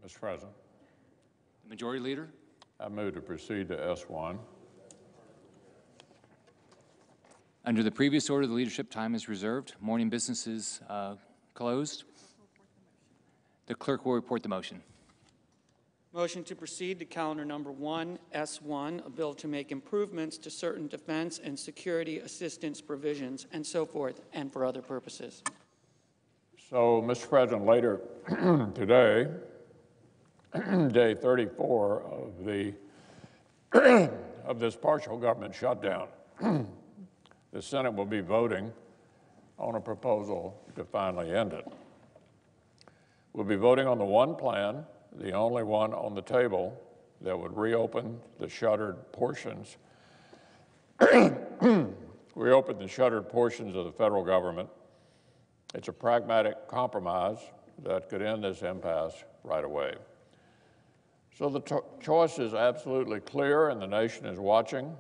Mr. President, The Majority Leader. I move to proceed to S1. Under the previous order, the leadership time is reserved. Morning business is closed. The clerk will report the motion. Motion to proceed to calendar number 1, S1, a bill to make improvements to certain defense and security assistance provisions, and so forth, and for other purposes. So, Mr. President, later today, day 34 of this partial government shutdown, the Senate will be voting on a proposal to finally end it. We'll be voting on the one plan, the only one on the table, that would reopen the shuttered portions of the federal government. It's a pragmatic compromise that could end this impasse right away. So the choice is absolutely clear, and the nation is watching.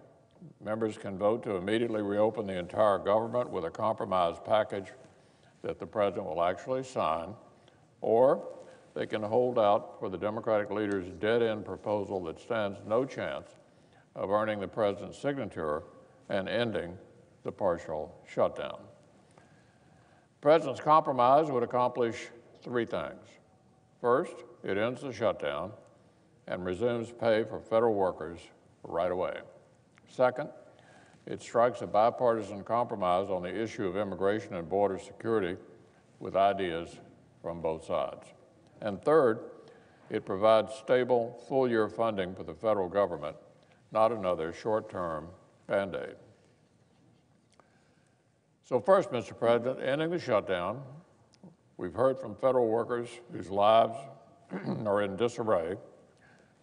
Members can vote to immediately reopen the entire government with a compromise package that the president will actually sign, or they can hold out for the Democratic leader's dead-end proposal that stands no chance of earning the president's signature and ending the partial shutdown. The president's compromise would accomplish three things. First, it ends the shutdown and resumes pay for federal workers right away. Second, it strikes a bipartisan compromise on the issue of immigration and border security with ideas from both sides. And third, it provides stable, full-year funding for the federal government, not another short-term Band-Aid. So first, Mr. President, ending the shutdown, we've heard from federal workers whose lives are in disarray.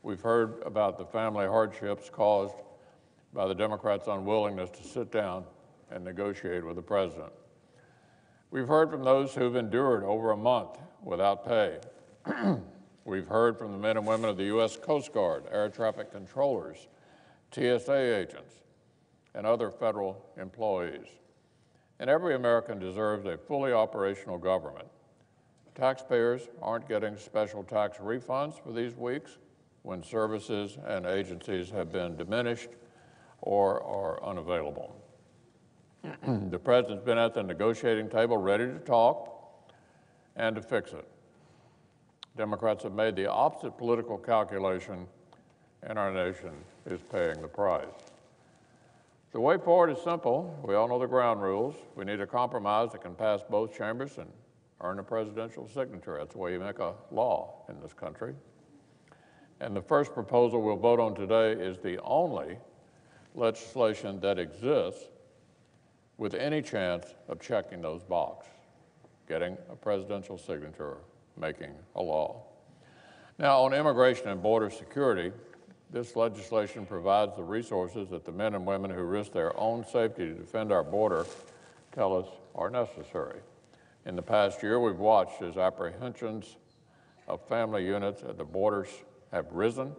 We've heard about the family hardships caused by the Democrats' unwillingness to sit down and negotiate with the president. We've heard from those who've endured over a month without pay. We've heard from the men and women of the U.S. Coast Guard, air traffic controllers, TSA agents, and other federal employees. And every American deserves a fully operational government. Taxpayers aren't getting special tax refunds for these weeks when services and agencies have been diminished or are unavailable. The president's been at the negotiating table ready to talk and to fix it. Democrats have made the opposite political calculation, and our nation is paying the price. The way forward is simple. We all know the ground rules. We need a compromise that can pass both chambers and earn a presidential signature. That's the way you make a law in this country. And the first proposal we'll vote on today is the only legislation that exists with any chance of checking those boxes, getting a presidential signature, making a law. Now, on immigration and border security, this legislation provides the resources that the men and women who risk their own safety to defend our border tell us are necessary. In the past year, we've watched as apprehensions of family units at the borders have risen,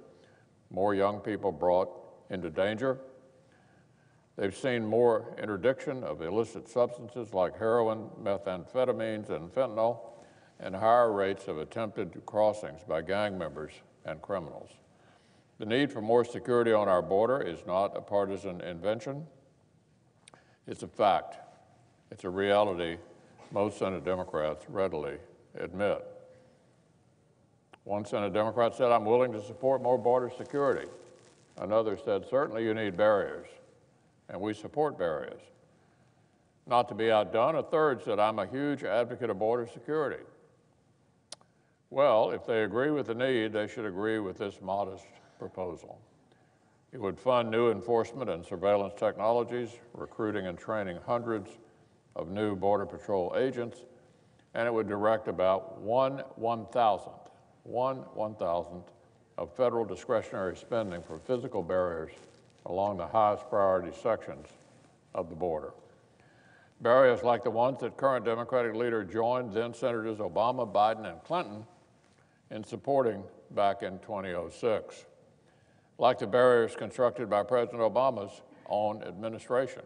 more young people brought into danger. They've seen more interdiction of illicit substances like heroin, methamphetamines, and fentanyl, and higher rates of attempted crossings by gang members and criminals. The need for more security on our border is not a partisan invention. It's a fact. It's a reality most Senate Democrats readily admit. One Senate Democrat said, "I'm willing to support more border security." Another said, "Certainly you need barriers," and we support barriers. Not to be outdone, a third said, "I'm a huge advocate of border security." Well, if they agree with the need, they should agree with this modest proposal. It would fund new enforcement and surveillance technologies, recruiting and training hundreds of new Border Patrol agents, and it would direct about one one-thousandth of federal discretionary spending for physical barriers along the highest priority sections of the border. Barriers like the ones that current Democratic leader joined then Senators Obama, Biden, and Clinton in supporting back in 2006. Like the barriers constructed by President Obama's own administration.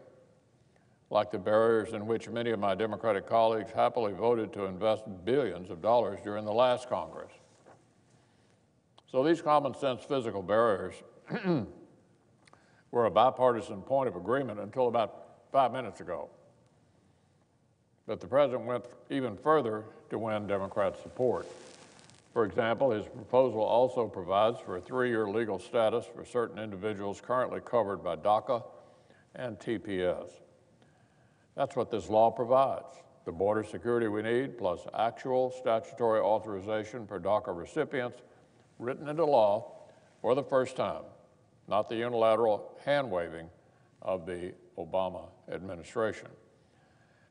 Like the barriers in which many of my Democratic colleagues happily voted to invest billions of dollars during the last Congress. So these common sense physical barriers were a bipartisan point of agreement until about 5 minutes ago. But the president went even further to win Democrat support. For example, his proposal also provides for a 3-year legal status for certain individuals currently covered by DACA and TPS. That's what this law provides. The border security we need, plus actual statutory authorization for DACA recipients written into law for the first time, not the unilateral hand-waving of the Obama administration.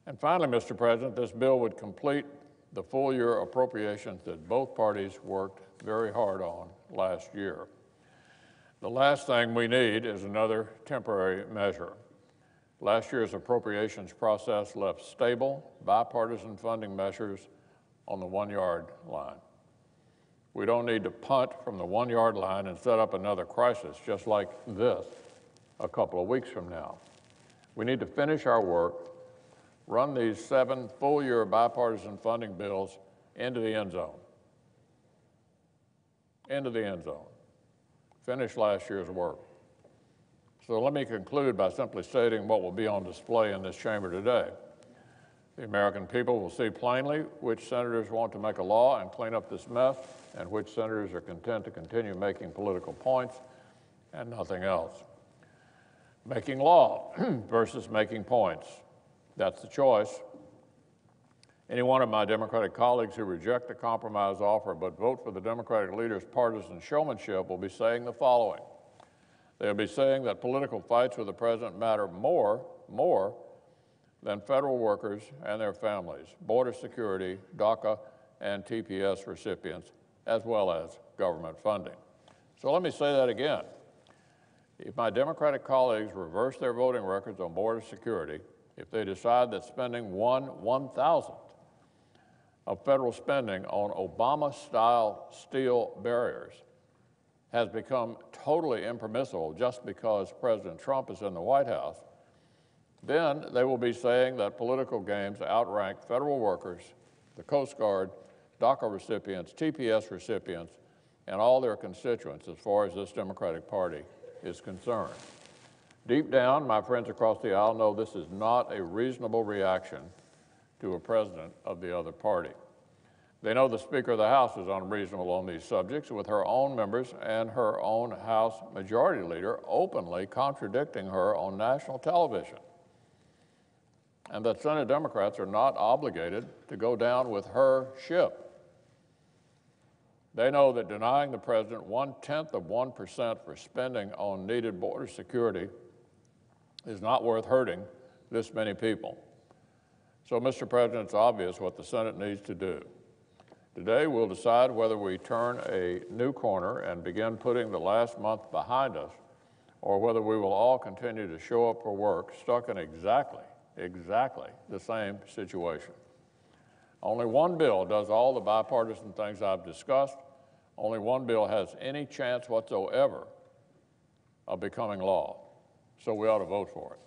And finally, Mr. President, this bill would complete the full-year appropriations that both parties worked very hard on last year. The last thing we need is another temporary measure. Last year's appropriations process left stable, bipartisan funding measures on the 1-yard line. We don't need to punt from the 1-yard line and set up another crisis just like this a couple of weeks from now. We need to finish our work, run these 7 full-year bipartisan funding bills into the end zone. Into the end zone. Finish last year's work. So let me conclude by simply stating what will be on display in this chamber today. The American people will see plainly which senators want to make a law and clean up this mess, and which senators are content to continue making political points and nothing else. Making law versus making points. That's the choice. Any one of my Democratic colleagues who reject the compromise offer but vote for the Democratic leader's partisan showmanship will be saying the following. They'll be saying that political fights with the president matter more than federal workers and their families, border security, DACA, and TPS recipients, as well as government funding. So let me say that again. If my Democratic colleagues reverse their voting records on border security, if they decide that spending 1/1,000th of federal spending on Obama-style steel barriers has become totally impermissible just because President Trump is in the White House, then they will be saying that political games outrank federal workers, the Coast Guard, DACA recipients, TPS recipients, and all their constituents as far as this Democratic Party is concerned. Deep down, my friends across the aisle know this is not a reasonable reaction to a president of the other party. They know the Speaker of the House is unreasonable on these subjects, with her own members and her own House Majority Leader openly contradicting her on national television, and that Senate Democrats are not obligated to go down with her ship. They know that denying the president 0.1% for spending on needed border security is not worth hurting this many people. So, Mr. President, it's obvious what the Senate needs to do. Today, we'll decide whether we turn a new corner and begin putting the last month behind us, or whether we will all continue to show up for work stuck in exactly the same situation. Only one bill does all the bipartisan things I've discussed. Only one bill has any chance whatsoever of becoming law. So we ought to vote for it.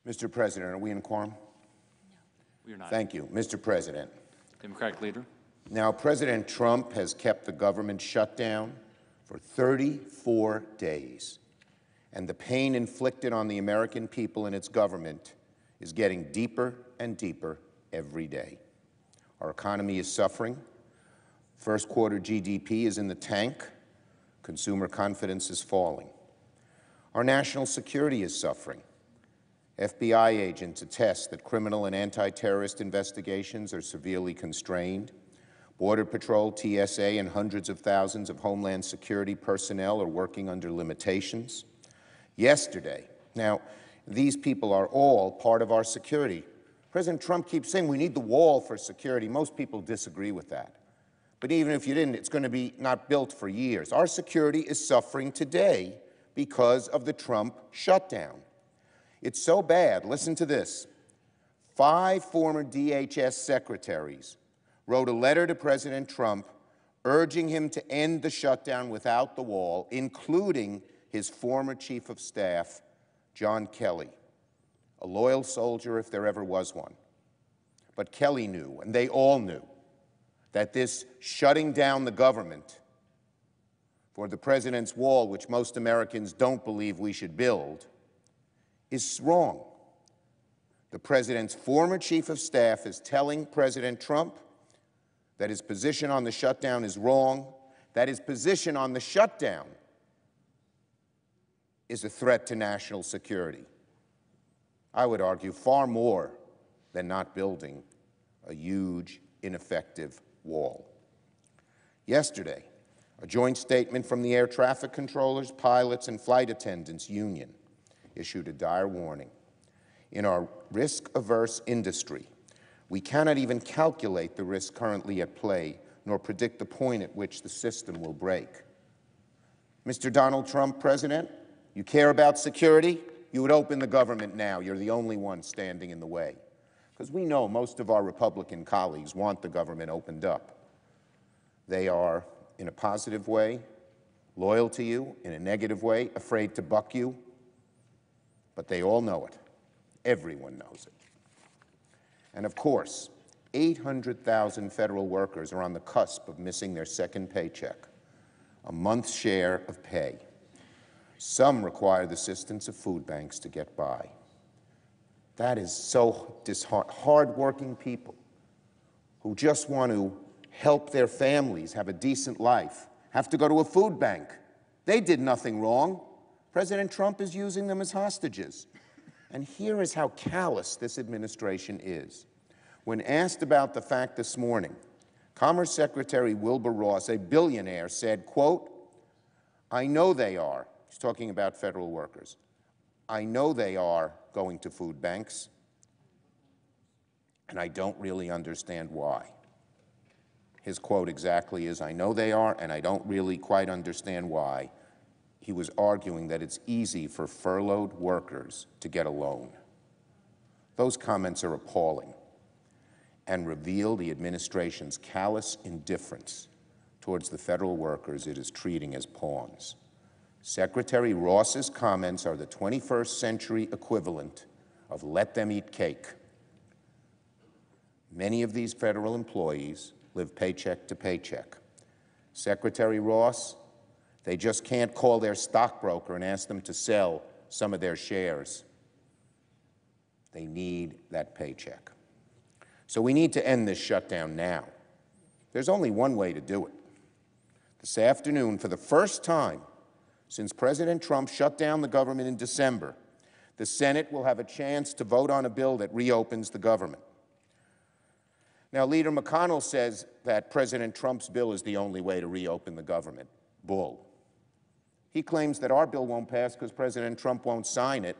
Mr. President, are we in quorum? We are not. Thank you. Mr. President, Democratic Leader. now President Trump has kept the government shut down for 34 days, and the pain inflicted on the American people and its government is getting deeper and deeper every day. Our economy is suffering. First quarter GDP is in the tank. Consumer confidence is falling. Our national security is suffering. FBI agents attest that criminal and anti-terrorist investigations are severely constrained. Border Patrol, TSA, and hundreds of thousands of Homeland Security personnel are working under limitations. Yesterday, now, these people are all part of our security. President Trump keeps saying we need the wall for security. Most people disagree with that. But even if you didn't, it's going to be not built for years. Our security is suffering today because of the Trump shutdown. It's so bad, listen to this. 5 former DHS secretaries wrote a letter to President Trump urging him to end the shutdown without the wall, including his former chief of staff, John Kelly, a loyal soldier if there ever was one. But Kelly knew, and they all knew, that this shutting down the government for the president's wall, which most Americans don't believe we should build, is wrong. The president's former chief of staff is telling President Trump that his position on the shutdown is wrong, that his position on the shutdown is a threat to national security. I would argue far more than not building a huge, ineffective wall. Yesterday, a joint statement from the air traffic controllers, pilots, and flight attendants union issued a dire warning. In our risk-averse industry, we cannot even calculate the risk currently at play, nor predict the point at which the system will break. Mr. Donald Trump, President, you care about security? You would open the government now. You're the only one standing in the way. Because we know most of our Republican colleagues want the government opened up. They are, in a positive way, loyal to you, in a negative way, afraid to buck you, but they all know it. Everyone knows it. And of course, 800,000 federal workers are on the cusp of missing their second paycheck, a month's share of pay. Some require the assistance of food banks to get by. That is so disheartening. Hard-working people who just want to help their families have a decent life have to go to a food bank. They did nothing wrong. President Trump is using them as hostages. And here is how callous this administration is. When asked about the fact this morning, Commerce Secretary Wilbur Ross, a billionaire, said, quote, "I know they are," he's talking about federal workers, "I know they are going to food banks, and I don't really understand why." His quote exactly is, "I know they are, and I don't really quite understand why." He was arguing that it's easy for furloughed workers to get a loan. Those comments are appalling and reveal the administration's callous indifference towards the federal workers it is treating as pawns. Secretary Ross's comments are the 21st century equivalent of let them eat cake. Many of these federal employees live paycheck to paycheck. Secretary Ross, they just can't call their stockbroker and ask them to sell some of their shares. They need that paycheck. So we need to end this shutdown now. There's only one way to do it. This afternoon, for the first time since President Trump shut down the government in December, the Senate will have a chance to vote on a bill that reopens the government. Now, Leader McConnell says that President Trump's bill is the only way to reopen the government. Bull. He claims that our bill won't pass because President Trump won't sign it.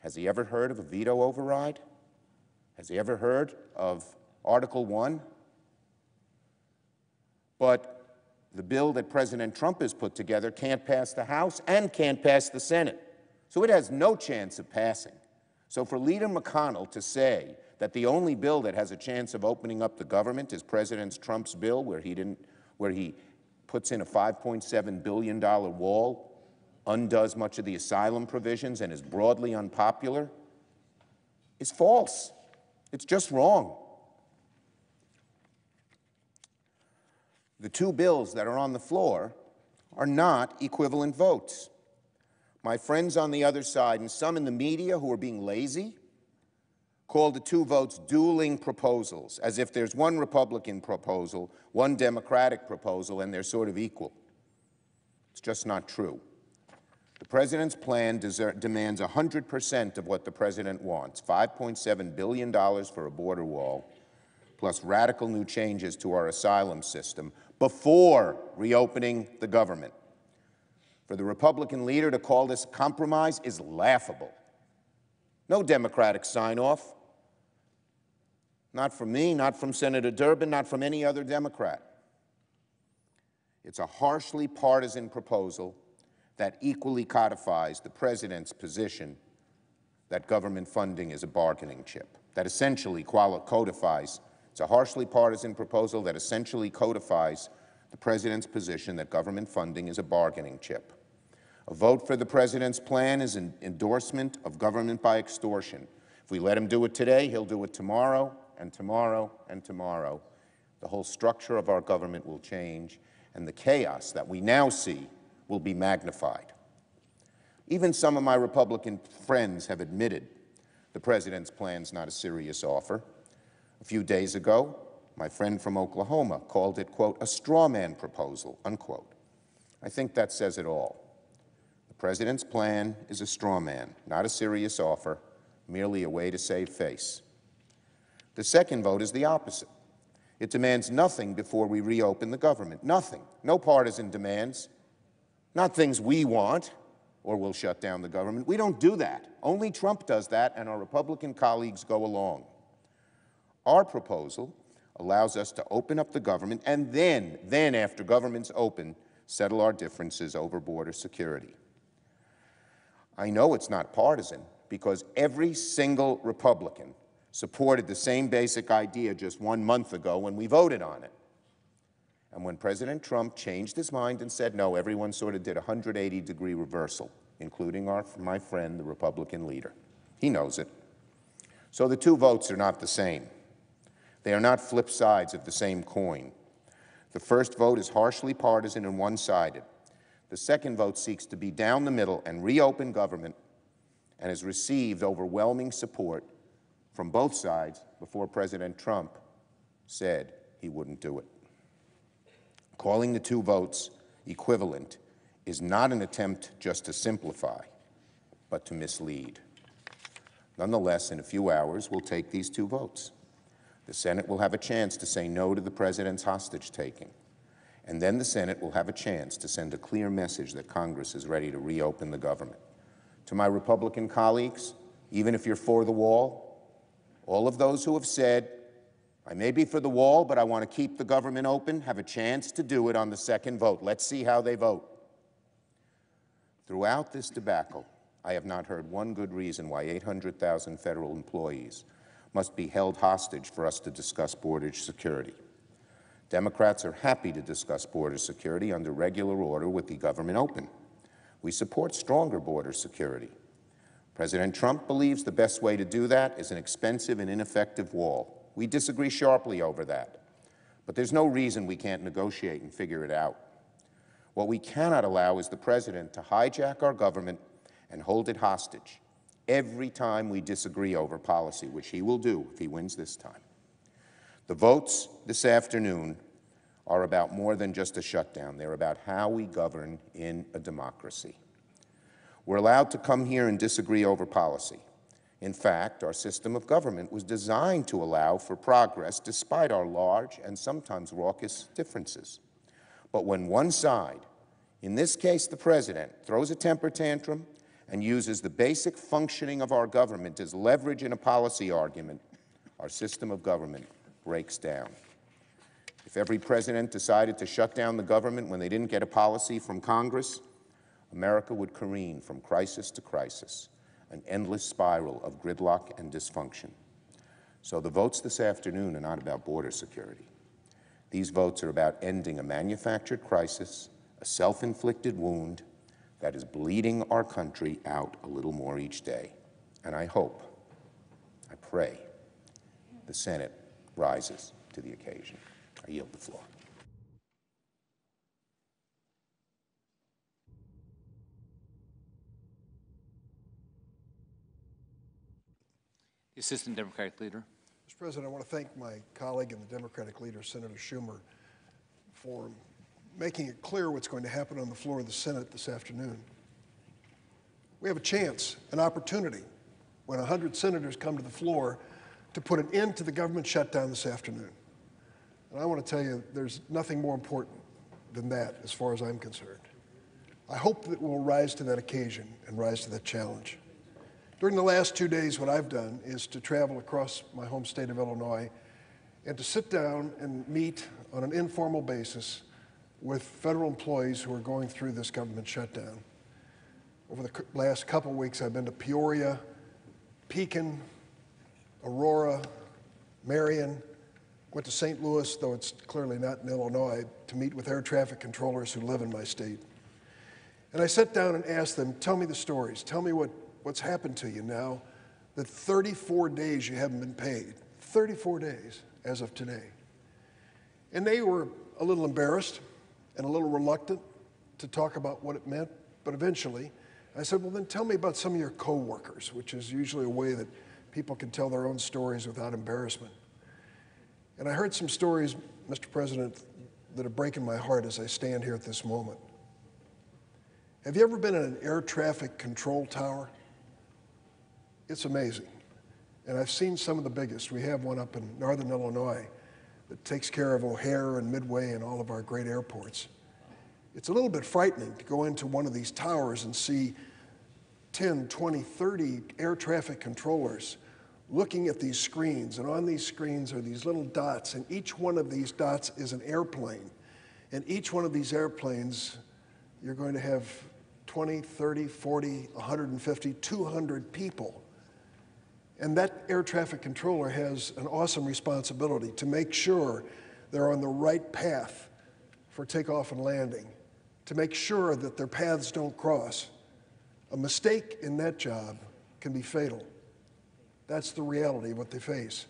Has he ever heard of a veto override? Has he ever heard of Article 1? But the bill that President Trump has put together can't pass the House and can't pass the Senate. So it has no chance of passing. So for Leader McConnell to say that the only bill that has a chance of opening up the government is President Trump's bill, where he puts in a $5.7 billion wall, undoes much of the asylum provisions, and is broadly unpopular, is false. It's just wrong. The two bills that are on the floor are not equivalent votes. My friends on the other side, and some in the media who are being lazy, called the two votes dueling proposals, as if there's one Republican proposal, one Democratic proposal, and they're sort of equal. It's just not true. The President's plan demands 100% of what the President wants, $5.7 billion for a border wall, plus radical new changes to our asylum system before reopening the government. For the Republican leader to call this a compromise is laughable. No Democratic sign-off. Not from me, not from Senator Durbin, not from any other Democrat. It's a harshly partisan proposal that equally codifies the President's position that government funding is a bargaining chip, that essentially codifies. It's a harshly partisan proposal that essentially codifies the President's position that government funding is a bargaining chip. A vote for the President's plan is an endorsement of government by extortion. If we let him do it today, he'll do it tomorrow, and tomorrow, and tomorrow. The whole structure of our government will change, and the chaos that we now see will be magnified. Even some of my Republican friends have admitted the President's plan's not a serious offer. A few days ago, my friend from Oklahoma called it, quote, a straw man proposal, unquote. I think that says it all. The President's plan is a straw man, not a serious offer, merely a way to save face. The second vote is the opposite. It demands nothing before we reopen the government. Nothing. No partisan demands. Not things we want or we'll shut down the government. We don't do that. Only Trump does that, and our Republican colleagues go along. Our proposal allows us to open up the government and then after government's open, settle our differences over border security. I know it's not partisan because every single Republican supported the same basic idea just 1 month ago when we voted on it. And when President Trump changed his mind and said no, everyone sort of did a 180-degree reversal, including my friend, the Republican leader. He knows it. So the two votes are not the same. They are not flip sides of the same coin. The first vote is harshly partisan and one-sided. The second vote seeks to be down the middle and reopen government and has received overwhelming support from both sides before President Trump said he wouldn't do it. Calling the two votes equivalent is not an attempt just to simplify, but to mislead. Nonetheless, in a few hours, we'll take these two votes. The Senate will have a chance to say no to the President's hostage-taking, and then the Senate will have a chance to send a clear message that Congress is ready to reopen the government. To my Republican colleagues, even if you're for the wall, all of those who have said, I may be for the wall, but I want to keep the government open, have a chance to do it on the second vote. Let's see how they vote. Throughout this debacle, I have not heard one good reason why 800,000 federal employees must be held hostage for us to discuss border security. Democrats are happy to discuss border security under regular order with the government open. We support stronger border security. President Trump believes the best way to do that is an expensive and ineffective wall. We disagree sharply over that, but there's no reason we can't negotiate and figure it out. What we cannot allow is the President to hijack our government and hold it hostage every time we disagree over policy, which he will do if he wins this time. The votes this afternoon are about more than just a shutdown. They're about how we govern in a democracy. We're allowed to come here and disagree over policy. In fact, our system of government was designed to allow for progress despite our large and sometimes raucous differences. But when one side, in this case the President, throws a temper tantrum and uses the basic functioning of our government as leverage in a policy argument, our system of government breaks down. If every president decided to shut down the government when they didn't get a policy from Congress, America would careen from crisis to crisis, an endless spiral of gridlock and dysfunction. So the votes this afternoon are not about border security. These votes are about ending a manufactured crisis, a self-inflicted wound that is bleeding our country out a little more each day. And I hope I pray the Senate rises to the occasion. I yield the floor. The Assistant Democratic Leader. Mr. President, I want to thank my colleague and the Democratic leader, Senator Schumer, for making it clear what's going to happen on the floor of the Senate this afternoon. We have a chance, an opportunity, when 100 senators come to the floor to put an end to the government shutdown this afternoon. And I want to tell you, there's nothing more important than that as far as I'm concerned. I hope that we'll rise to that occasion and rise to that challenge. During the last 2 days, what I've done is to travel across my home state of Illinois and to sit down and meet on an informal basis with federal employees who are going through this government shutdown. Over the last couple of weeks, I've been to Peoria, Pekin, Aurora, Marion, went to St. Louis, though it's clearly not in Illinois, to meet with air traffic controllers who live in my state. And I sat down and asked them, tell me the stories, tell me what's happened to you now that 34 days you haven't been paid, 34 days as of today. And they were a little embarrassed and a little reluctant to talk about what it meant, but eventually I said, well, then tell me about some of your coworkers, which is usually a way that people can tell their own stories without embarrassment. And I heard some stories, Mr. President, that are breaking my heart as I stand here at this moment. Have you ever been in an air traffic control tower? It's amazing. And I've seen some of the biggest. We have one up in northern Illinois that takes care of O'Hare and Midway and all of our great airports. It's a little bit frightening to go into one of these towers and see 10, 20, 30 air traffic controllers looking at these screens, and on these screens are these little dots, and each one of these dots is an airplane. And each one of these airplanes, you're going to have 20, 30, 40, 150, 200 people. And that air traffic controller has an awesome responsibility to make sure they're on the right path for takeoff and landing, to make sure that their paths don't cross. A mistake in that job can be fatal. That's the reality of what they face.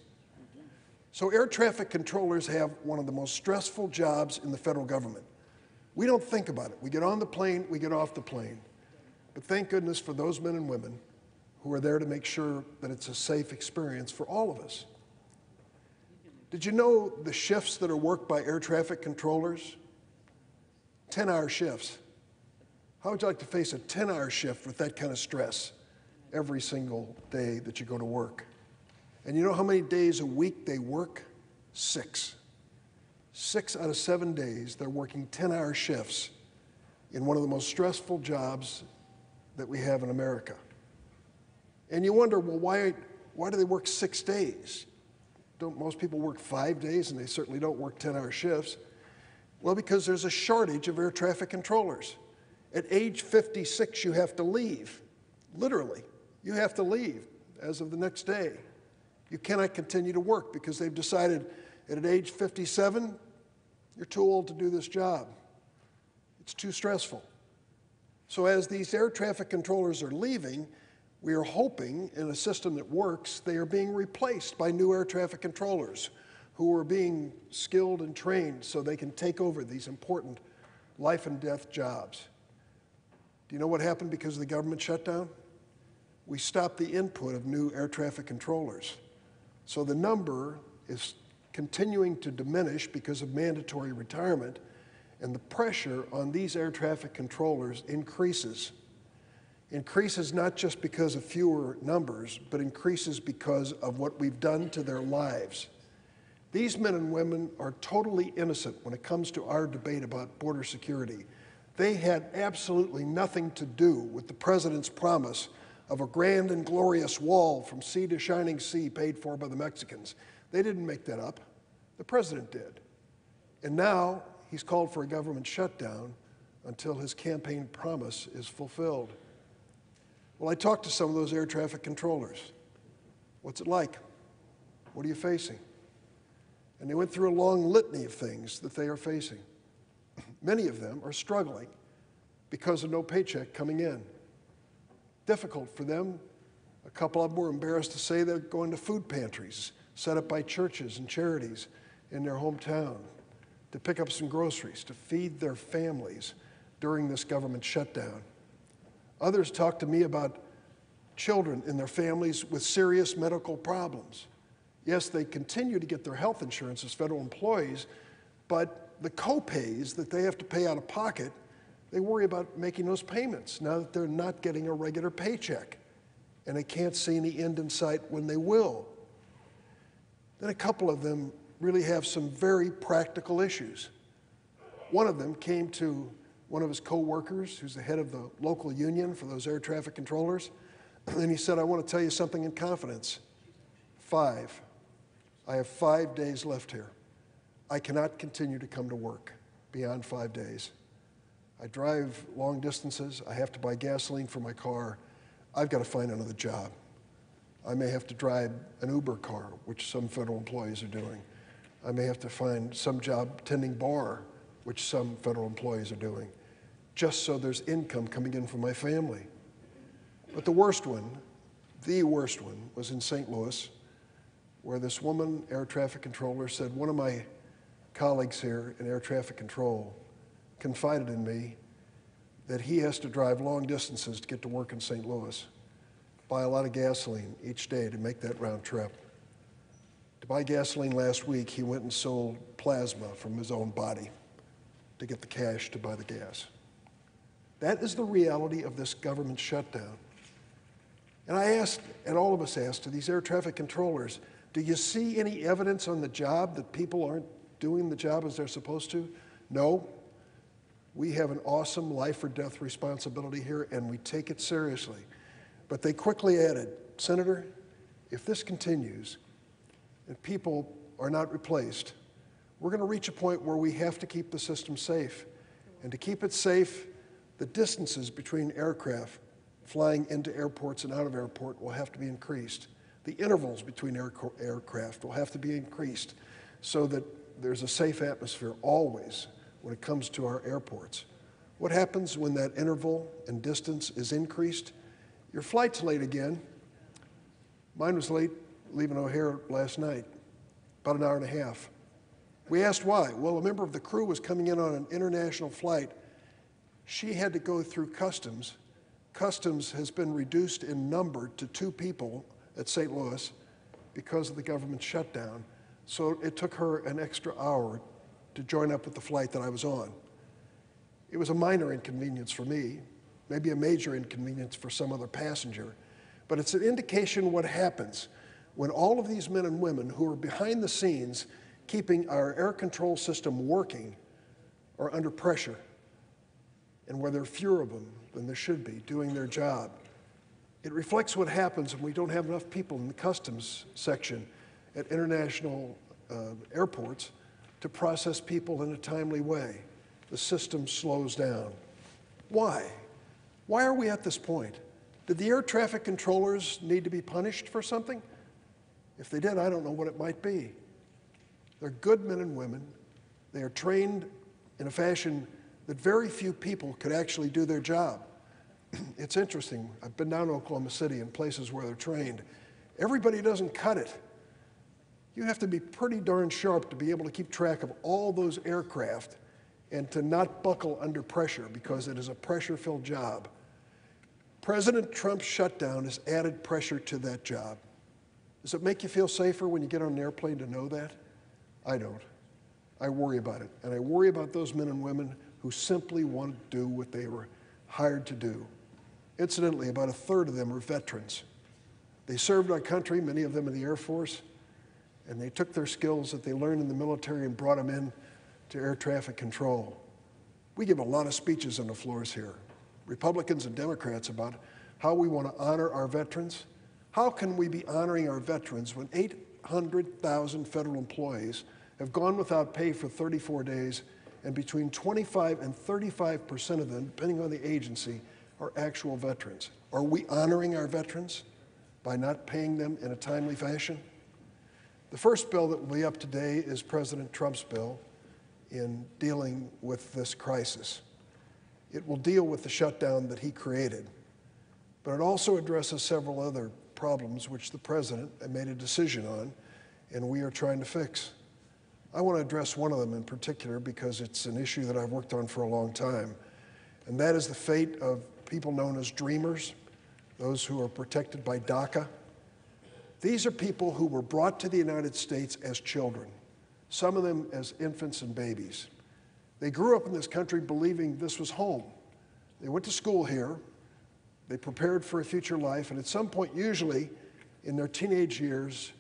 So air traffic controllers have one of the most stressful jobs in the federal government. We don't think about it. We get on the plane, we get off the plane. But thank goodness for those men and women who are there to make sure that it's a safe experience for all of us. Did you know the shifts that are worked by air traffic controllers? 10-hour shifts. How would you like to face a 10-hour shift with that kind of stress every single day that you go to work? And you know how many days a week they work? 6. 6 out of 7 days, they're working 10-hour shifts in one of the most stressful jobs that we have in America. And you wonder, well, why do they work 6 days? Don't most people work 5 days, and they certainly don't work 10-hour shifts? Well, because there's a shortage of air traffic controllers. At age 56, you have to leave. Literally, you have to leave as of the next day. You cannot continue to work because they've decided that at age 57, you're too old to do this job. It's too stressful. So as these air traffic controllers are leaving, we are hoping in a system that works, they are being replaced by new air traffic controllers who are being skilled and trained so they can take over these important life and death jobs. Do you know what happened because of the government shutdown? We stopped the input of new air traffic controllers. So the number is continuing to diminish because of mandatory retirement, and the pressure on these air traffic controllers increases. Increases not just because of fewer numbers, but increases because of what we've done to their lives. These men and women are totally innocent when it comes to our debate about border security. They had absolutely nothing to do with the president's promise of a grand and glorious wall from sea to shining sea paid for by the Mexicans. They didn't make that up. The president did. And now he's called for a government shutdown until his campaign promise is fulfilled. Well, I talked to some of those air traffic controllers. What's it like? What are you facing? And they went through a long litany of things that they are facing. Many of them are struggling because of no paycheck coming in. Difficult for them A couple of them were embarrassed to say they're going to food pantries set up by churches and charities in their hometown to pick up some groceries, to feed their families during this government shutdown. Others talked to me about children and their families with serious medical problems. Yes, they continue to get their health insurance as federal employees, but the co-pays that they have to pay out of pocket, they worry about making those payments now that they're not getting a regular paycheck, and they can't see any end in sight when they will. Then a couple of them really have some very practical issues. One of them came to one of his co-workers, who's the head of the local union for those air traffic controllers, and he said, "I want to tell you something in confidence. I have 5 days left here. I cannot continue to come to work beyond 5 days. I drive long distances. I have to buy gasoline for my car. I've got to find another job. I may have to drive an Uber car, which some federal employees are doing. I may have to find some job tending bar, which some federal employees are doing, just so there's income coming in for my family." But the worst one was in St. Louis, where this woman, air traffic controller, said, "One of my colleagues here in air traffic control confided in me that he has to drive long distances to get to work in St. Louis, buy a lot of gasoline each day to make that round trip. To buy gasoline last week, he went and sold plasma from his own body to get the cash to buy the gas." That is the reality of this government shutdown. And I asked, and all of us asked, to these air traffic controllers, do you see any evidence on the job that people aren't doing the job as they're supposed to? No. We have an awesome life or death responsibility here, and we take it seriously. But they quickly added, "Senator, if this continues and people are not replaced, we're going to reach a point where we have to keep the system safe. And to keep it safe, the distances between aircraft flying into airports and out of airport will have to be increased. The intervals between aircraft will have to be increased so that there's a safe atmosphere always when it comes to our airports. What happens when that interval and distance is increased? Your flight's late again. Mine was late leaving O'Hare last night, about an hour and a half. We asked why. Well, a member of the crew was coming in on an international flight. She had to go through customs. Customs has been reduced in number to 2 people at St. Louis because of the government shutdown. So it took her an extra hour to join up with the flight that I was on. It was a minor inconvenience for me, maybe a major inconvenience for some other passenger, but it's an indication what happens when all of these men and women who are behind the scenes keeping our air control system working are under pressure, and where there are fewer of them than there should be doing their job. It reflects what happens when we don't have enough people in the customs section at international airports to process people in a timely way. The system slows down. Why? Why are we at this point? Did the air traffic controllers need to be punished for something? If they did, I don't know what it might be. They're good men and women. They are trained in a fashion that very few people could actually do their job. It's interesting. I've been down to Oklahoma City in places where they're trained. Everybody doesn't cut it. You have to be pretty darn sharp to be able to keep track of all those aircraft and to not buckle under pressure because it is a pressure-filled job. President Trump's shutdown has added pressure to that job. Does it make you feel safer when you get on an airplane to know that? I don't. I worry about it. And I worry about those men and women who simply want to do what they were hired to do. Incidentally, about 1/3 of them are veterans. They served our country, many of them in the Air Force, and they took their skills that they learned in the military and brought them in to air traffic control. We give a lot of speeches on the floors here, Republicans and Democrats, about how we want to honor our veterans. How can we be honoring our veterans when 800,000 federal employees have gone without pay for 34 days, and between 25 and 35% of them, depending on the agency, are actual veterans? Are we honoring our veterans by not paying them in a timely fashion? The first bill that will be up today is President Trump's bill in dealing with this crisis. It will deal with the shutdown that he created, but it also addresses several other problems which the president made a decision on, and we are trying to fix. I want to address one of them in particular because it's an issue that I've worked on for a long time, and that is the fate of people known as dreamers, those who are protected by DACA. These are people who were brought to the United States as children, some of them as infants and babies. They grew up in this country believing this was home. They went to school here, they prepared for a future life, and at some point, usually in their teenage years,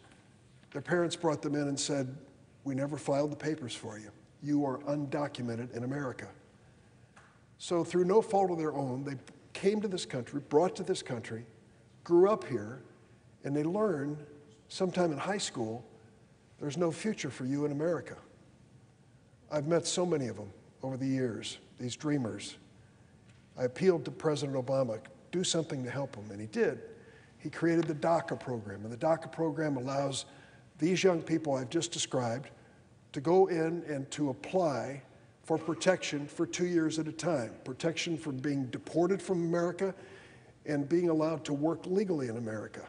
their parents brought them in and said, "We never filed the papers for you. You are undocumented in America." So through no fault of their own, they came to this country, brought to this country, grew up here, and they learned sometime in high school, there's no future for you in America. I've met so many of them over the years, these dreamers. I appealed to President Obama, do something to help them, and he did. He created the DACA program, and the DACA program allows these young people I've just described to go in and to apply for protection for 2 years at a time, protection from being deported from America and being allowed to work legally in America.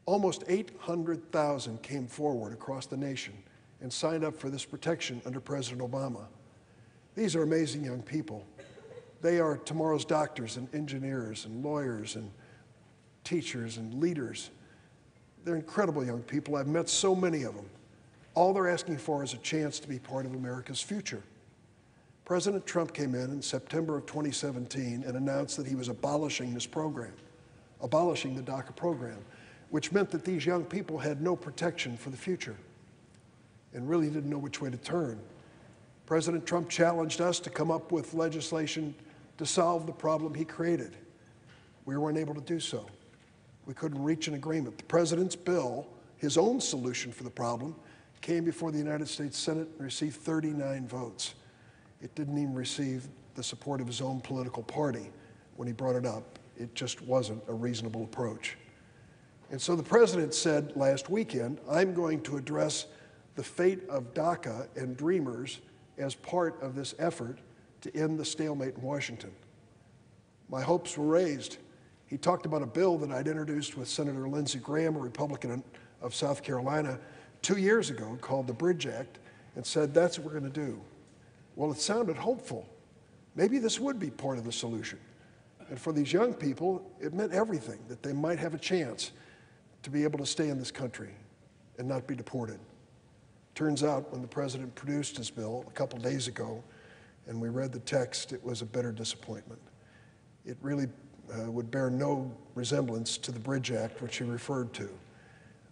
Almost 800,000 came forward across the nation and signed up for this protection under President Obama. These are amazing young people. They are tomorrow's doctors and engineers and lawyers and teachers and leaders. They're incredible young people. I've met so many of them. All they're asking for is a chance to be part of America's future. President Trump came in September of 2017 and announced that he was abolishing this program, abolishing the DACA program, which meant that these young people had no protection for the future and really didn't know which way to turn. President Trump challenged us to come up with legislation to solve the problem he created. We weren't able to do so. We couldn't reach an agreement. The president's bill, his own solution for the problem, came before the United States Senate and received 39 votes. It didn't even receive the support of his own political party when he brought it up. It just wasn't a reasonable approach. And so the president said last weekend, I'm going to address the fate of DACA and dreamers as part of this effort to end the stalemate in Washington. My hopes were raised. He talked about a bill that I'd introduced with Senator Lindsey Graham, a Republican of South Carolina, 2 years ago called the Bridge Act, and said, that's what we're going to do. Well, it sounded hopeful. Maybe this would be part of the solution. And for these young people, it meant everything, that they might have a chance to be able to stay in this country and not be deported. Turns out when the president produced his bill a couple days ago and we read the text, it was a bitter disappointment. It really would bear no resemblance to the Bridge Act, which he referred to.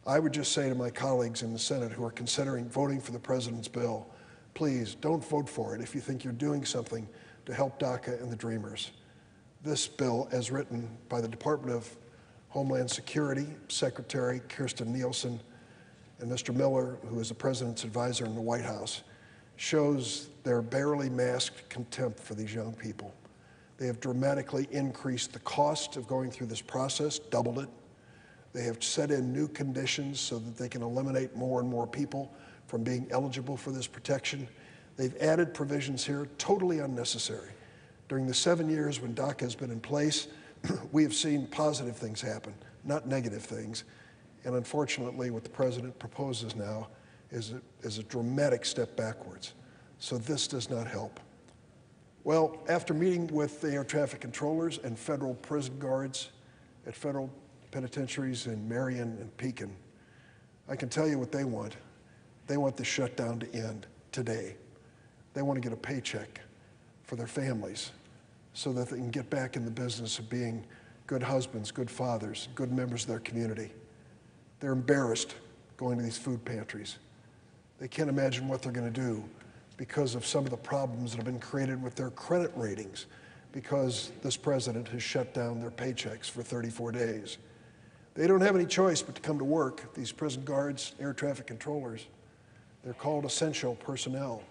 I would just say to my colleagues in the Senate who are considering voting for the president's bill, please don't vote for it if you think you're doing something to help DACA and the Dreamers. This bill, as written by the Department of Homeland Security, Secretary Kirstjen Nielsen, and Mr. Miller, who is the president's advisor in the White House, shows their barely masked contempt for these young people. They have dramatically increased the cost of going through this process, doubled it. They have set in new conditions so that they can eliminate more and more people from being eligible for this protection. They've added provisions here totally unnecessary. During the 7 years when DACA has been in place, we have seen positive things happen, not negative things. And unfortunately, what the president proposes now is a dramatic step backwards. So this does not help. Well, after meeting with the air traffic controllers and federal prison guards at federal penitentiaries in Marion and Pekin, I can tell you what they want. They want the shutdown to end today. They want to get a paycheck for their families so that they can get back in the business of being good husbands, good fathers, good members of their community. They're embarrassed going to these food pantries. They can't imagine what they're going to do because of some of the problems that have been created with their credit ratings because this president has shut down their paychecks for 34 days. They don't have any choice but to come to work, these prison guards, air traffic controllers. They're called essential personnel.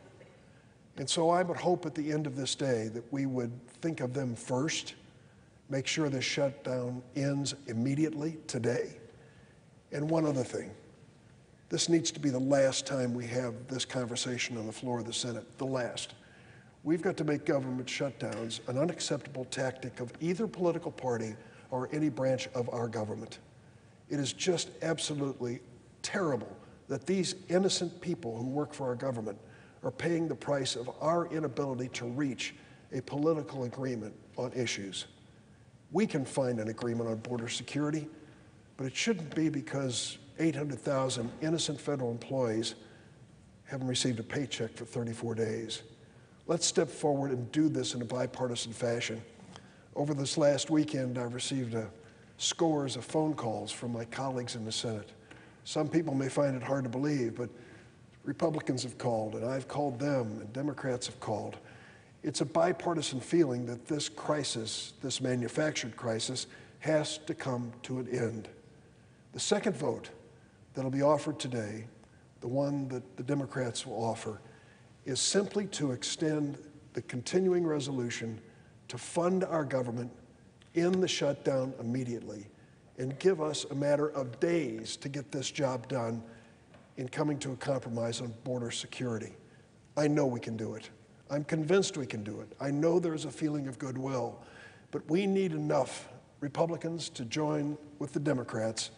And so I would hope at the end of this day that we would think of them first, make sure this shutdown ends immediately today. And one other thing, this needs to be the last time we have this conversation on the floor of the Senate, the last. We've got to make government shutdowns an unacceptable tactic of either political party or any branch of our government. It is just absolutely terrible that these innocent people who work for our government are paying the price of our inability to reach a political agreement on issues. We can find an agreement on border security, but it shouldn't be because 800,000 innocent federal employees haven't received a paycheck for 34 days. Let's step forward and do this in a bipartisan fashion. Over this last weekend, I received scores of phone calls from my colleagues in the Senate. Some people may find it hard to believe, but Republicans have called, and I've called them, and Democrats have called. It's a bipartisan feeling that this crisis, this manufactured crisis, has to come to an end. The second vote that'll be offered today, the one that the Democrats will offer, is simply to extend the continuing resolution to fund our government in the shutdown immediately and give us a matter of days to get this job done in coming to a compromise on border security. I know we can do it. I'm convinced we can do it. I know there's a feeling of goodwill, but we need enough Republicans to join with the Democrats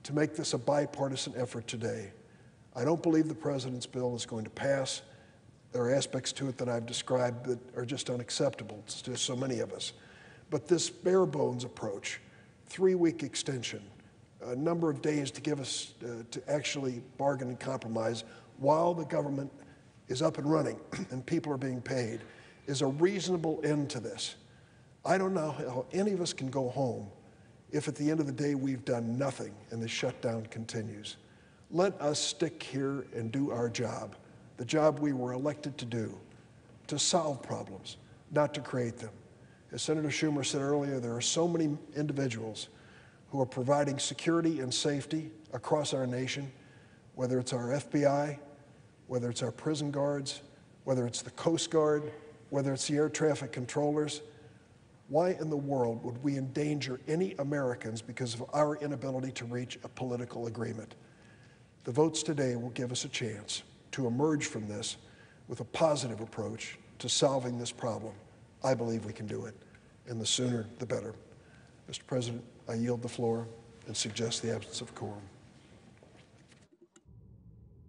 to make this a bipartisan effort today. I don't believe the president's bill is going to pass. There are aspects to it that I've described that are just unacceptable to so many of us. But this bare bones approach, 3-week extension, a number of days to give us to actually bargain and compromise while the government is up and running and people are being paid, is a reasonable end to this. I don't know how any of us can go home if at the end of the day we've done nothing and the shutdown continues. Let us stick here and do our job, the job we were elected to do, to solve problems, not to create them. As Senator Schumer said earlier, there are so many individuals who are providing security and safety across our nation, whether it's our FBI, whether it's our prison guards, whether it's the Coast Guard, whether it's the air traffic controllers. Why in the world would we endanger any Americans because of our inability to reach a political agreement? The votes today will give us a chance to emerge from this with a positive approach to solving this problem. I believe we can do it, and the sooner the better. Mr. President, I yield the floor and suggest the absence of quorum.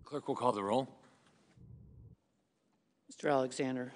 Clerk will call the roll. Mr. Alexander.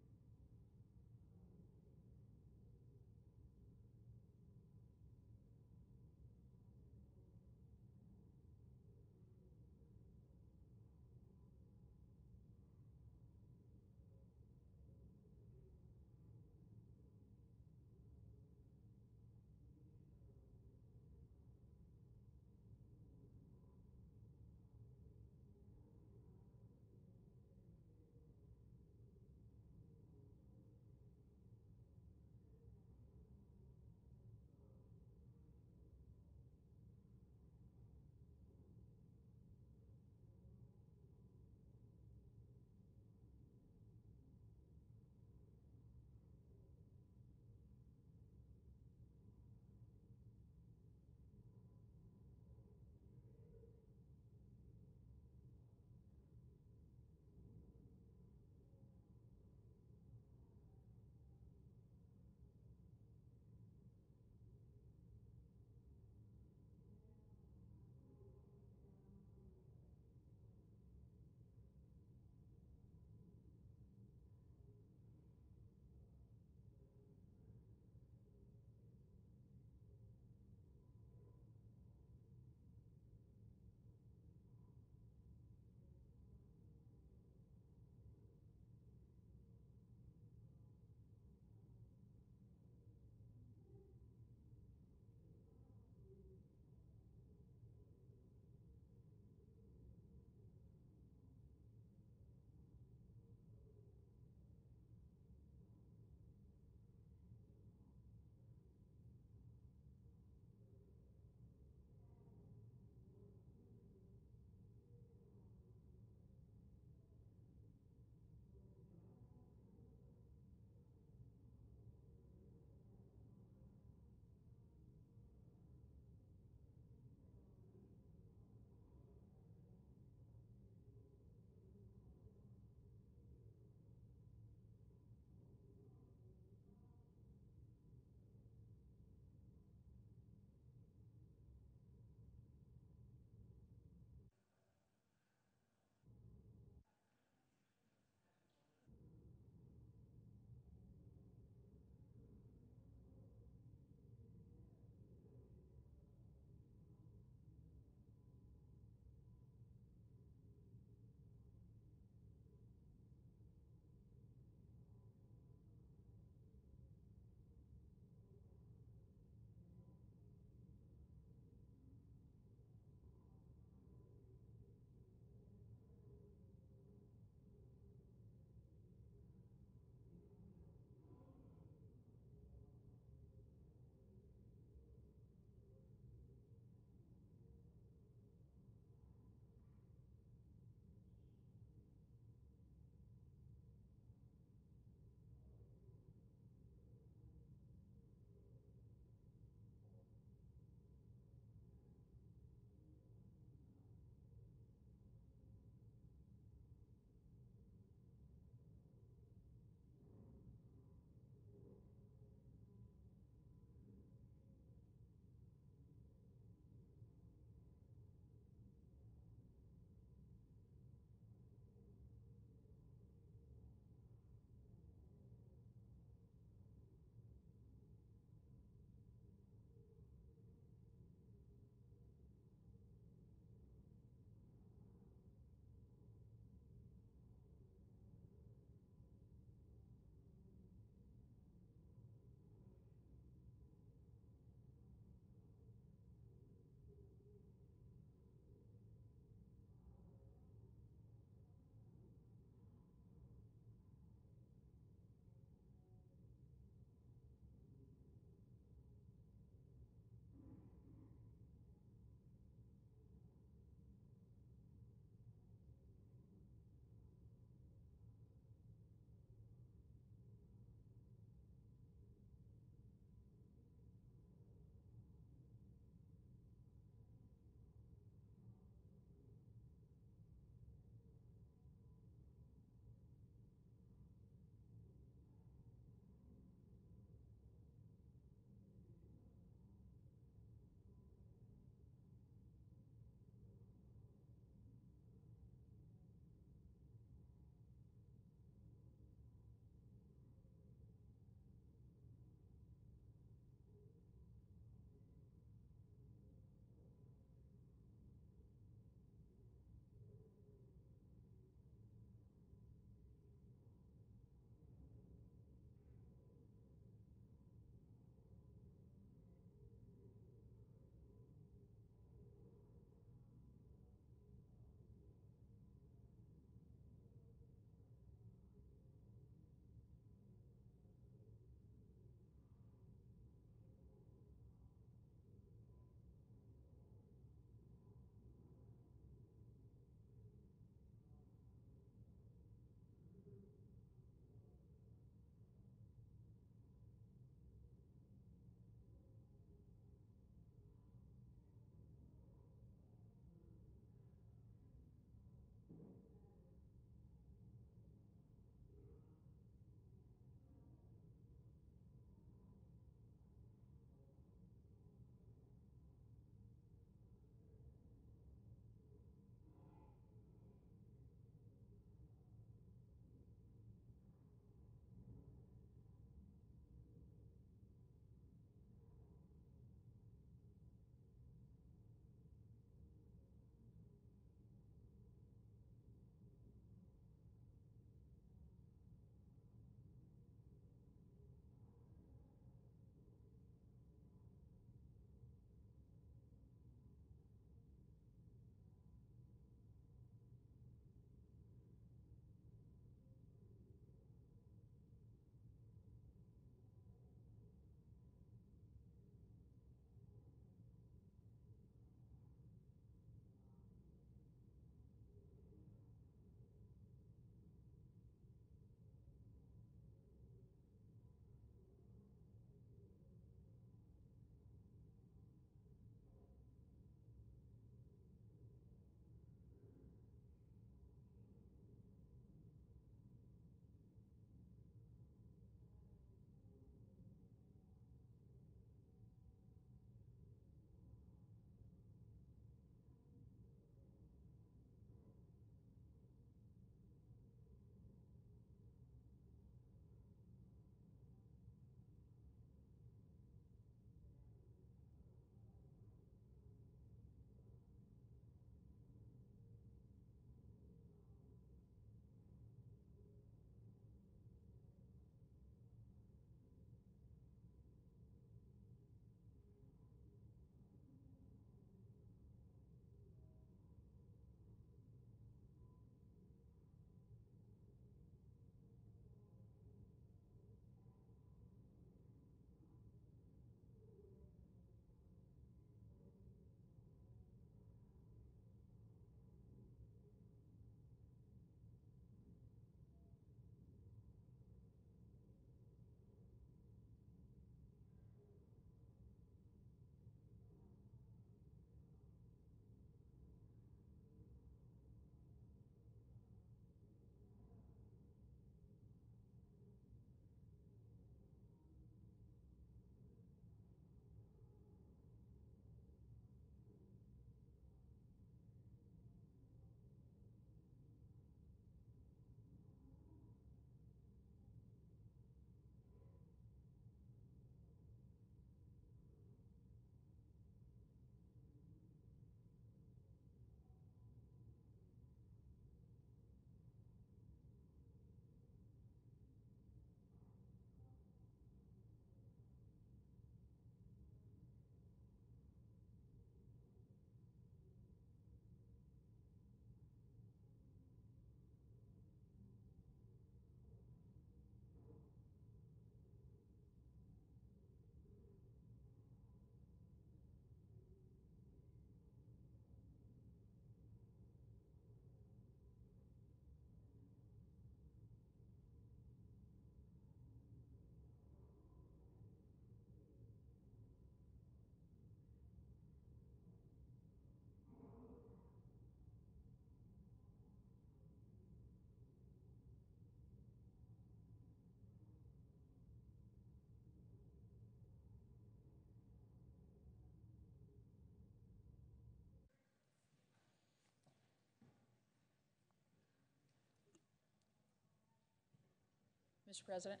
Mr. President.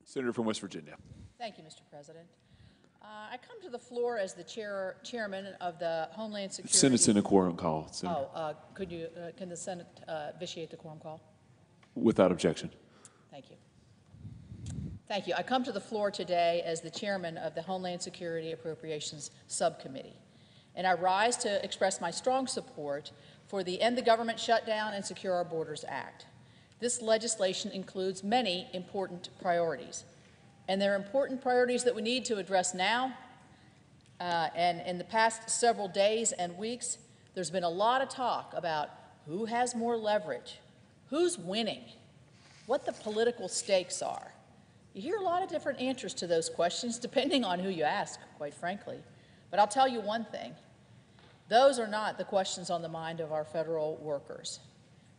Senator from West Virginia. Thank you, Mr. President. I come to the floor as the chairman of the Homeland Security. Senate's in a quorum call, Senator. Can the Senate vitiate the quorum call? Without objection. Thank you. Thank you. I come to the floor today as the chairman of the Homeland Security Appropriations Subcommittee, and I rise to express my strong support for the End the Government Shutdown and Secure Our Borders Act. This legislation includes many important priorities, and there are important priorities that we need to address now. And in the past several days and weeks, there's been a lot of talk about who has more leverage, who's winning, what the political stakes are. You hear a lot of different answers to those questions, depending on who you ask, quite frankly. But I'll tell you one thing. Those are not the questions on the mind of our federal workers.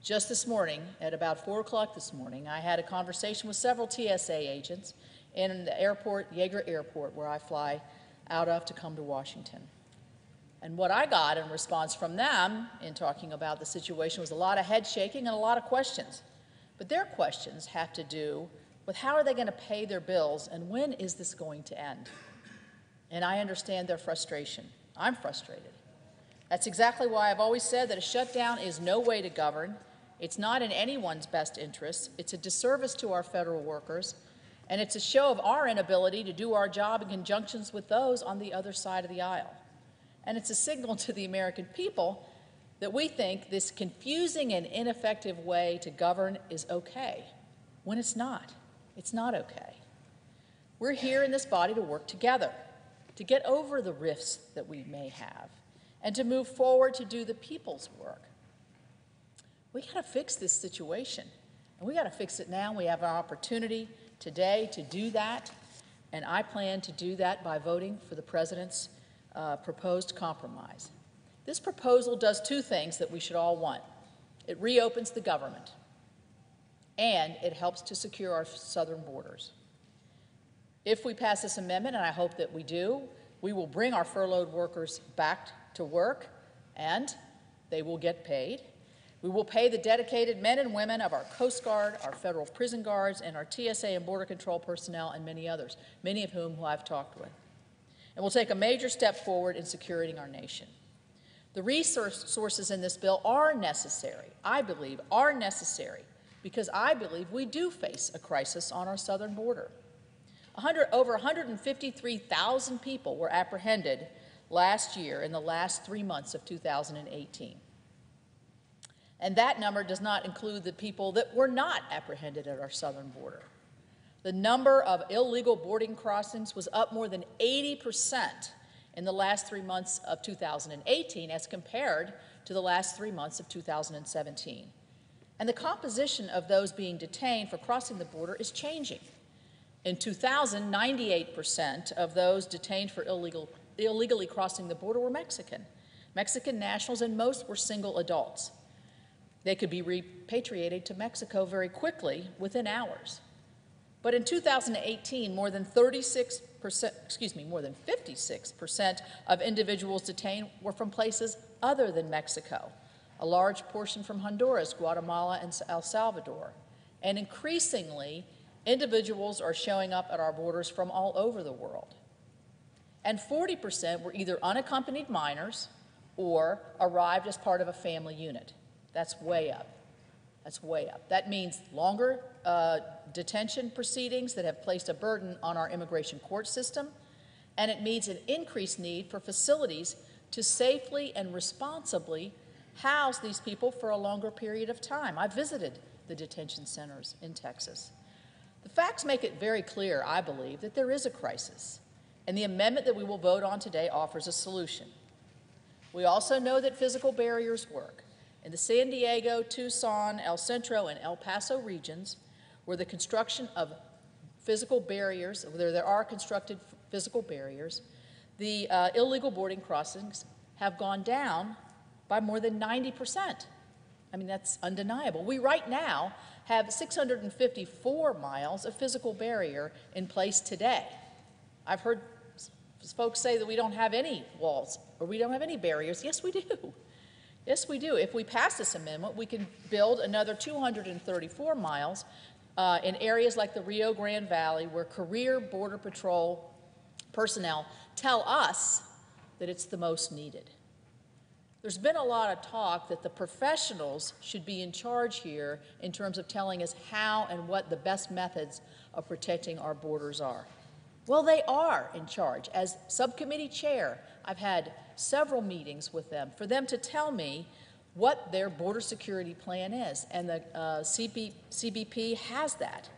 Just this morning, at about 4 o'clock this morning, I had a conversation with several TSA agents in the airport, Yeager Airport, where I fly out of to come to Washington. And what I got in response from them in talking about the situation was a lot of head shaking and a lot of questions. But their questions have to do with how are they going to pay their bills and when is this going to end? And I understand their frustration. I'm frustrated. That's exactly why I've always said that a shutdown is no way to govern. It's not in anyone's best interest. It's a disservice to our federal workers, and it's a show of our inability to do our job in conjunction with those on the other side of the aisle. And it's a signal to the American people that we think this confusing and ineffective way to govern is okay, when it's not. It's not okay. We're here in this body to work together, to get over the rifts that we may have, and to move forward to do the people's work. We got to fix this situation, and we got to fix it now. We have an opportunity today to do that, and I plan to do that by voting for the President's proposed compromise. This proposal does two things that we should all want. It reopens the government, and it helps to secure our southern borders. If we pass this amendment, and I hope that we do, we will bring our furloughed workers back to work, and they will get paid. We will pay the dedicated men and women of our Coast Guard, our federal prison guards, and our TSA and Border Control personnel, and many others, many of whom I've talked with. And we'll take a major step forward in securing our nation. The resources in this bill are necessary, I believe, are necessary, because I believe we do face a crisis on our southern border. Over 153,000 people were apprehended last year in the last 3 months of 2018. And that number does not include the people that were not apprehended at our southern border. The number of illegal boarding crossings was up more than 80% in the last 3 months of 2018 as compared to the last 3 months of 2017. And the composition of those being detained for crossing the border is changing. In 2000, 98% of those detained for illegally crossing the border were Mexican nationals, and most were single adults. They could be repatriated to Mexico very quickly, within hours. But in 2018, more than 56% of individuals detained were from places other than Mexico, a large portion from Honduras, Guatemala, and El Salvador. And increasingly, individuals are showing up at our borders from all over the world. And 40% were either unaccompanied minors or arrived as part of a family unit. That's way up. That's way up. That means longer detention proceedings that have placed a burden on our immigration court system, and it means an increased need for facilities to safely and responsibly house these people for a longer period of time. I visited the detention centers in Texas. The facts make it very clear, I believe, that there is a crisis, and the amendment that we will vote on today offers a solution. We also know that physical barriers work. In the San Diego, Tucson, El Centro, and El Paso regions, where the construction of physical barriers, where there are constructed physical barriers, the illegal boarding crossings have gone down by more than 90%. I mean, that's undeniable. We right now have 654 miles of physical barrier in place today. I've heard folks say that we don't have any walls or we don't have any barriers. Yes, we do. Yes, we do. If we pass this amendment, we can build another 234 miles in areas like the Rio Grande Valley, where career Border Patrol personnel tell us that it's the most needed. There's been a lot of talk that the professionals should be in charge here in terms of telling us how and what the best methods of protecting our borders are. Well, they are in charge. As subcommittee chair, I've had several meetings with them for them to tell me what their border security plan is, and the CBP has that.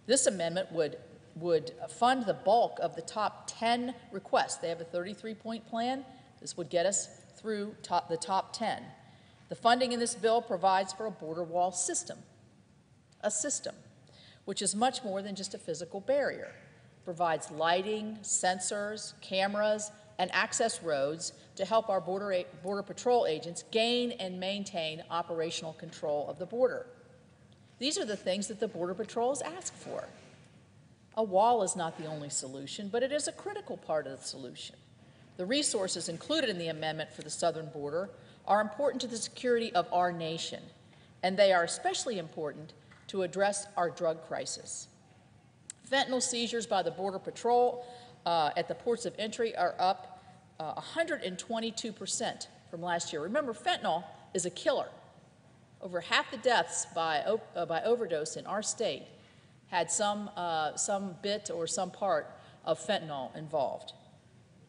This amendment would fund the bulk of the top 10 requests. They have a 33-point plan. This would get us through the top 10. The funding in this bill provides for a border wall system, which is much more than just a physical barrier. It provides lighting, sensors, cameras, and access roads to help our Border Patrol agents gain and maintain operational control of the border. These are the things that the Border Patrols ask for. A wall is not the only solution, but it is a critical part of the solution. The resources included in the amendment for the southern border are important to the security of our nation, and they are especially important to address our drug crisis. Fentanyl seizures by the Border Patrol at the ports of entry are up 122% from last year. Remember, fentanyl is a killer. Over half the deaths by overdose in our state had some bit or some part of fentanyl involved.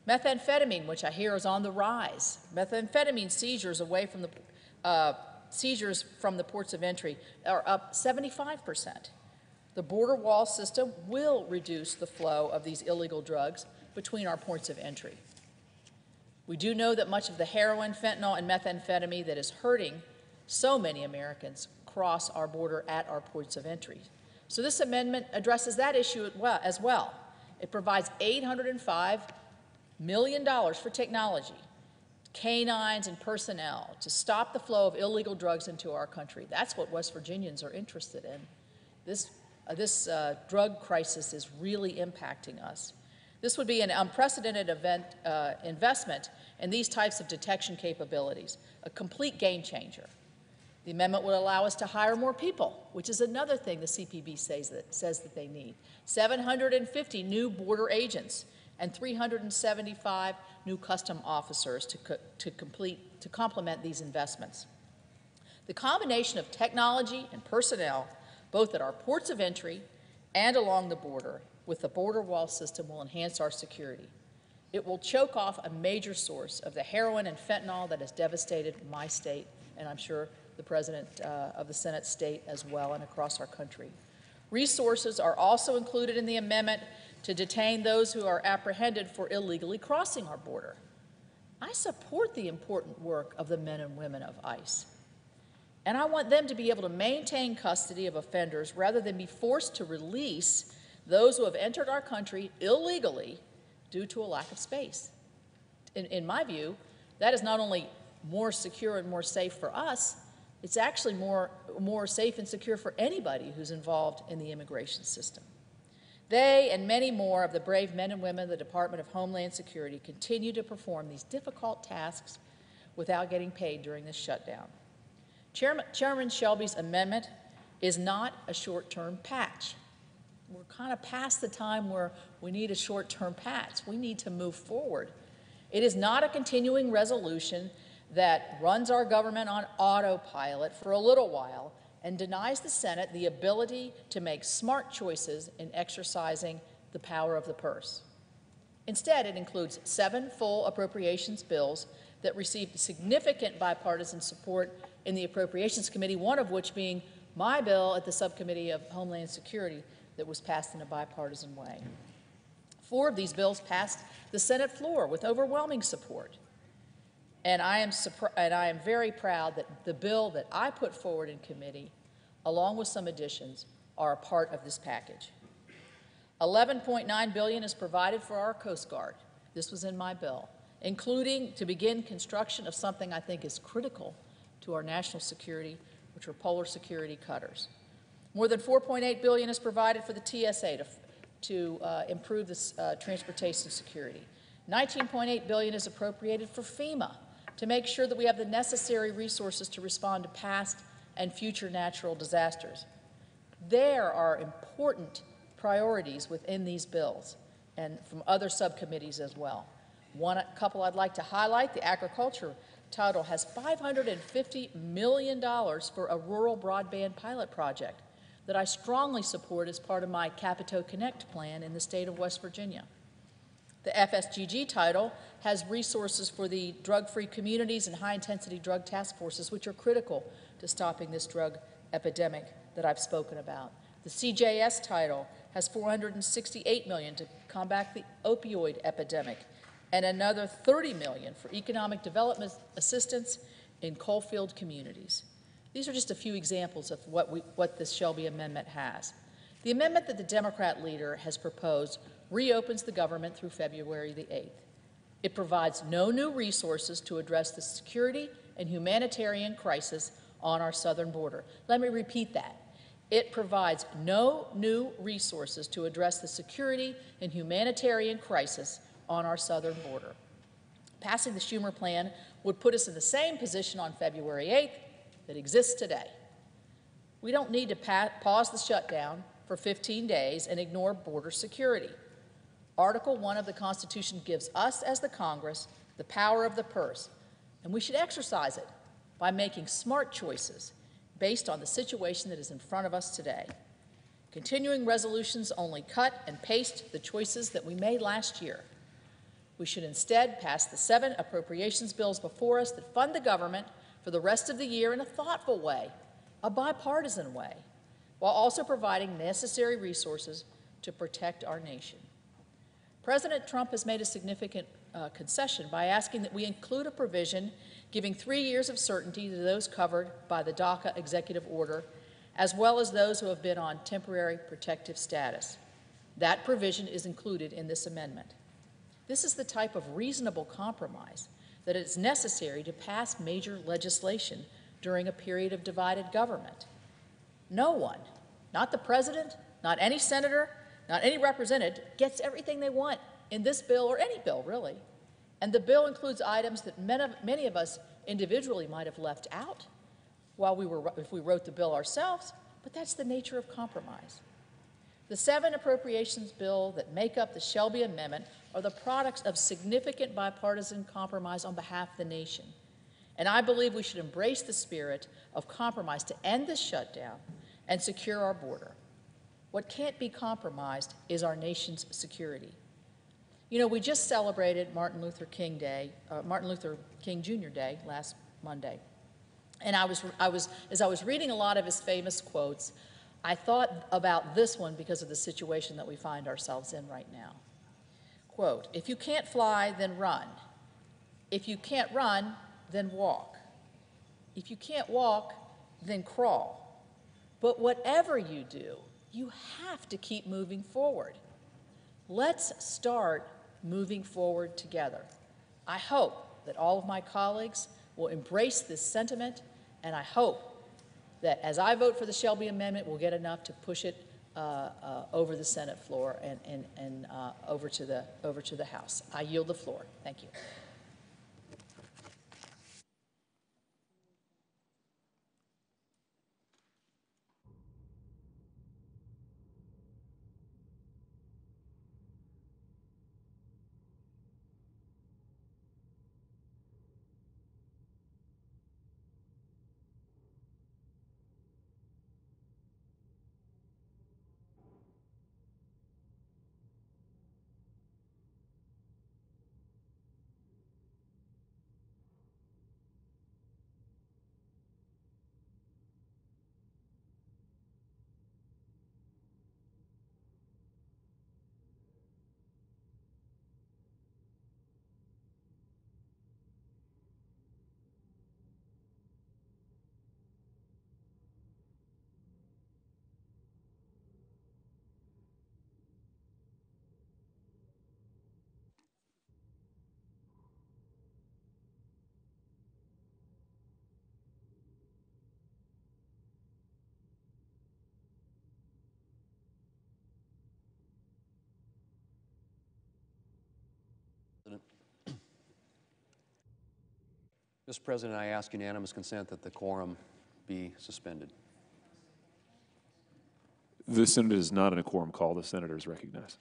Methamphetamine, which I hear is on the rise. Methamphetamine seizures from the ports of entry are up 75%. The border wall system will reduce the flow of these illegal drugs between our ports of entry. We do know that much of the heroin, fentanyl, and methamphetamine that is hurting so many Americans cross our border at our ports of entry. So this amendment addresses that issue as well. It provides $805 million for technology, canines, and personnel to stop the flow of illegal drugs into our country. That's what West Virginians are interested in. This drug crisis is really impacting us. This would be an unprecedented investment in these types of detection capabilities, a complete game changer. The amendment would allow us to hire more people, which is another thing the CPB says that they need. 750 new border agents and 375 new custom officers to complement these investments. The combination of technology and personnel, both at our ports of entry and along the border, with the border wall system will enhance our security. It will choke off a major source of the heroin and fentanyl that has devastated my state, and I'm sure the President of the Senate state as well, and across our country. Resources are also included in the amendment to detain those who are apprehended for illegally crossing our border. I support the important work of the men and women of ICE, and I want them to be able to maintain custody of offenders rather than be forced to release those who have entered our country illegally due to a lack of space. In my view, that is not only more secure and more safe for us, it's actually more safe and secure for anybody who's involved in the immigration system. They and many more of the brave men and women of the Department of Homeland Security continue to perform these difficult tasks without getting paid during this shutdown. Chairman Shelby's amendment is not a short-term patch. We're kind of past the time where we need a short-term patch. We need to move forward. It is not a continuing resolution that runs our government on autopilot for a little while and denies the Senate the ability to make smart choices in exercising the power of the purse. Instead, it includes 7 full appropriations bills that received significant bipartisan support in the Appropriations Committee, one of which being my bill at the Subcommittee of Homeland Security that was passed in a bipartisan way. 4 of these bills passed the Senate floor with overwhelming support. And I am very proud that the bill that I put forward in committee, along with some additions, are a part of this package. $11.9 billion is provided for our Coast Guard. This was in my bill, including to begin construction of something I think is critical to our national security, which are polar security cutters. More than $4.8 billion is provided for the TSA to improve this transportation security. $19.8 billion is appropriated for FEMA to make sure that we have the necessary resources to respond to past and future natural disasters. There are important priorities within these bills and from other subcommittees as well. One couple I'd like to highlight, the agriculture title has $550 million for a rural broadband pilot project that I strongly support as part of my Capito Connect plan in the state of West Virginia. The FSGG title has resources for the drug-free communities and high-intensity drug task forces, which are critical to stopping this drug epidemic that I've spoken about. The CJS title has $468 million to combat the opioid epidemic and another $30 million for economic development assistance in coalfield communities. These are just a few examples of what this Shelby Amendment has. The amendment that the Democrat leader has proposed reopens the government through February the 8th. It provides no new resources to address the security and humanitarian crisis on our southern border. Let me repeat that. It provides no new resources to address the security and humanitarian crisis on our southern border. Passing the Schumer plan would put us in the same position on February 8th that exists today. We don't need to pause the shutdown for 15 days and ignore border security. Article 1 of the Constitution gives us, as the Congress, the power of the purse, and we should exercise it by making smart choices based on the situation that is in front of us today. Continuing resolutions only cut and paste the choices that we made last year. We should instead pass the 7 appropriations bills before us that fund the government for the rest of the year in a thoughtful way, a bipartisan way, while also providing necessary resources to protect our nation. President Trump has made a significant concession by asking that we include a provision giving 3 years of certainty to those covered by the DACA executive order, as well as those who have been on temporary protective status. That provision is included in this amendment. This is the type of reasonable compromise that is necessary to pass major legislation during a period of divided government. No one, not the president, not any senator, not any representative, gets everything they want in this bill or any bill, really. And the bill includes items that many of us individually might have left out if we wrote the bill ourselves, but that's the nature of compromise. The 7 appropriations bill that make up the Shelby Amendment are the products of significant bipartisan compromise on behalf of the nation. And I believe we should embrace the spirit of compromise to end this shutdown and secure our border. What can't be compromised is our nation's security. You know, we just celebrated Martin Luther King Jr. Day last Monday. And as I was reading a lot of his famous quotes, I thought about this one because of the situation that we find ourselves in right now. Quote, "If you can't fly, then run. If you can't run, then walk. If you can't walk, then crawl. But whatever you do, you have to keep moving forward. Let's start moving forward together." I hope that all of my colleagues will embrace this sentiment, and I hope that as I vote for the Shelby Amendment, we'll get enough to push it over the Senate floor and over to the House. I yield the floor. Thank you. Mr. President, I ask unanimous consent that the quorum be suspended. The Senate is not in a quorum call. The senator is recognized.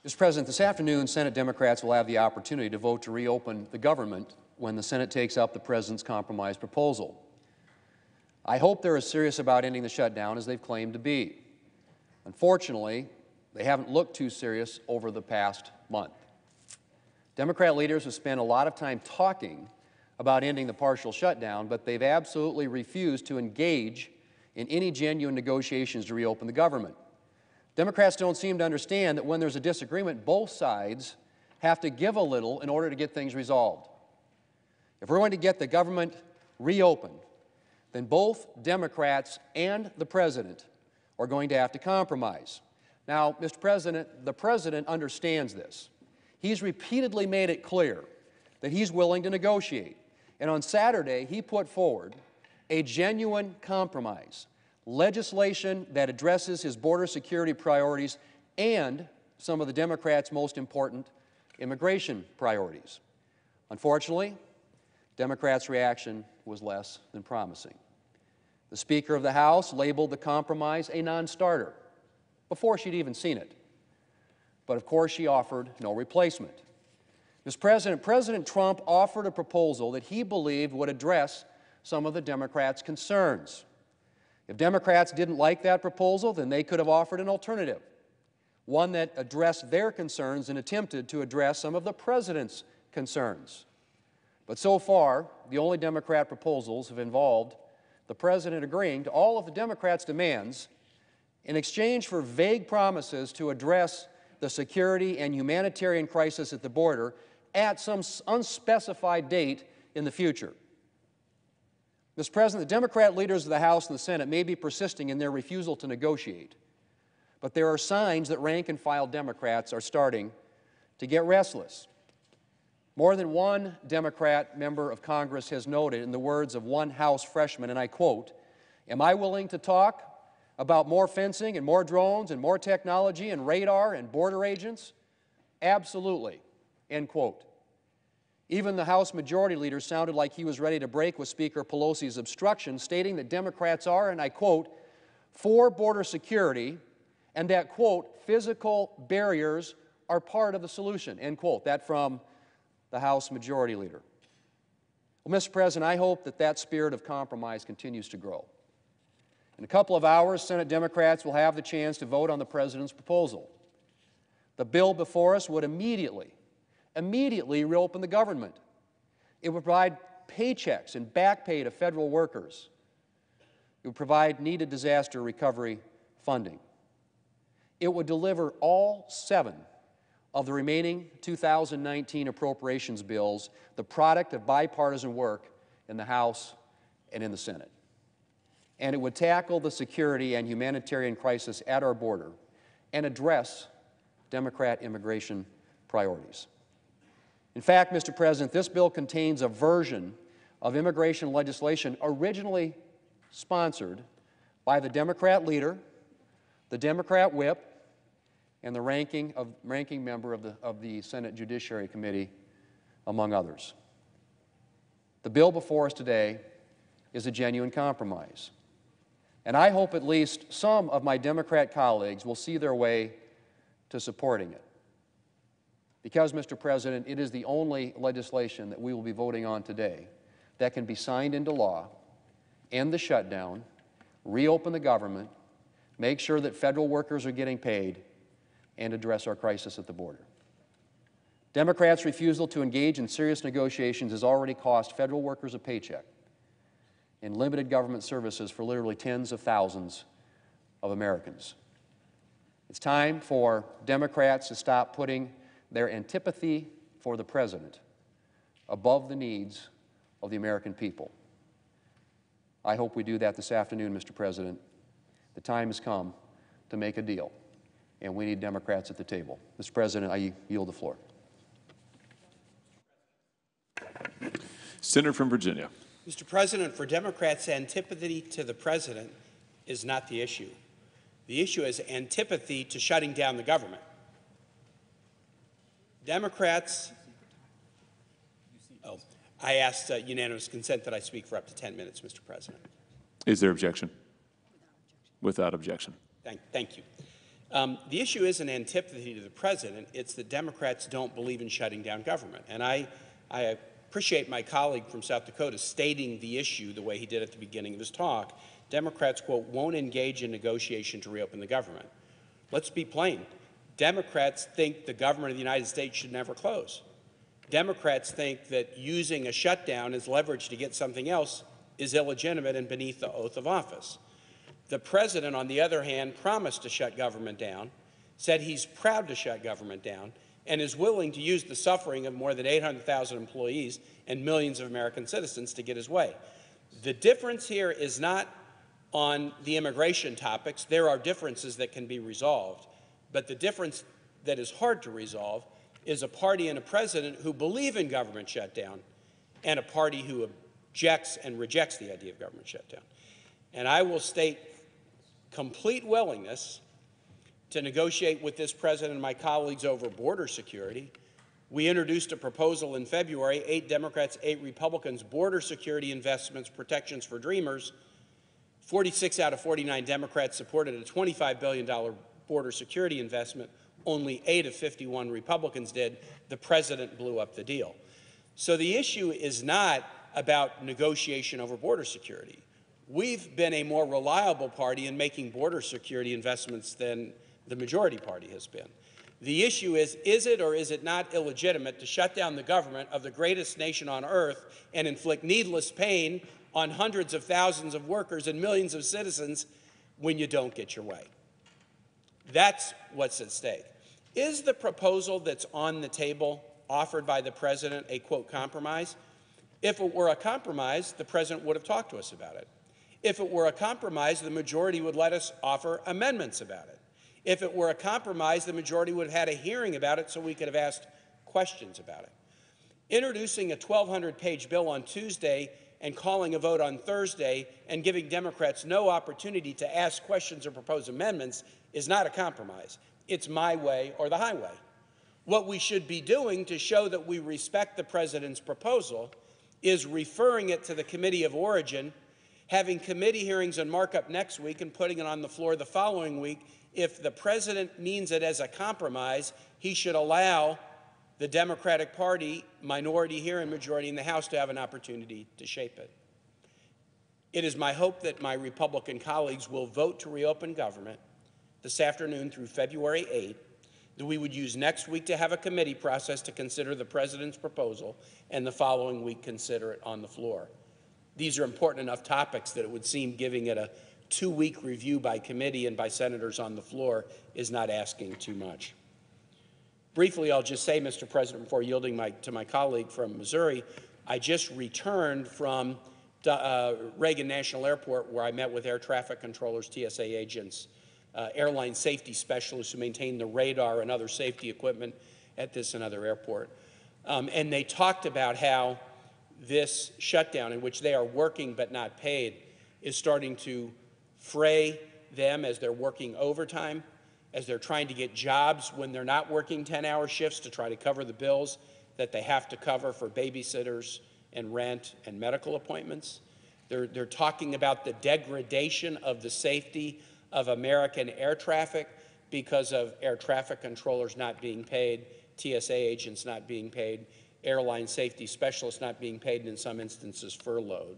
Mr. President, this afternoon, Senate Democrats will have the opportunity to vote to reopen the government when the Senate takes up the President's compromise proposal. I hope they're as serious about ending the shutdown as they've claimed to be. Unfortunately, they haven't looked too serious over the past month. Democrat leaders have spent a lot of time talking about ending the partial shutdown, but they've absolutely refused to engage in any genuine negotiations to reopen the government. Democrats don't seem to understand that when there's a disagreement, both sides have to give a little in order to get things resolved. If we're going to get the government reopened, then both Democrats and the President are going to have to compromise. Now, Mr. President, the President understands this. He's repeatedly made it clear that he's willing to negotiate. And on Saturday, he put forward a genuine compromise, legislation that addresses his border security priorities and some of the Democrats' most important immigration priorities. Unfortunately, Democrats' reaction was less than promising. The Speaker of the House labeled the compromise a non-starter before she'd even seen it. But of course, she offered no replacement. Mr. President, President Trump offered a proposal that he believed would address some of the Democrats' concerns. If Democrats didn't like that proposal, then they could have offered an alternative, one that addressed their concerns and attempted to address some of the President's concerns. But so far, the only Democrat proposals have involved the President agreeing to all of the Democrats' demands in exchange for vague promises to address the security and humanitarian crisis at the border at some unspecified date in the future. Mr. President, the Democrat leaders of the House and the Senate may be persisting in their refusal to negotiate, but there are signs that rank-and-file Democrats are starting to get restless. More than one Democrat member of Congress has noted, in the words of one House freshman, and I quote, "Am I willing to talk about more fencing and more drones and more technology and radar and border agents? Absolutely," end quote. Even the House Majority Leader sounded like he was ready to break with Speaker Pelosi's obstruction, stating that Democrats are, and I quote, "for border security," and that, quote, "physical barriers are part of the solution," end quote. That from the House Majority Leader. Well, Mr. President, I hope that that spirit of compromise continues to grow. In a couple of hours, Senate Democrats will have the chance to vote on the President's proposal. The bill before us would immediately reopen the government. It would provide paychecks and back pay to federal workers. It would provide needed disaster recovery funding. It would deliver all 7 of the remaining 2019 appropriations bills, the product of bipartisan work in the House and in the Senate. And it would tackle the security and humanitarian crisis at our border and address Democrat immigration priorities. In fact, Mr. President, this bill contains a version of immigration legislation originally sponsored by the Democrat leader, the Democrat whip, and the ranking member of the Senate Judiciary Committee, among others. The bill before us today is a genuine compromise. And I hope at least some of my Democrat colleagues will see their way to supporting it. Because, Mr. President, it is the only legislation that we will be voting on today that can be signed into law, end the shutdown, reopen the government, make sure that federal workers are getting paid, and address our crisis at the border. Democrats' refusal to engage in serious negotiations has already cost federal workers a paycheck and limited government services for literally tens of thousands of Americans. It's time for Democrats to stop putting their antipathy for the President above the needs of the American people. I hope we do that this afternoon, Mr. President. The time has come to make a deal, and we need Democrats at the table. Mr. President, I yield the floor. Senator from Virginia. Mr. President, for Democrats, antipathy to the President is not the issue. The issue is antipathy to shutting down the government. Democrats, I ask unanimous consent that I speak for up to 10 minutes, Mr. President. Is there objection? Without objection. Thank you. The issue isn't antipathy to the president. It's that Democrats don't believe in shutting down government. And I appreciate my colleague from South Dakota stating the issue the way he did at the beginning of his talk. Democrats, quote, won't engage in negotiation to reopen the government. Let's be plain. Democrats think the government of the United States should never close. Democrats think that using a shutdown as leverage to get something else is illegitimate and beneath the oath of office. The president, on the other hand, promised to shut government down, said he's proud to shut government down, and is willing to use the suffering of more than 800,000 employees and millions of American citizens to get his way. The difference here is not on the immigration topics. There are differences that can be resolved, but the difference that is hard to resolve is a party and a president who believe in government shutdown and a party who objects and rejects the idea of government shutdown. And I will state complete willingness to negotiate with this president and my colleagues over border security. We introduced a proposal in February, 8 Democrats, 8 Republicans, border security investments, protections for dreamers. 46 out of 49 Democrats supported a $25 billion border security investment. Only 8 of 51 Republicans did. The president blew up the deal. So the issue is not about negotiation over border security. We've been a more reliable party in making border security investments than the majority party has been. The issue is it or is it not illegitimate to shut down the government of the greatest nation on earth and inflict needless pain on hundreds of thousands of workers and millions of citizens when you don't get your way? That's what's at stake. Is the proposal that's on the table offered by the president a, quote, compromise? If it were a compromise, the president would have talked to us about it. If it were a compromise, the majority would let us offer amendments about it. If it were a compromise, the majority would have had a hearing about it so we could have asked questions about it. Introducing a 1,200-page bill on Tuesday and calling a vote on Thursday and giving Democrats no opportunity to ask questions or propose amendments is not a compromise. It's my way or the highway. What we should be doing to show that we respect the president's proposal is referring it to the committee of origin, having committee hearings and markup next week, and putting it on the floor the following week. If the president means it as a compromise, he should allow the Democratic Party, minority here and majority in the House, to have an opportunity to shape it. It is my hope that my Republican colleagues will vote to reopen government this afternoon through February 8th, that we would use next week to have a committee process to consider the president's proposal, and the following week consider it on the floor. These are important enough topics that it would seem giving it a 2-week review by committee and by senators on the floor is not asking too much. Briefly, I'll just say, Mr. President, before yielding to my colleague from Missouri, I just returned from Reagan National Airport, where I met with air traffic controllers, TSA agents, airline safety specialists who maintain the radar and other safety equipment at this and other airport. And they talked about how this shutdown, in which they are working but not paid, is starting to fray them as they're working overtime, as they're trying to get jobs when they're not working 10-hour shifts to try to cover the bills that they have to cover for babysitters and rent and medical appointments. They're talking about the degradation of the safety of American air traffic because of air traffic controllers not being paid, TSA agents not being paid, airline safety specialists not being paid, and in some instances furloughed.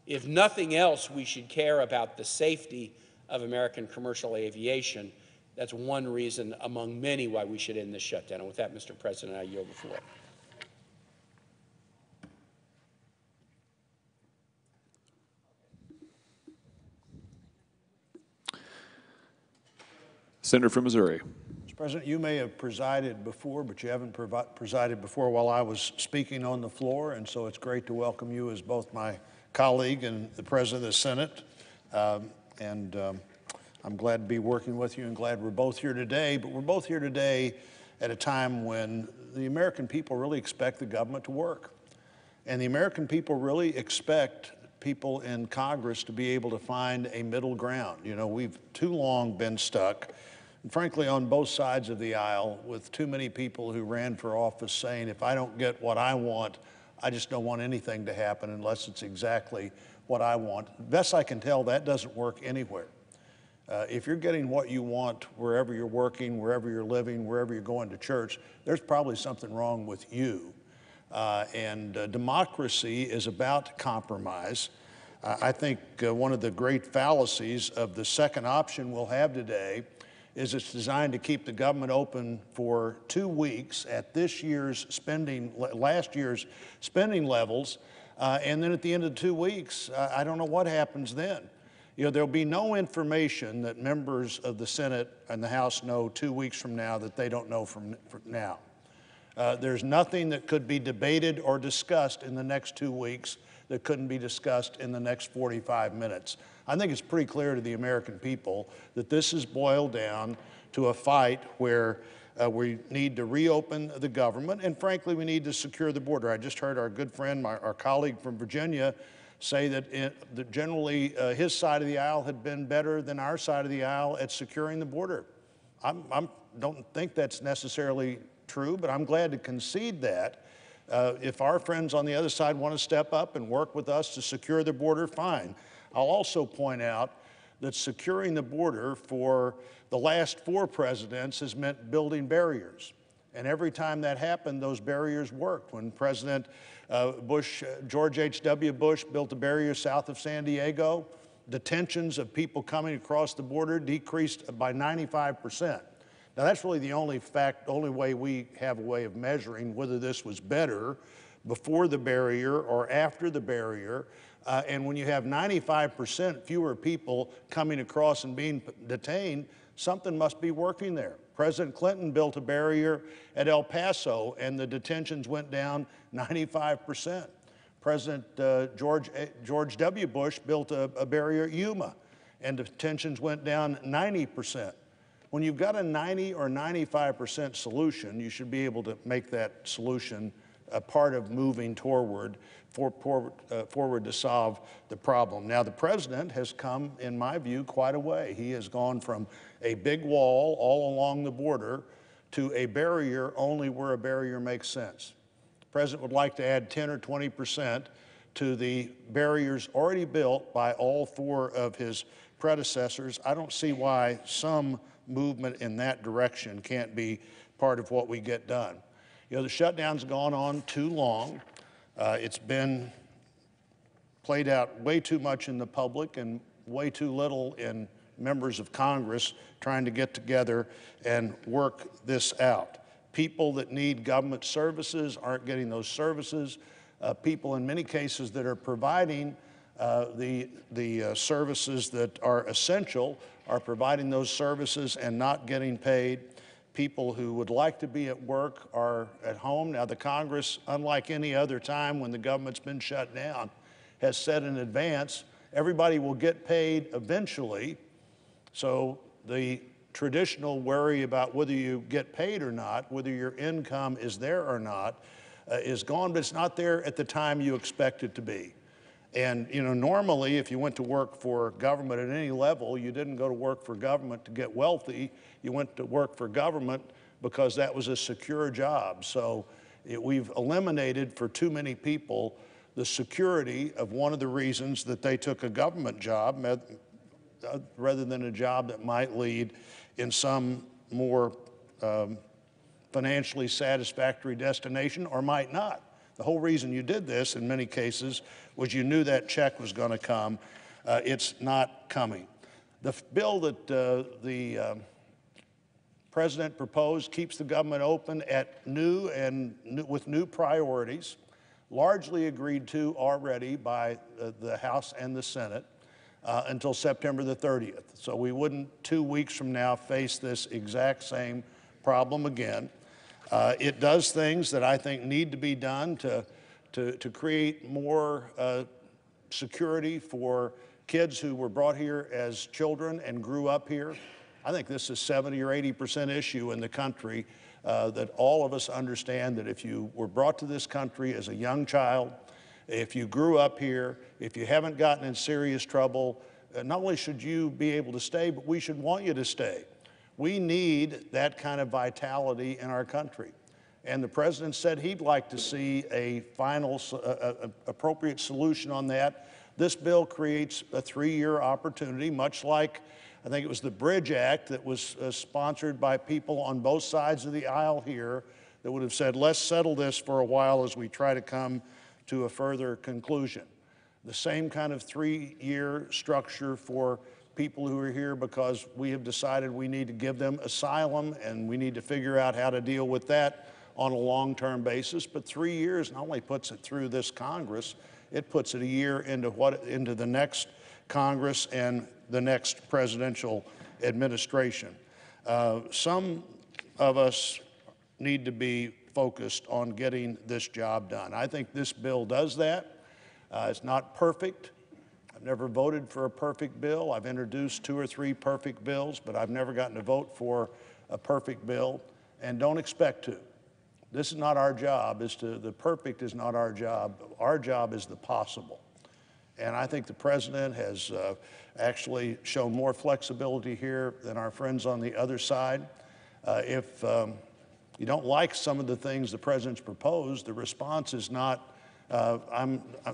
If nothing else, we should care about the safety of American commercial aviation. That's one reason among many why we should end this shutdown. And with that, Mr. President, I yield the floor. Senator from Missouri. Mr. President, you may have presided before, but you haven't presided before while I was speaking on the floor, and so it's great to welcome you as both my colleague and the President of the Senate. I'm glad to be working with you and glad we're both here today, but we're both here today at a time when the American people really expect the government to work. And the American people really expect people in Congress to be able to find a middle ground. You know, we've too long been stuck, and frankly, on both sides of the aisle, with too many people who ran for office saying, if I don't get what I want, I just don't want anything to happen unless it's exactly what I want. Best I can tell, that doesn't work anywhere. If you're getting what you want wherever you're working, wherever you're living, wherever you're going to church, there's probably something wrong with you. Democracy is about compromise. I think one of the great fallacies of the second option we'll have today is it's designed to keep the government open for 2 weeks at this year's spending, last year's spending levels, and then at the end of 2 weeks, I don't know what happens then. You know, there'll be no information that members of the Senate and the House know 2 weeks from now that they don't know from now. There's nothing that could be debated or discussed in the next 2 weeks that couldn't be discussed in the next 45 minutes. I think it's pretty clear to the American people that this is boiled down to a fight where we need to reopen the government, and frankly, we need to secure the border. I just heard our good friend, our colleague from Virginia, say that generally his side of the aisle had been better than our side of the aisle at securing the border. I don't think that's necessarily true, but I'm glad to concede that. If our friends on the other side want to step up and work with us to secure the border, fine. I'll also point out that securing the border for the last 4 presidents has meant building barriers. And every time that happened, those barriers worked. When President George H.W. Bush built a barrier south of San Diego, detentions of people coming across the border decreased by 95%. Now, that's really the only way we have a way of measuring whether this was better before the barrier or after the barrier. And when you have 95% fewer people coming across and being detained, something must be working there. President Clinton built a barrier at El Paso, and the detentions went down 95%. President George W. Bush built a barrier at Yuma, and detentions went down 90%. When you've got a 90 or 95% solution, you should be able to make that solution a part of moving forward to solve the problem. Now, the president has come, in my view, quite a way. He has gone from a big wall all along the border to a barrier only where a barrier makes sense. The president would like to add 10 or 20% to the barriers already built by all 4 of his predecessors. I don't see why some movement in that direction can't be part of what we get done. You know, the shutdown's gone on too long. It's been played out way too much in the public and way too little in members of Congress trying to get together and work this out. People that need government services aren't getting those services. People in many cases that are providing the services that are essential are providing those services and not getting paid. People who would like to be at work are at home. Now, the Congress, unlike any other time when the government's been shut down, has said in advance, everybody will get paid eventually. So the traditional worry about whether you get paid or not, whether your income is there or not, is gone, but it's not there at the time you expect it to be. And, you know, normally if you went to work for government at any level, you didn't go to work for government to get wealthy. You went to work for government because that was a secure job. So we've eliminated for too many people the security of one of the reasons that they took a government job rather than a job that might lead in some more financially satisfactory destination or might not. The whole reason you did this in many cases was you knew that check was going to come. It's not coming. The bill that the president proposed keeps the government open at with new priorities, largely agreed to already by the House and the Senate until September the 30th. So we wouldn't 2 weeks from now face this exact same problem again. It does things that I think need to be done to create more security for kids who were brought here as children and grew up here. I think this is 70 or 80% issue in the country that all of us understand that if you were brought to this country as a young child, if you grew up here, if you haven't gotten in serious trouble, not only should you be able to stay, but we should want you to stay. We need that kind of vitality in our country. And the president said he'd like to see a final appropriate solution on that. This bill creates a 3-year opportunity, much like I think it was the Bridge Act that was sponsored by people on both sides of the aisle here that would have said, let's settle this for a while as we try to come to a further conclusion. The same kind of 3-year structure for people who are here because we have decided we need to give them asylum and we need to figure out how to deal with that on a long-term basis. But 3 years not only puts it through this Congress, it puts it a year into the next Congress and the next presidential administration. Some of us need to be focused on getting this job done. I think this bill does that. It's not perfect. I've never voted for a perfect bill. I've introduced 2 or 3 perfect bills, but I've never gotten a vote for a perfect bill, and don't expect to. This is not our job. The perfect is not our job. Our job is the possible. And I think the president has actually shown more flexibility here than our friends on the other side. If you don't like some of the things the president's proposed, the response is not,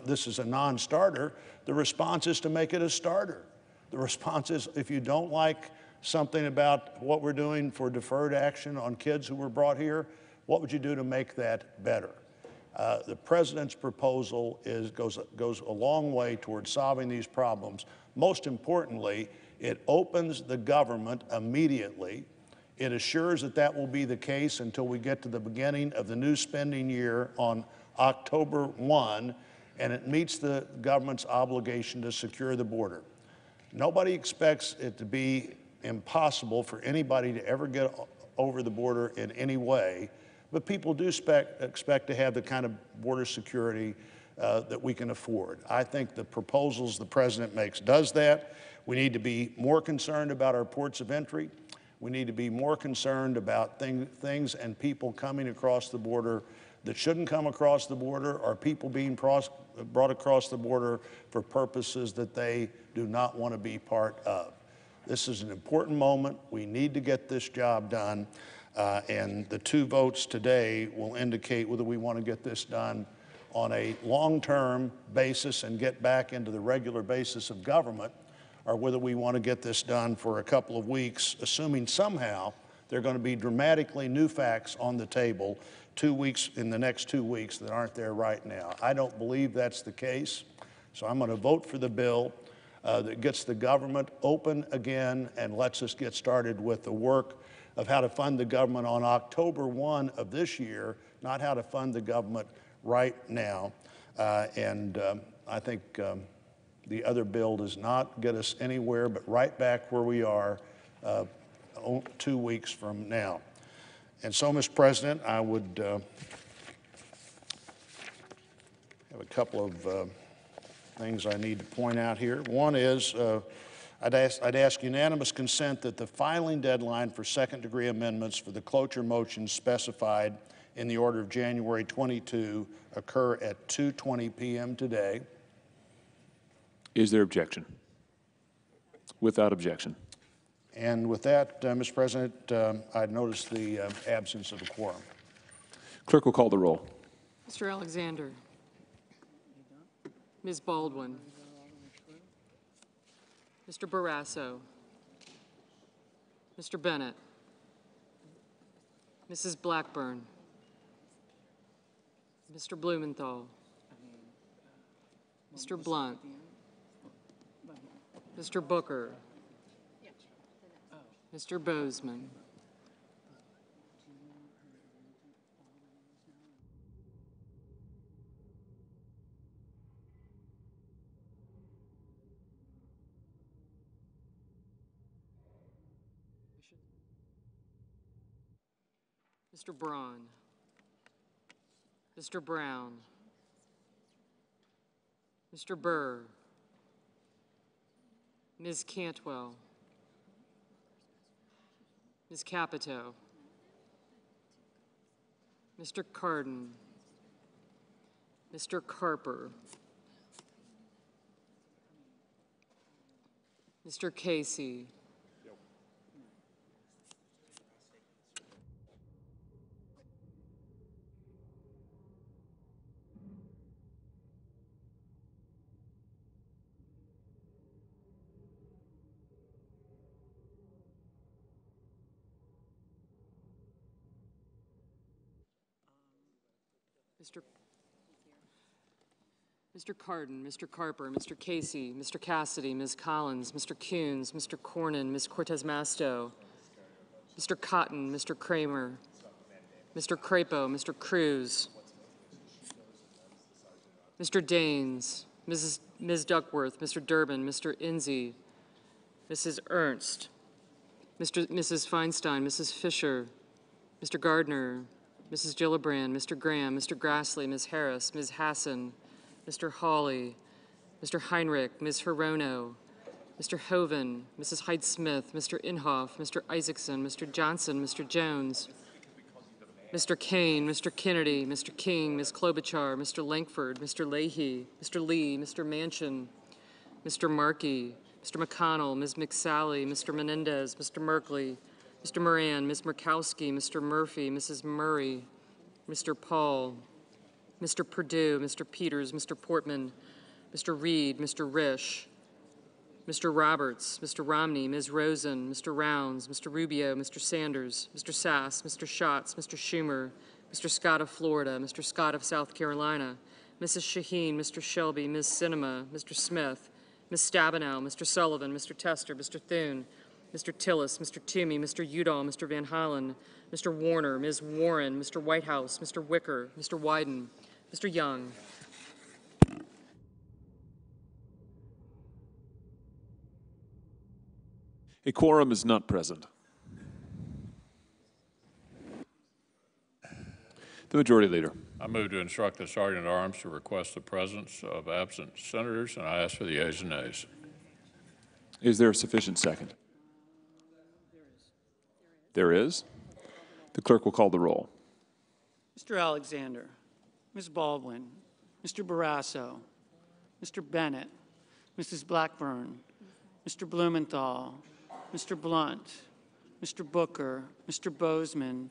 this is a non-starter. The response is to make it a starter. The response is, if you don't like something about what we're doing for deferred action on kids who were brought here, what would you do to make that better? The president's proposal goes a long way towards solving these problems. Most importantly, it opens the government immediately. It assures that that will be the case until we get to the beginning of the new spending year on October 1, and it meets the government's obligation to secure the border. Nobody expects it to be impossible for anybody to ever get over the border in any way, but people do expect to have the kind of border security that we can afford. I think the proposals the president makes does that. We need to be more concerned about our ports of entry. We need to be more concerned about things and people coming across the border that shouldn't come across the border, or people being brought across the border for purposes that they do not want to be part of. This is an important moment. We need to get this job done, and the 2 votes today will indicate whether we want to get this done on a long-term basis and get back into the regular basis of government, or whether we want to get this done for a couple of weeks, assuming somehow there are going to be dramatically new facts on the table in the next 2 weeks that aren't there right now. I don't believe that's the case, so I'm going to vote for the bill that gets the government open again and lets us get started with the work of how to fund the government on October 1 of this year, not how to fund the government right now. I think the other bill does not get us anywhere but right back where we are 2 weeks from now. And so, Mr. President, I would have a couple of things I need to point out here. One is I'd ask unanimous consent that the filing deadline for second-degree amendments for the cloture motions specified in the order of January 22 occur at 2:20 p.m. today. Is there objection? Without objection. And with that, Mr. President, I'd notice the absence of a quorum. Clerk will call the roll. Mr. Alexander. Ms. Baldwin. Mr. Barrasso. Mr. Bennett. Mrs. Blackburn. Mr. Blumenthal. Mr. Blunt. Mr. Booker. Mr. Bozeman. Mr. Braun. Mr. Brown. Mr. Burr. Ms. Cantwell. Ms. Capito. Mr. Cardin. Mr. Carper. Mr. Casey. Mr. Cardin, Mr. Carper, Mr. Casey, Mr. Cassidy, Ms. Collins, Mr. Coons, Mr. Cornyn, Ms. Cortez Masto, Mr. Cotton, Mr. Kramer, Mr. Crapo, Mr. Cruz, Mr. Daines, Ms. Duckworth, Mr. Durbin, Mr. Inze, Mrs. Ernst, Mrs. Feinstein, Mrs. Fisher, Mr. Gardner, Mrs. Gillibrand, Mr. Graham, Mr. Grassley, Ms. Harris, Ms. Hassan, Mr. Hawley, Mr. Heinrich, Ms. Hirono, Mr. Hoven, Mrs. Hyde-Smith, Mr. Inhofe, Mr. Isaacson, Mr. Johnson, Mr. Jones, Mr. Kane, Mr. Kennedy, Mr. King, Ms. Klobuchar, Mr. Lankford, Mr. Leahy, Mr. Lee, Mr. Manchin, Mr. Markey, Mr. McConnell, Ms. McSally, Mr. Menendez, Mr. Merkley, Mr. Moran, Ms. Murkowski, Mr. Murphy, Mrs. Murray, Mr. Paul, Mr. Perdue, Mr. Peters, Mr. Portman, Mr. Reed, Mr. Risch, Mr. Roberts, Mr. Romney, Ms. Rosen, Mr. Rounds, Mr. Rubio, Mr. Sanders, Mr. Sass, Mr. Schatz, Mr. Schumer, Mr. Scott of Florida, Mr. Scott of South Carolina, Mrs. Shaheen, Mr. Shelby, Ms. Sinema, Mr. Smith, Ms. Stabenow, Mr. Sullivan, Mr. Tester, Mr. Thune, Mr. Tillis, Mr. Toomey, Mr. Udall, Mr. Van Hollen, Mr. Warner, Ms. Warren, Mr. Whitehouse, Mr. Wicker, Mr. Wyden, Mr. Young. A quorum is not present. The Majority Leader. I move to instruct the Sergeant at Arms to request the presence of absent senators, and I ask for the ayes and nays. Is there a sufficient second? There is. The clerk will call the roll. Mr. Alexander, Ms. Baldwin, Mr. Barrasso, Mr. Bennett, Mrs. Blackburn, Mr. Blumenthal, Mr. Blunt, Mr. Booker, Mr. Bozeman,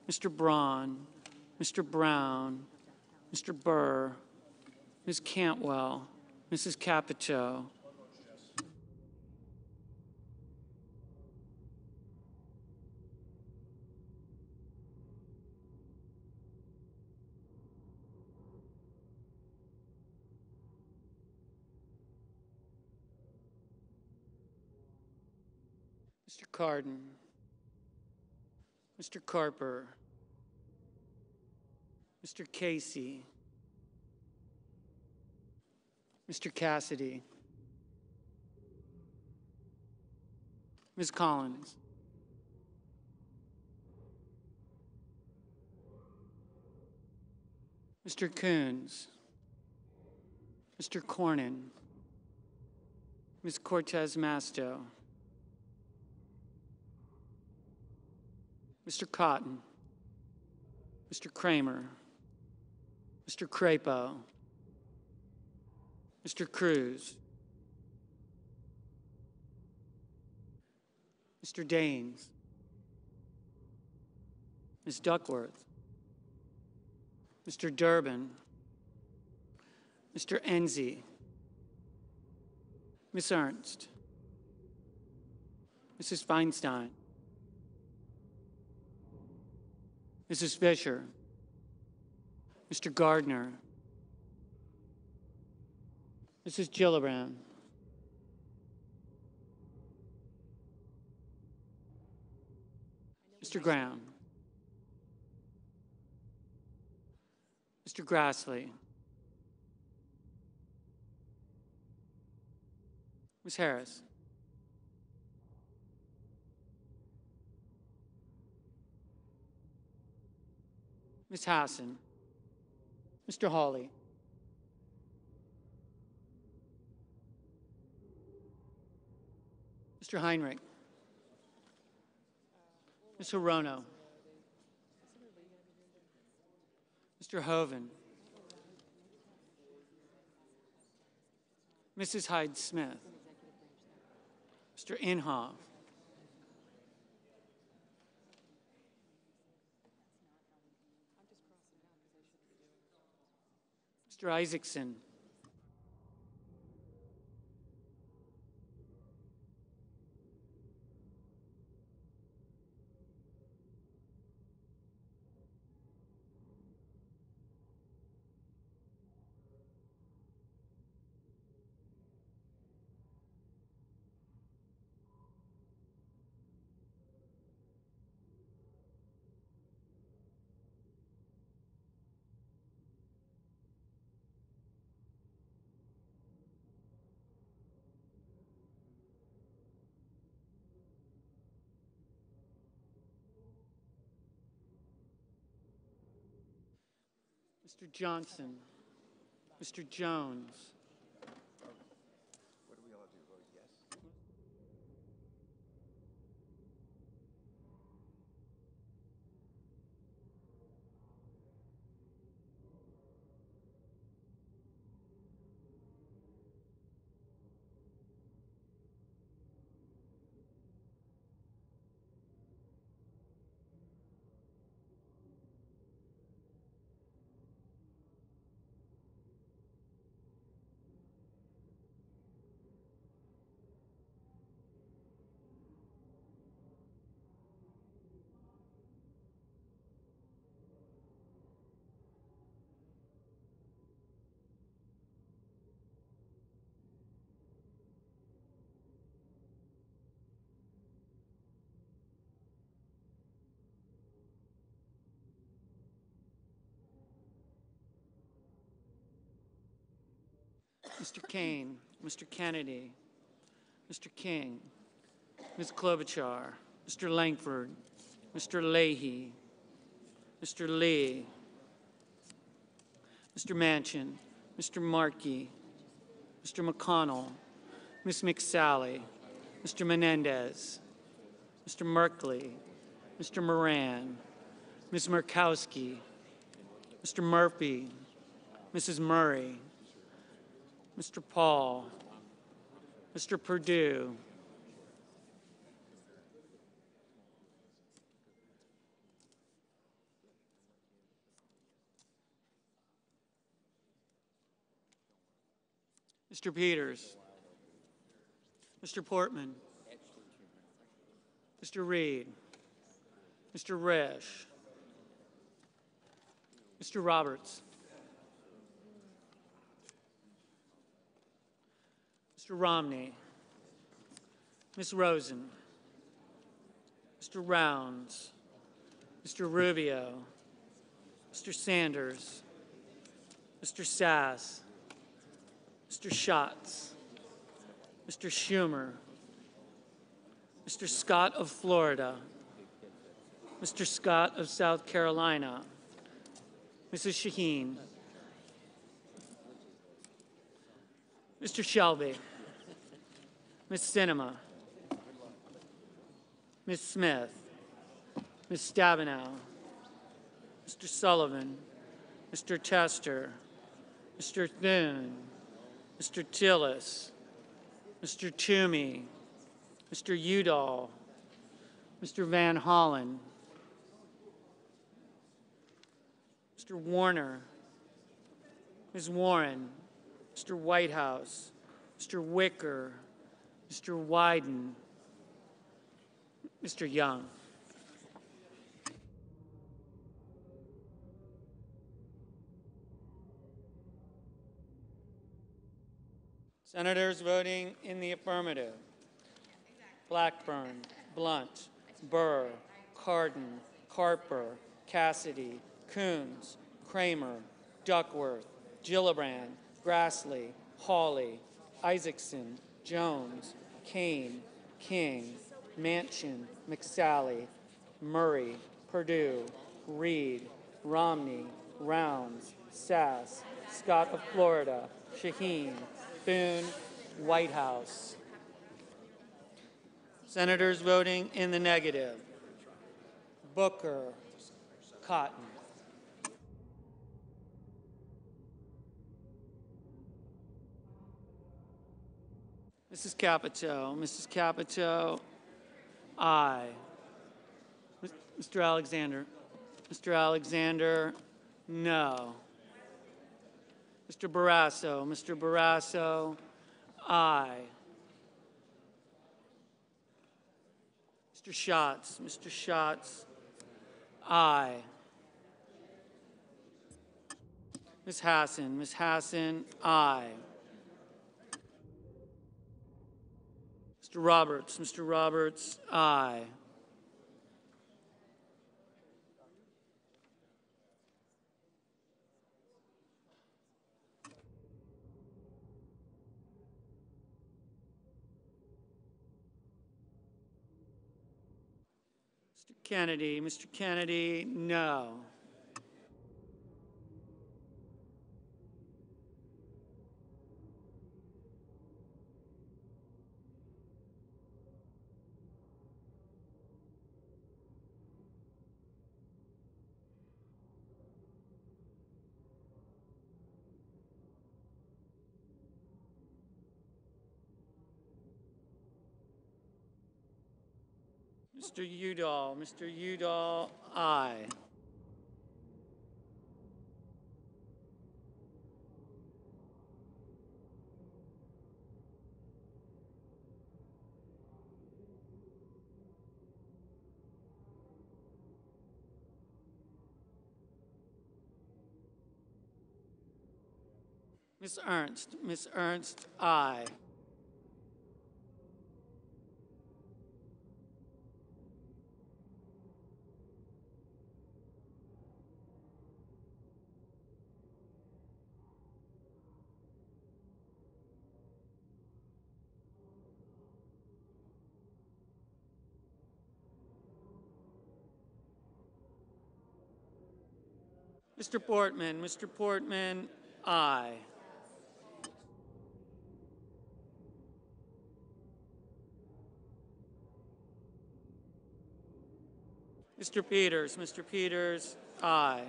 Mr. Braun, Mr. Brown, Mr. Burr, Ms. Cantwell, Mrs. Capito, Mr. Cardin, Mr. Carper, Mr. Casey, Mr. Cassidy, Ms. Collins, Mr. Coons, Mr. Cornyn, Ms. Cortez Masto, Mr. Cotton, Mr. Kramer, Mr. Crapo, Mr. Cruz, Mr. Daines, Ms. Duckworth, Mr. Durbin, Mr. Enze, Ms. Ernst, Mrs. Feinstein, Mrs. Fisher, Mr. Gardner, Mrs. Gillibrand, Mr. Graham, Mr. Grassley, Ms. Harris, Ms. Hassan, Mr. Hawley, Mr. Heinrich, Ms. Hirono, Mr. Hoven, Mrs. Hyde-Smith, Mr. Inhofe, Mr. Isaacson, Mr. Johnson, Mr. Jones, Mr. Kane, Mr. Kennedy, Mr. King, Ms. Klobuchar, Mr. Langford, Mr. Leahy, Mr. Lee, Mr. Manchin, Mr. Markey, Mr. McConnell, Ms. McSally, Mr. Menendez, Mr. Merkley, Mr. Moran, Ms. Murkowski, Mr. Murphy, Mrs. Murray, Mr. Paul, Mr. Perdue, Mr. Peters, Mr. Portman, Mr. Reed, Mr. Resch, Mr. Roberts, Mr. Romney, Ms. Rosen, Mr. Rounds, Mr. Rubio, Mr. Sanders, Mr. Sass, Mr. Schatz, Mr. Schumer, Mr. Scott of Florida, Mr. Scott of South Carolina, Mrs. Shaheen, Mr. Shelby, Ms. Sinema, Ms. Smith, Ms. Stabenow, Mr. Sullivan, Mr. Tester, Mr. Thune, Mr. Tillis, Mr. Toomey, Mr. Udall, Mr. Van Hollen, Mr. Warner, Ms. Warren, Mr. Whitehouse, Mr. Wicker, Mr. Wyden, Mr. Young. Senators voting in the affirmative: Blackburn, Blunt, Burr, Cardin, Carper, Cassidy, Coons, Kramer, Duckworth, Gillibrand, Grassley, Hawley, Isaacson, Jones, Kane, King, Manchin, McSally, Murray, Perdue, Reed, Romney, Rounds, Sass, Scott of Florida, Shaheen, Thune, Whitehouse. Senators voting in the negative: Booker, Cotton. Mrs. Capito, Mrs. Capito, aye. Mr. Alexander, Mr. Alexander, no. Mr. Barrasso, aye. Mr. Schatz, aye. Ms. Hassan, aye. Mr. Roberts, aye. Mr. Kennedy, no. Mr. Udall. Mr. Udall, aye. Ms. Ernst. Ms. Ernst, aye. Mr. Portman. Mr. Portman, aye. Mr. Peters. Mr. Peters, aye.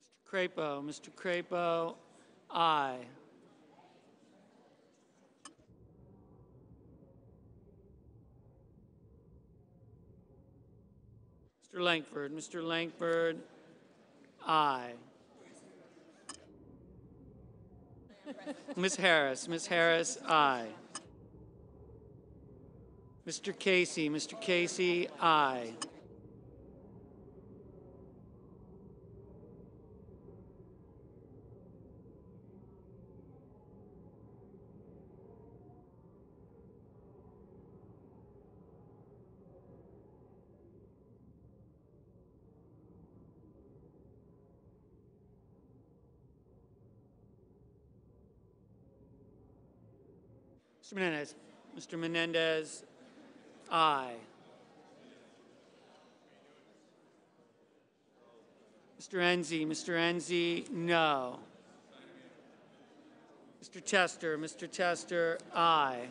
Mr. Crapo. Mr. Crapo, aye. Mr. Langford. Mr. Langford, aye. Ms. Harris. Ms. Harris, aye. Mr. Casey. Mr. Casey, aye. Mr. Menendez. Mr. Menendez, aye. Mr. Enzi. Mr. Enzi, no. Mr. Tester. Mr. Tester, aye.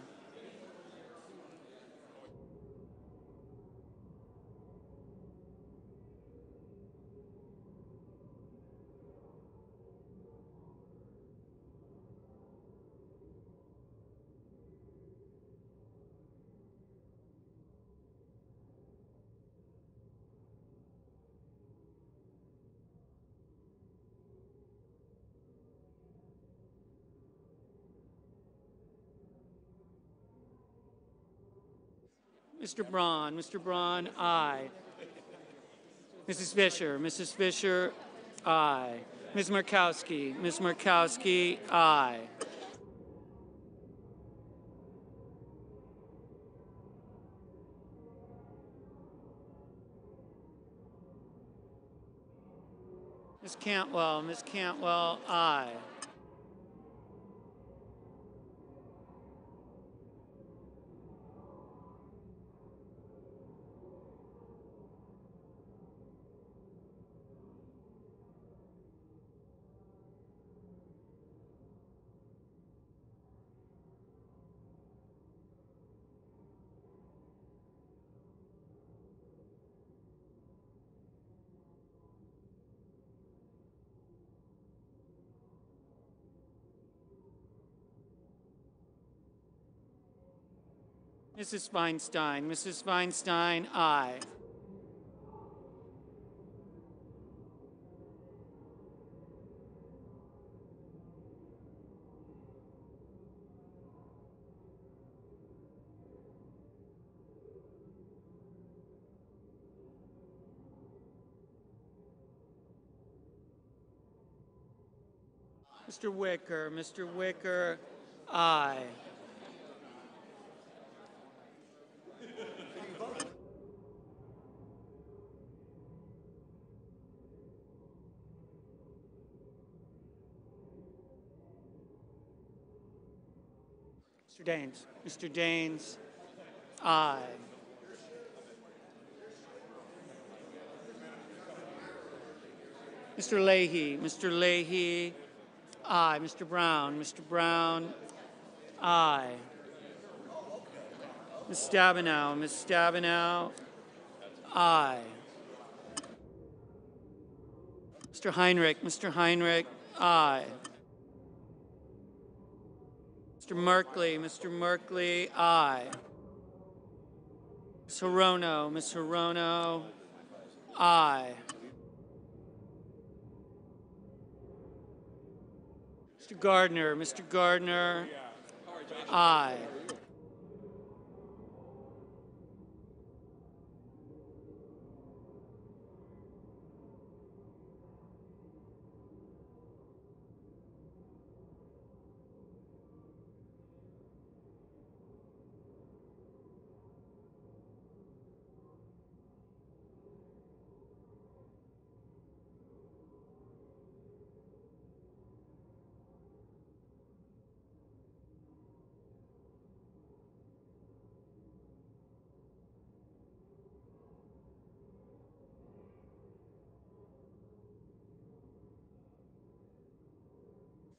Mr. Braun. Mr. Braun, aye. Mrs. Fisher. Mrs. Fisher, aye. Ms. Murkowski. Ms. Murkowski, aye. Ms. Cantwell. Ms. Cantwell, aye. Mrs. Feinstein. Mrs. Feinstein, aye. Mr. Wicker. Mr. Wicker, aye. Mr. Daines. Mr. Daines, aye. Mr. Leahy. Mr. Leahy, aye. Mr. Brown. Mr. Brown, Aye. Ms. Stabenow. Ms. Stabenow. Aye. Mr. Heinrich. Mr. Heinrich. Aye. Mr. Merkley. Mr. Merkley. Aye. Ms. Hirono. Ms. Hirono. Aye. Mr. Gardner. Mr. Gardner. Aye.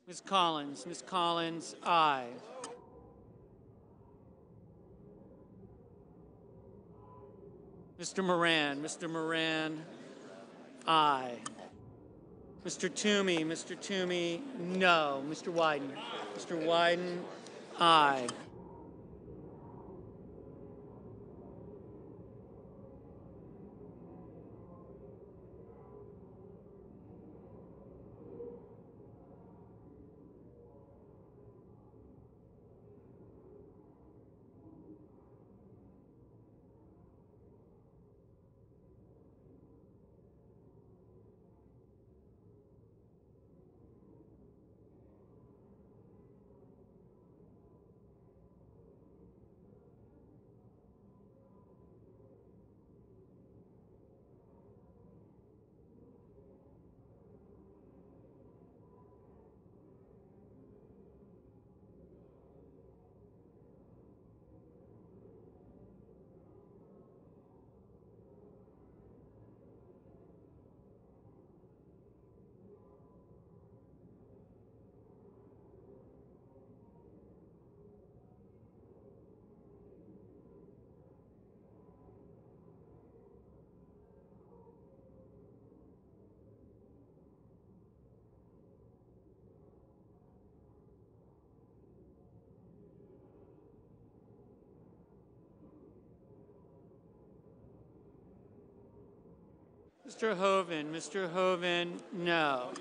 Ms. Collins. Ms. Collins. Aye. Mr. Moran. Mr. Moran. Aye. Mr. Toomey. Mr. Toomey. No. Mr. Wyden. Mr. Wyden. Aye. Mr. Hoven. Mr. Hoven. No.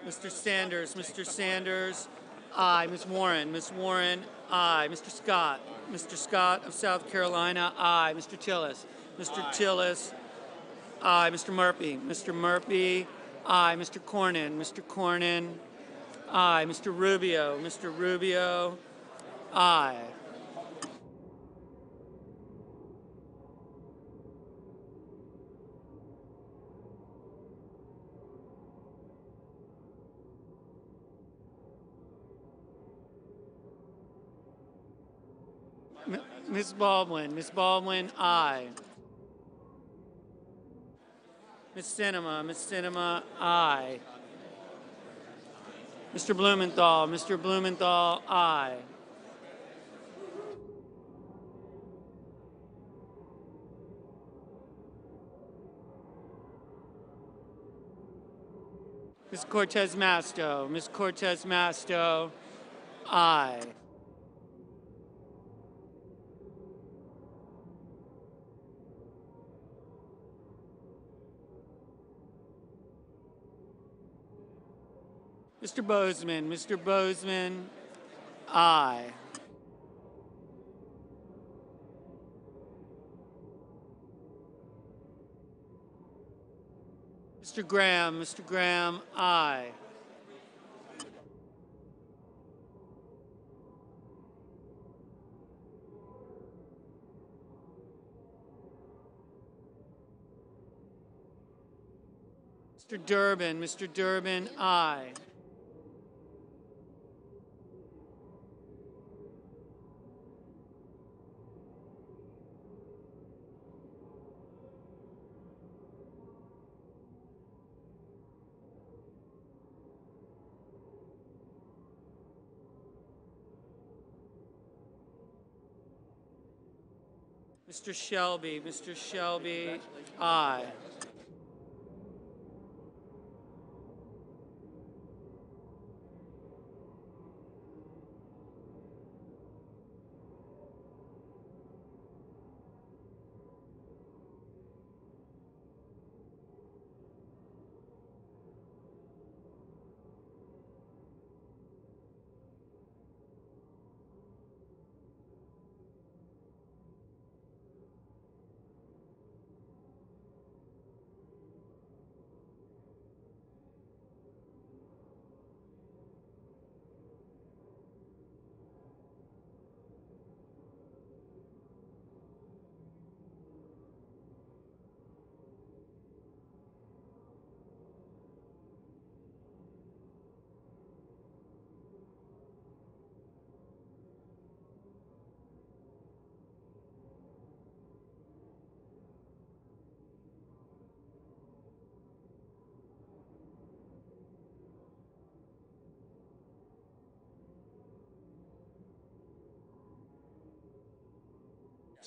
Mr. Sanders. Mr. Sanders. Aye. Ms. Warren. Ms. Warren. Aye. Mr. Scott. Mr. Scott of South Carolina. Aye. Mr. Tillis. Mr. Tillis. Aye. Mr. Murphy. Mr. Murphy. Aye. Mr. Cornyn. Mr. Cornyn. Aye. Mr. Rubio. Mr. Rubio. Aye. Ms. Baldwin. Ms. Baldwin. Aye. Ms. Sinema. Ms. Sinema. Aye. Mr. Blumenthal. Mr. Blumenthal. Aye. Ms. Cortez Masto. Ms. Cortez Masto. Aye. Mr. Bozeman. Mr. Bozeman. Aye. Mr. Graham. Mr. Graham. Aye. Mr. Durbin, aye. Mr. Shelby, aye.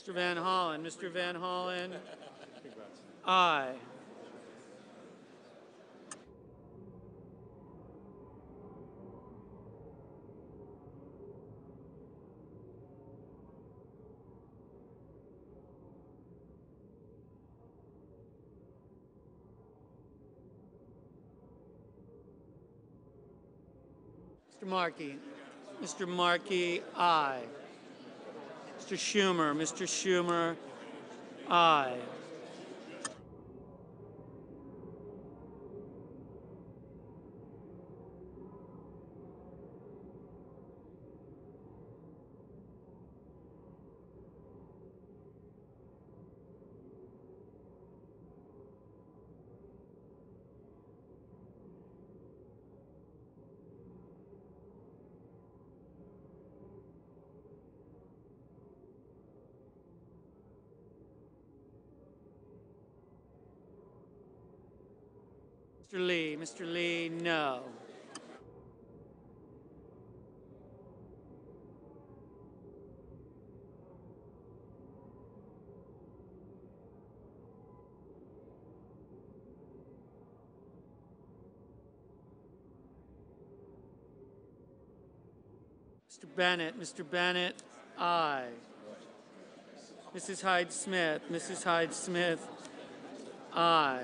Mr. Van Hollen, aye. Mr. Markey, aye. Mr. Schumer, aye. Mr. Lee, no. Mr. Bennett, aye. Mrs. Hyde Smith, aye.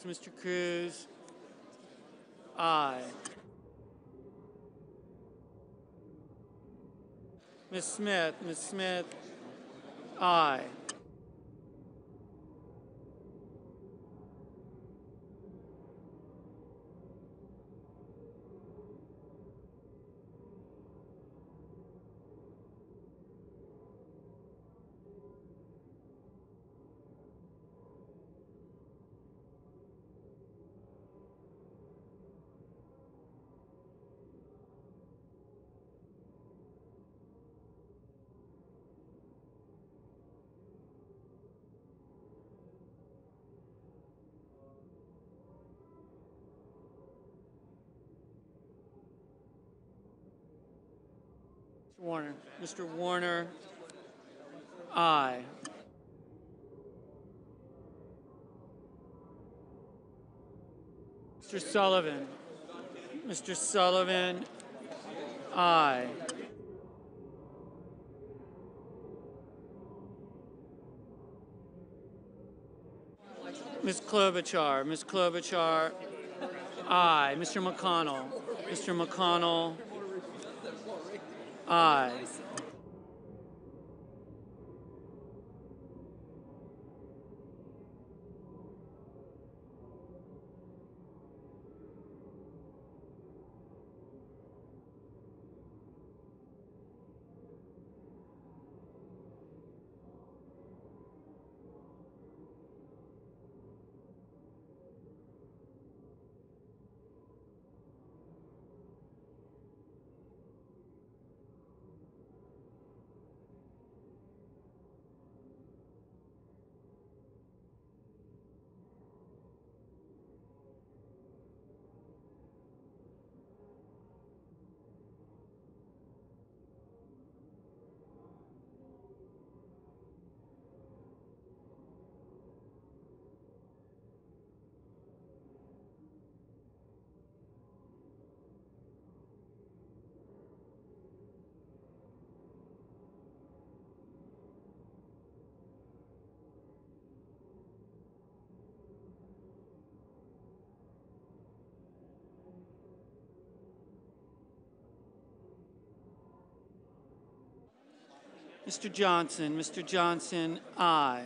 Mr. Cruz, aye. Ms. Smith. Ms. Smith, aye. Warner. Mr. Warner, aye. Mr. Sullivan. Mr. Sullivan, aye. Ms. Klobuchar. Ms. Klobuchar, aye. Mr. McConnell. Mr. McConnell, aye. Mr. Johnson. Mr. Johnson, aye.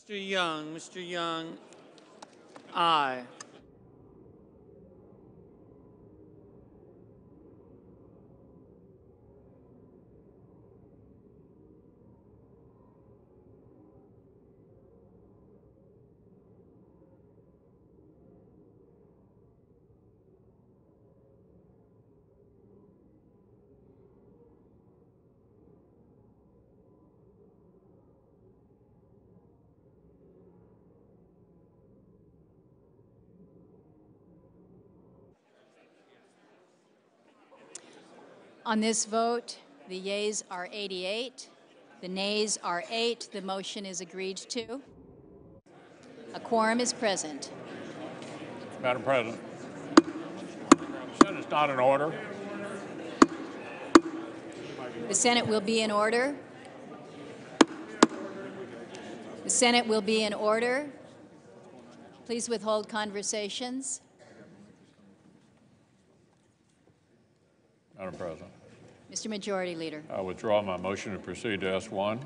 Mr. Young, aye. On this vote, the yeas are 88, the nays are 8. The motion is agreed to. A quorum is present. Madam President, the Senate's not in order. The Senate will be in order. The Senate will be in order. Please withhold conversations. Madam President, Mr. Majority Leader, I withdraw my motion to proceed to S1.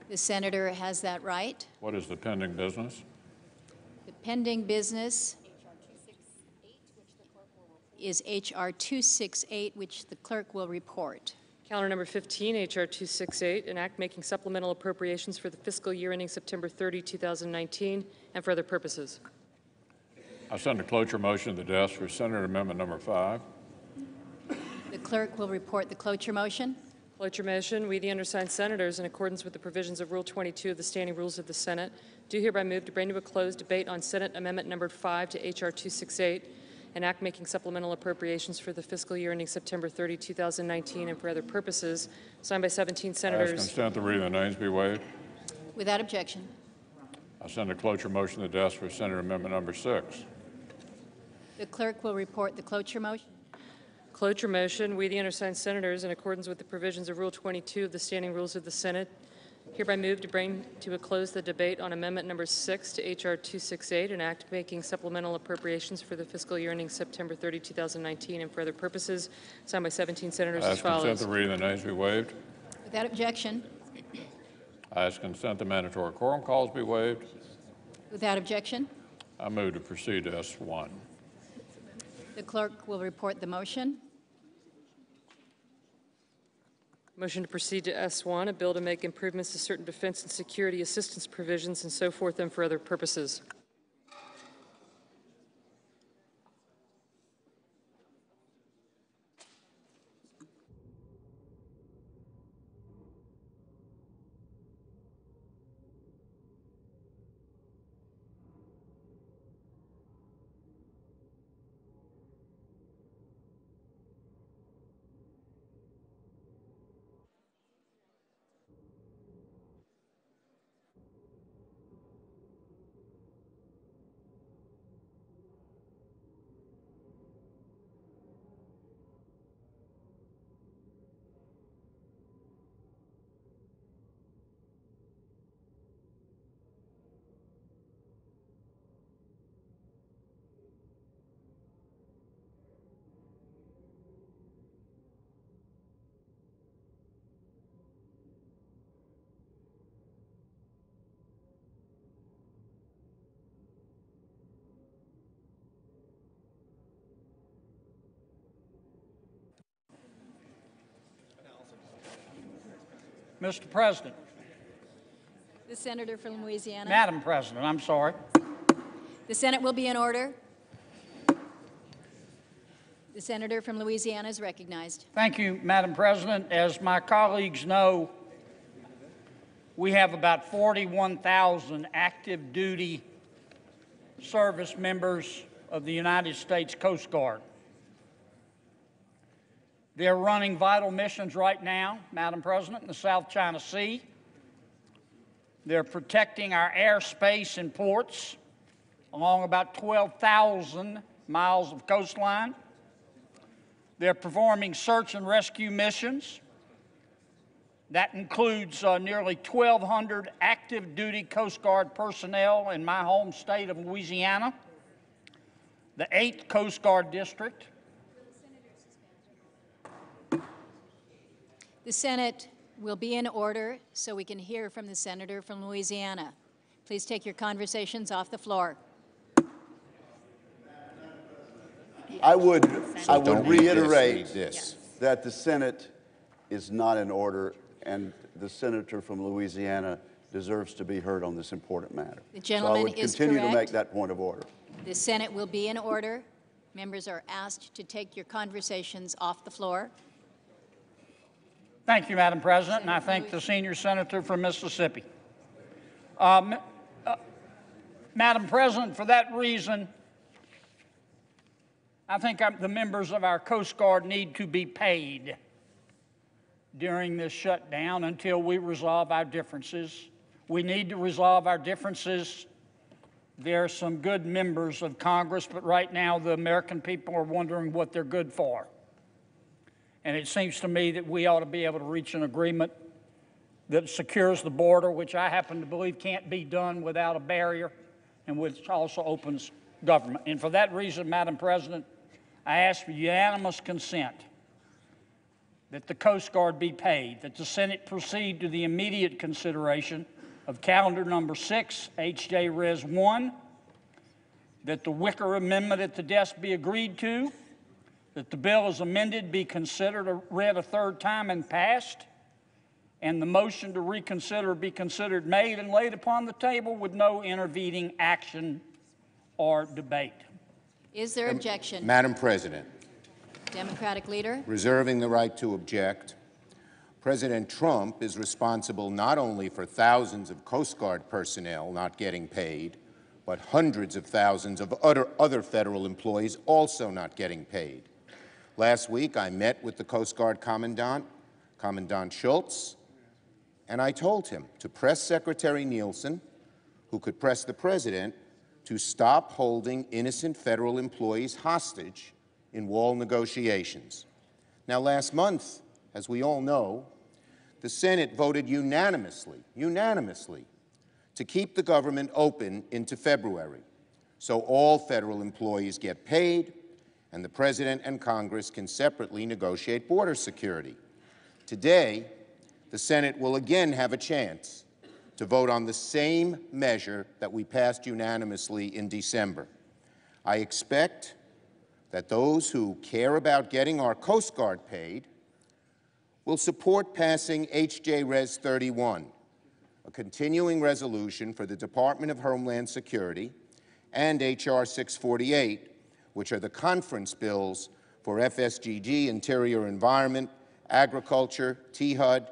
the Senator has that right. What is the pending business? The pending business is H.R. 268, which the clerk will report. Calendar number 15, H.R. 268, an act making supplemental appropriations for the fiscal year ending September 30, 2019, and for other purposes. I send a cloture motion to the desk for Senate Amendment Number 5. The clerk will report the cloture motion. Cloture motion, we, the undersigned senators, in accordance with the provisions of Rule 22 of the Standing Rules of the Senate, do hereby move to bring to a close debate on Senate Amendment Number 5 to H.R. 268, an act making supplemental appropriations for the fiscal year ending September 30, 2019, and for other purposes, signed by 17 I ask senators. consent the reading of the names be waived. Without objection. I send a cloture motion to the desk for Senate Amendment Number 6. The clerk will report the cloture motion. Cloture motion, we, the undersigned senators, in accordance with the provisions of Rule 22 of the Standing Rules of the Senate, hereby move to bring to a close the debate on Amendment Number 6 to H.R. 268, an act making supplemental appropriations for the fiscal year ending September 30, 2019, and for other purposes, signed by 17 senators I as ask consent follows. the reading of the names be waived. Without objection. I ask consent the mandatory quorum calls be waived. Without objection. I move to proceed to S1. The clerk will report the motion. Motion to proceed to S1, a bill to make improvements to certain defense and security assistance provisions and so forth and for other purposes. Mr. President. The senator from Louisiana. Madam President, I'm sorry. The Senate will be in order. The senator from Louisiana is recognized. Thank you, Madam President. As my colleagues know, we have about 41,000 active duty service members of the United States Coast Guard. They're running vital missions right now, Madam President, in the South China Sea. They're protecting our airspace and ports along about 12,000 miles of coastline. They're performing search and rescue missions. That includes nearly 1,200 active duty Coast Guard personnel in my home state of Louisiana, the 8th Coast Guard District. The Senate will be in order so we can hear from the senator from Louisiana. Please take your conversations off the floor. I would don't read this, reiterate read this. that the Senate is not in order, and the senator from Louisiana deserves to be heard on this important matter. The gentleman is So I would continue to make correct. that point of order. The Senate will be in order. Members are asked to take your conversations off the floor. Thank you, Madam President, and I thank the senior senator from Mississippi. Madam President, for that reason, I think the members of our Coast Guard need to be paid during this shutdown until we resolve our differences. We need to resolve our differences. There are some good members of Congress, but right now the American people are wondering what they're good for. And it seems to me that we ought to be able to reach an agreement that secures the border, which I happen to believe can't be done without a barrier, and which also opens government. And for that reason, Madam President, I ask for unanimous consent that the Coast Guard be paid, that the Senate proceed to the immediate consideration of calendar number 6, H.J. Res. 1, that the Wicker Amendment at the desk be agreed to, that the bill as amended be considered or read a third time and passed, and the motion to reconsider be considered made and laid upon the table with no intervening action or debate. Is there objection? Madam President, Democratic leader. reserving the right to object, President Trump is responsible not only for thousands of Coast Guard personnel not getting paid, but hundreds of thousands of other federal employees also not getting paid. Last week, I met with the Coast Guard Commandant, Commandant Schultz, and I told him to press Secretary Nielsen, who could press the President, to stop holding innocent federal employees hostage in wall negotiations. Now, last month, as we all know, the Senate voted unanimously to keep the government open into February, so all federal employees get paid and the President and Congress can separately negotiate border security. Today, the Senate will again have a chance to vote on the same measure that we passed unanimously in December. I expect that those who care about getting our Coast Guard paid will support passing H.J. Res. 31, a continuing resolution for the Department of Homeland Security, and H.R. 648, which are the conference bills for FSGG, Interior Environment, Agriculture, THUD,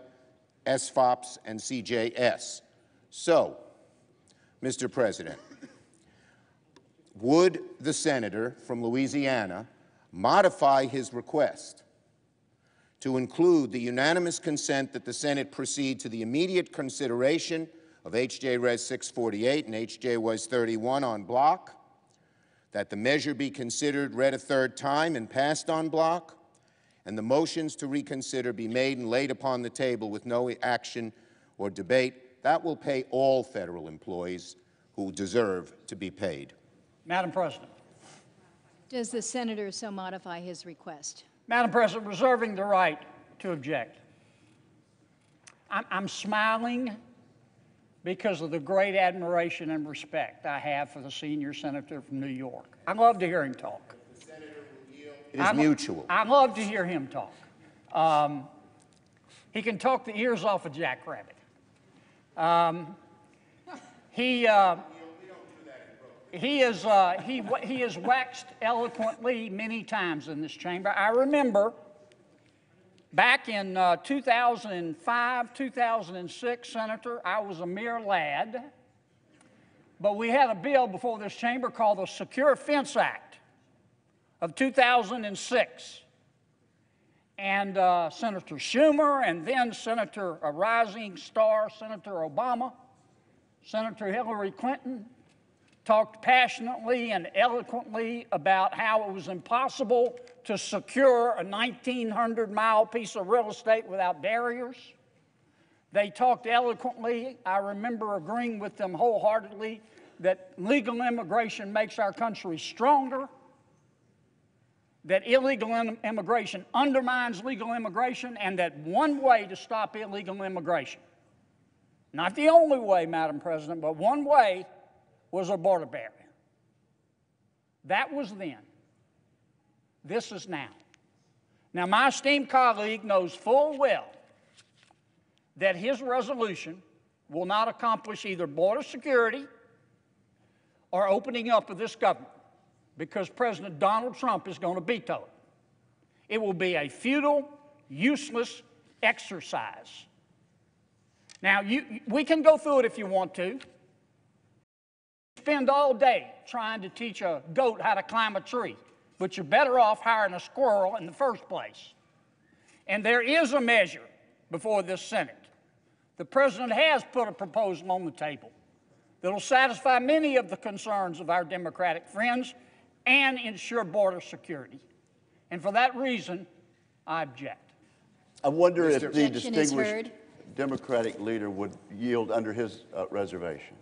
SFOPS, and CJS. So, Mr. President, would the senator from Louisiana modify his request to include the unanimous consent that the Senate proceed to the immediate consideration of H.J. Res. 648 and H.J. Res. 31 on block, that the measure be considered read a third time and passed on block, and the motions to reconsider be made and laid upon the table with no action or debate? That will pay all federal employees who deserve to be paid. Madam President. Does the senator so modify his request? Madam President, reserving the right to object. I'm smiling because of the great admiration and respect I have for the senior senator from New York. I love to hear him talk. It is mutual. I love to hear him talk. He can talk the ears off a jackrabbit. He has waxed eloquently many times in this chamber. I remember back in 2005, 2006, Senator, I was a mere lad, but we had a bill before this chamber called the Secure Fence Act of 2006. And Senator Schumer, and then Senator, a rising star, Senator Obama, Senator Hillary Clinton, talked passionately and eloquently about how it was impossible to secure a 1,900-mile piece of real estate without barriers. They talked eloquently. I remember agreeing with them wholeheartedly that legal immigration makes our country stronger, that illegal immigration undermines legal immigration, and that one way to stop illegal immigration Not the only way, Madam President, but one way was a border barrier. That was then. This is now. Now, my esteemed colleague knows full well that his resolution will not accomplish either border security or opening up of this government because President Donald Trump is going to veto it. It will be a futile, useless exercise. Now, we can go through it if you want to. Spend all day trying to teach a goat how to climb a tree, but you're better off hiring a squirrel in the first place. And there is a measure before this Senate. The President has put a proposal on the table that will satisfy many of the concerns of our Democratic friends and ensure border security. And for that reason, I object. I wonder if the Objection is distinguished heard. Democratic leader would yield under his reservation.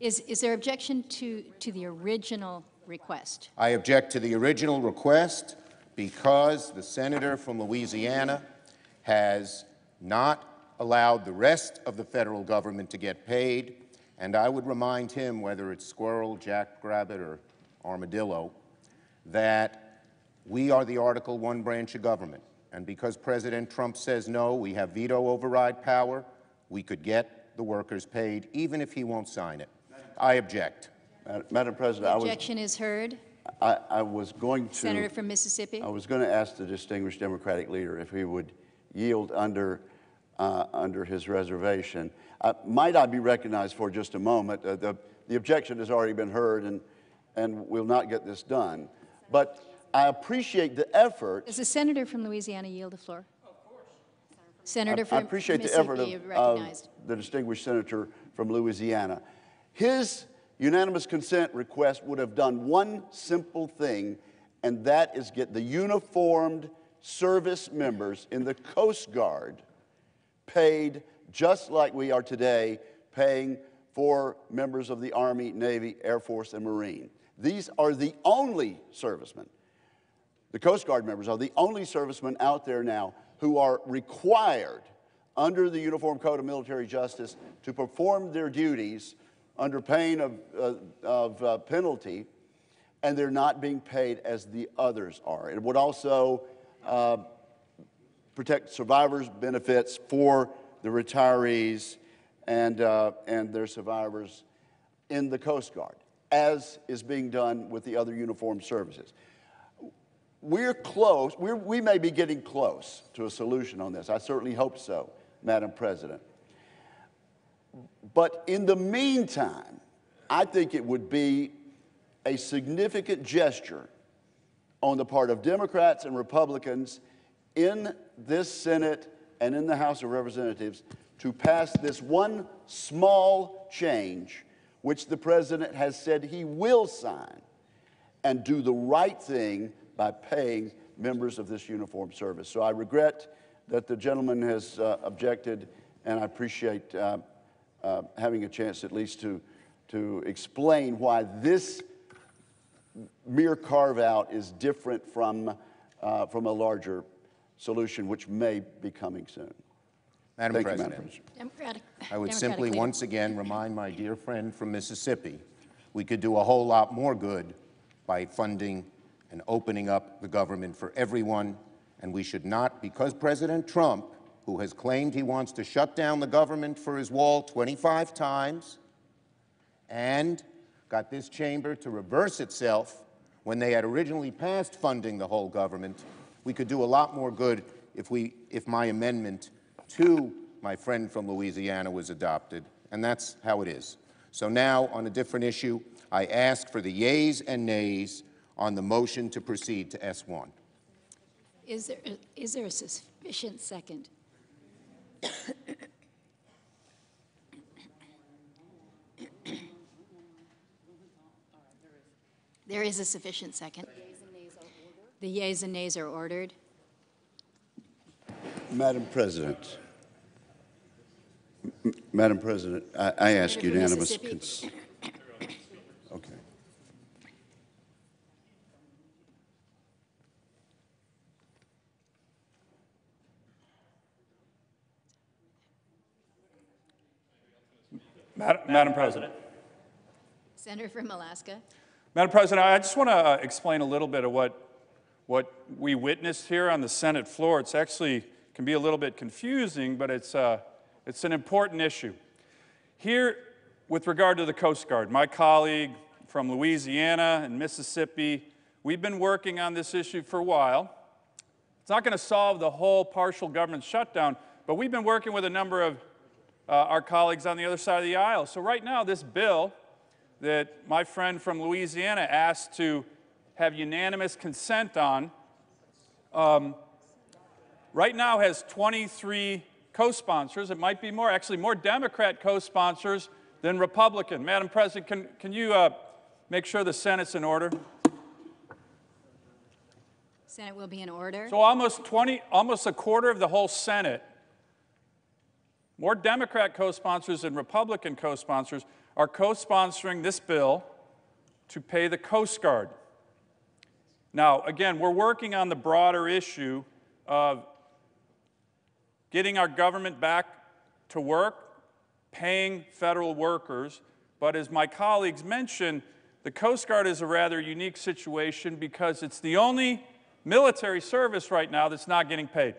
Is there objection to the original request? I object to the original request because the senator from Louisiana has not allowed the rest of the federal government to get paid, and I would remind him, whether it's squirrel, jackrabbit, or armadillo, that we are the Article I branch of government. And because President Trump says no, we have veto override power, we could get the workers paid, even if he won't sign it. I object. Madam President, Objection is heard. I was going to... Senator from Mississippi. I was going to ask the distinguished Democratic leader if he would yield under his reservation. Might I be recognized for just a moment? The objection has already been heard, and we'll not get this done. But I appreciate the effort. Does the senator from Louisiana yield the floor? Of course. Senator from I appreciate the effort of the distinguished senator from Louisiana. His unanimous consent request would have done one simple thing, and that is get the uniformed service members in the Coast Guard paid just like we are today paying for members of the Army, Navy, Air Force, and Marine. These are the only servicemen. The Coast Guard members are the only servicemen out there now who are required under the Uniform Code of Military Justice to perform their duties under pain of penalty, and they're not being paid as the others are. It would also protect survivors' benefits for the retirees and their survivors in the Coast Guard, as is being done with the other uniformed services. We're close. We may be getting close to a solution on this. I certainly hope so, Madam President. But in the meantime, I think it would be a significant gesture on the part of Democrats and Republicans in this Senate and in the House of Representatives to pass this one small change, which the President has said he will sign, and do the right thing by paying members of this uniformed service. So I regret that the gentleman has objected, and I appreciate having a chance at least to explain why this mere carve-out is different from a larger solution, which may be coming soon. Madam Thank President, you, Madam President. I would Democratic simply leader. once again remind my dear friend from Mississippi, we could do a whole lot more good by funding and opening up the government for everyone, and we should not, because President Trump, who has claimed he wants to shut down the government for his wall 25 times, and got this chamber to reverse itself when they had originally passed funding the whole government, we could do a lot more good if my amendment to my friend from Louisiana was adopted, and that's how it is. So now, on a different issue, I ask for the yeas and nays on the motion to proceed to S1. Is there a sufficient second? There is a sufficient second. The yeas and nays are ordered. Madam President, Madam President, I ask Senator from unanimous Mississippi. consent. Okay. Madam President. Senator from Alaska. Madam President, I just want to explain a little bit of what we witnessed here on the Senate floor. It's actually can be a little bit confusing, but it's an important issue. Here, with regard to the Coast Guard, my colleague from Louisiana and Mississippi, we've been working on this issue for a while. It's not going to solve the whole partial government shutdown, but we've been working with a number of our colleagues on the other side of the aisle. So right now, this bill that my friend from Louisiana asked to have unanimous consent on, right now has 23 co-sponsors. It might be more, actually more Democrat co-sponsors than Republican. Madam President, can you make sure the Senate's in order? Senate will be in order. So almost a quarter of the whole Senate, more Democrat co-sponsors than Republican co-sponsors, are co-sponsoring this bill to pay the Coast Guard. Now, again, we're working on the broader issue of getting our government back to work, paying federal workers, but as my colleagues mentioned, the Coast Guard is a rather unique situation because it's the only military service right now that's not getting paid.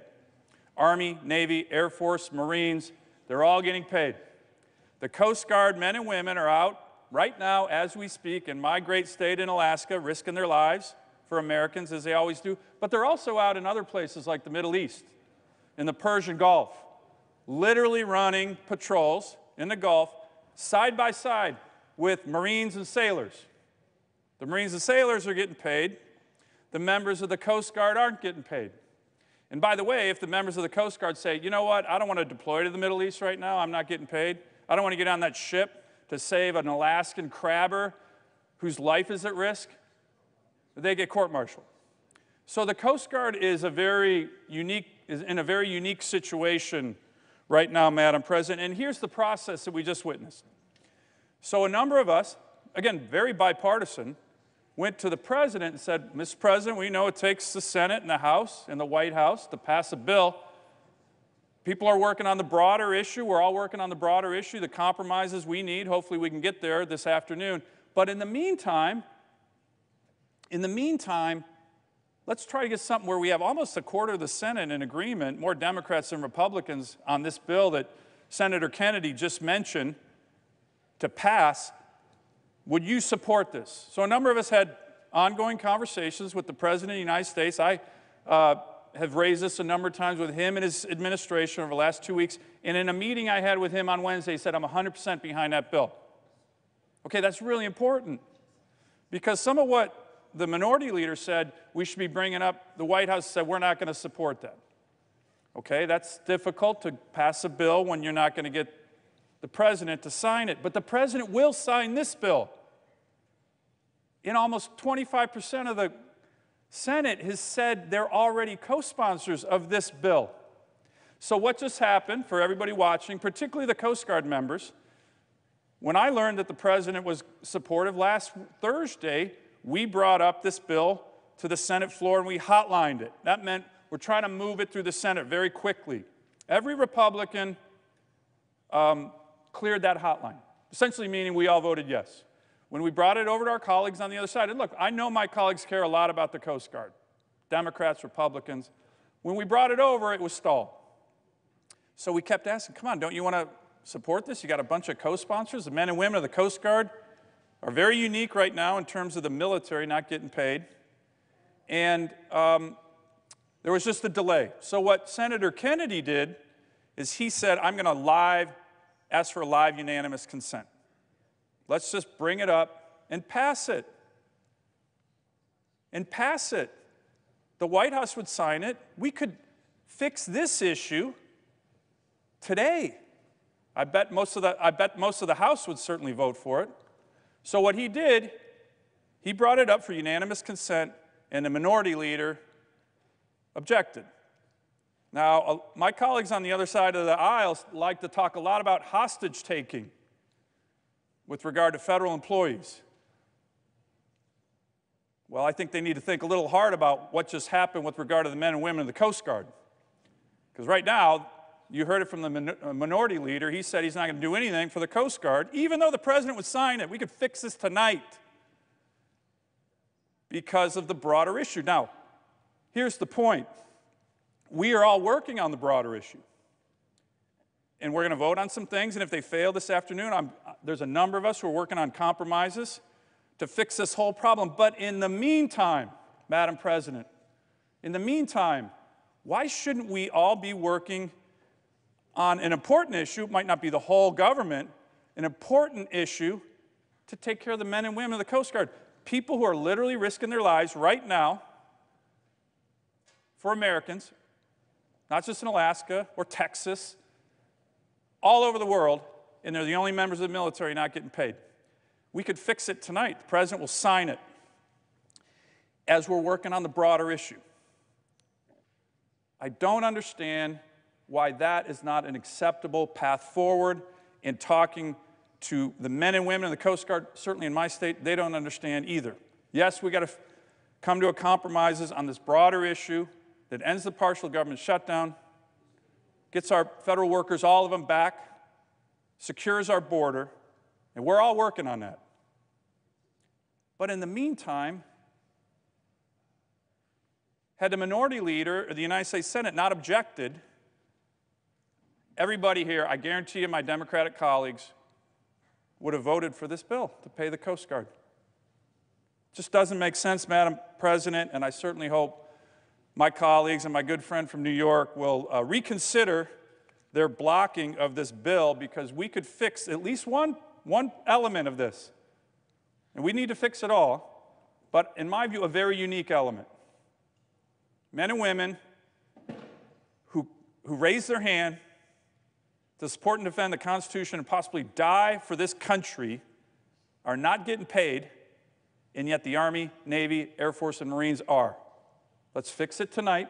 Army, Navy, Air Force, Marines, they're all getting paid. The Coast Guard men and women are out right now as we speak in my great state in Alaska, risking their lives for Americans as they always do, but they're also out in other places like the Middle East, in the Persian Gulf, literally running patrols in the Gulf side by side with Marines and sailors. The Marines and sailors are getting paid. The members of the Coast Guard aren't getting paid. And by the way, if the members of the Coast Guard say, you know what, I don't want to deploy to the Middle East right now, I'm not getting paid, I don't want to get on that ship to save an Alaskan crabber whose life is at risk, they get court-martialed. So the Coast Guard is in a very unique situation right now, Madam President, and here's the process that we just witnessed. So a number of us, again, very bipartisan, went to the President and said, Mr. President, we know it takes the Senate and the House and the White House to pass a bill. People are working on the broader issue. We're all working on the broader issue, the compromises we need. Hopefully we can get there this afternoon. But in the meantime, let's try to get something where we have almost a quarter of the Senate in agreement, more Democrats than Republicans, on this bill that Senator Kennedy just mentioned to pass. Would you support this? So a number of us had ongoing conversations with the President of the United States. I have raised this a number of times with him and his administration over the last 2 weeks. And in a meeting I had with him on Wednesday, he said, I'm 100% behind that bill. Okay, that's really important because some of what the minority leader said we should be bringing up, the White House said we're not going to support that. Okay, that's difficult to pass a bill when you're not going to get the President to sign it. But the President will sign this bill. And almost 25% of the Senate has said they're already co-sponsors of this bill. So what just happened, for everybody watching, particularly the Coast Guard members, when I learned that the President was supportive last Thursday, we brought up this bill to the Senate floor and we hotlined it. That meant we're trying to move it through the Senate very quickly. Every Republican cleared that hotline, essentially meaning we all voted yes. When we brought it over to our colleagues on the other side, and look, I know my colleagues care a lot about the Coast Guard, Democrats, Republicans. When we brought it over, it was stalled. So we kept asking, come on, don't you want to support this? You got a bunch of co-sponsors. The men and women of the Coast Guard are very unique right now in terms of the military not getting paid. And there was just a delay. So what Senator Kennedy did is he said, I'm going to ask for a live unanimous consent. Let's just bring it up and pass it. And pass it. The White House would sign it. We could fix this issue today. I bet most of the House would certainly vote for it. So what he did, he brought it up for unanimous consent, and the minority leader objected. Now, my colleagues on the other side of the aisle like to talk a lot about hostage taking with regard to federal employees. Well, I think they need to think a little hard about what just happened with regard to the men and women of the Coast Guard. Because right now, you heard it from the minority leader. He said he's not going to do anything for the Coast Guard, even though the president would sign it. We could fix this tonight because of the broader issue. Now, here's the point. We are all working on the broader issue. And we're going to vote on some things, and if they fail this afternoon, there's a number of us who are working on compromises to fix this whole problem. But in the meantime, Madam President, in the meantime, why shouldn't we all be working on an important issue? It might not be the whole government, an important issue to take care of the men and women of the Coast Guard. People who are literally risking their lives right now for Americans, not just in Alaska or Texas, all over the world, and they're the only members of the military not getting paid. We could fix it tonight. The president will sign it as we're working on the broader issue. I don't understand why that is not an acceptable path forward in talking to the men and women of the Coast Guard. Certainly in my state, they don't understand either. Yes, we got to come to a compromises on this broader issue that ends the partial government shutdown, gets our federal workers, all of them, back, secures our border, and we're all working on that. But in the meantime, had the minority leader of the United States Senate not objected, everybody here, I guarantee you my Democratic colleagues, would have voted for this bill to pay the Coast Guard. It just doesn't make sense, Madam President, and I certainly hope my colleagues and my good friend from New York will reconsider their blocking of this bill, because we could fix at least one element of this. And we need to fix it all, but in my view, a very unique element. Men and women who raise their hand to support and defend the Constitution and possibly die for this country are not getting paid, and yet the Army, Navy, Air Force, and Marines are. Let's fix it tonight.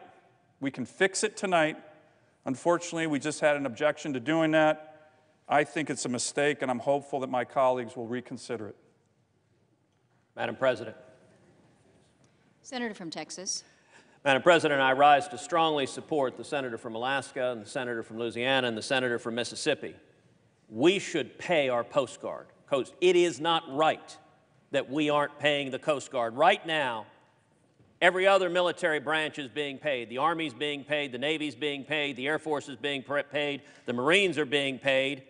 We can fix it tonight. Unfortunately, we just had an objection to doing that. I think it's a mistake, and I'm hopeful that my colleagues will reconsider it. Madam President. Senator from Texas. Madam President, I rise to strongly support the senator from Alaska and the senator from Louisiana and the senator from Mississippi. We should pay our Coast Guard. It is not right that we aren't paying the Coast Guard. Right now, every other military branch is being paid. The Army's being paid, the Navy's being paid, the Air Force is being paid, the Marines are being paid,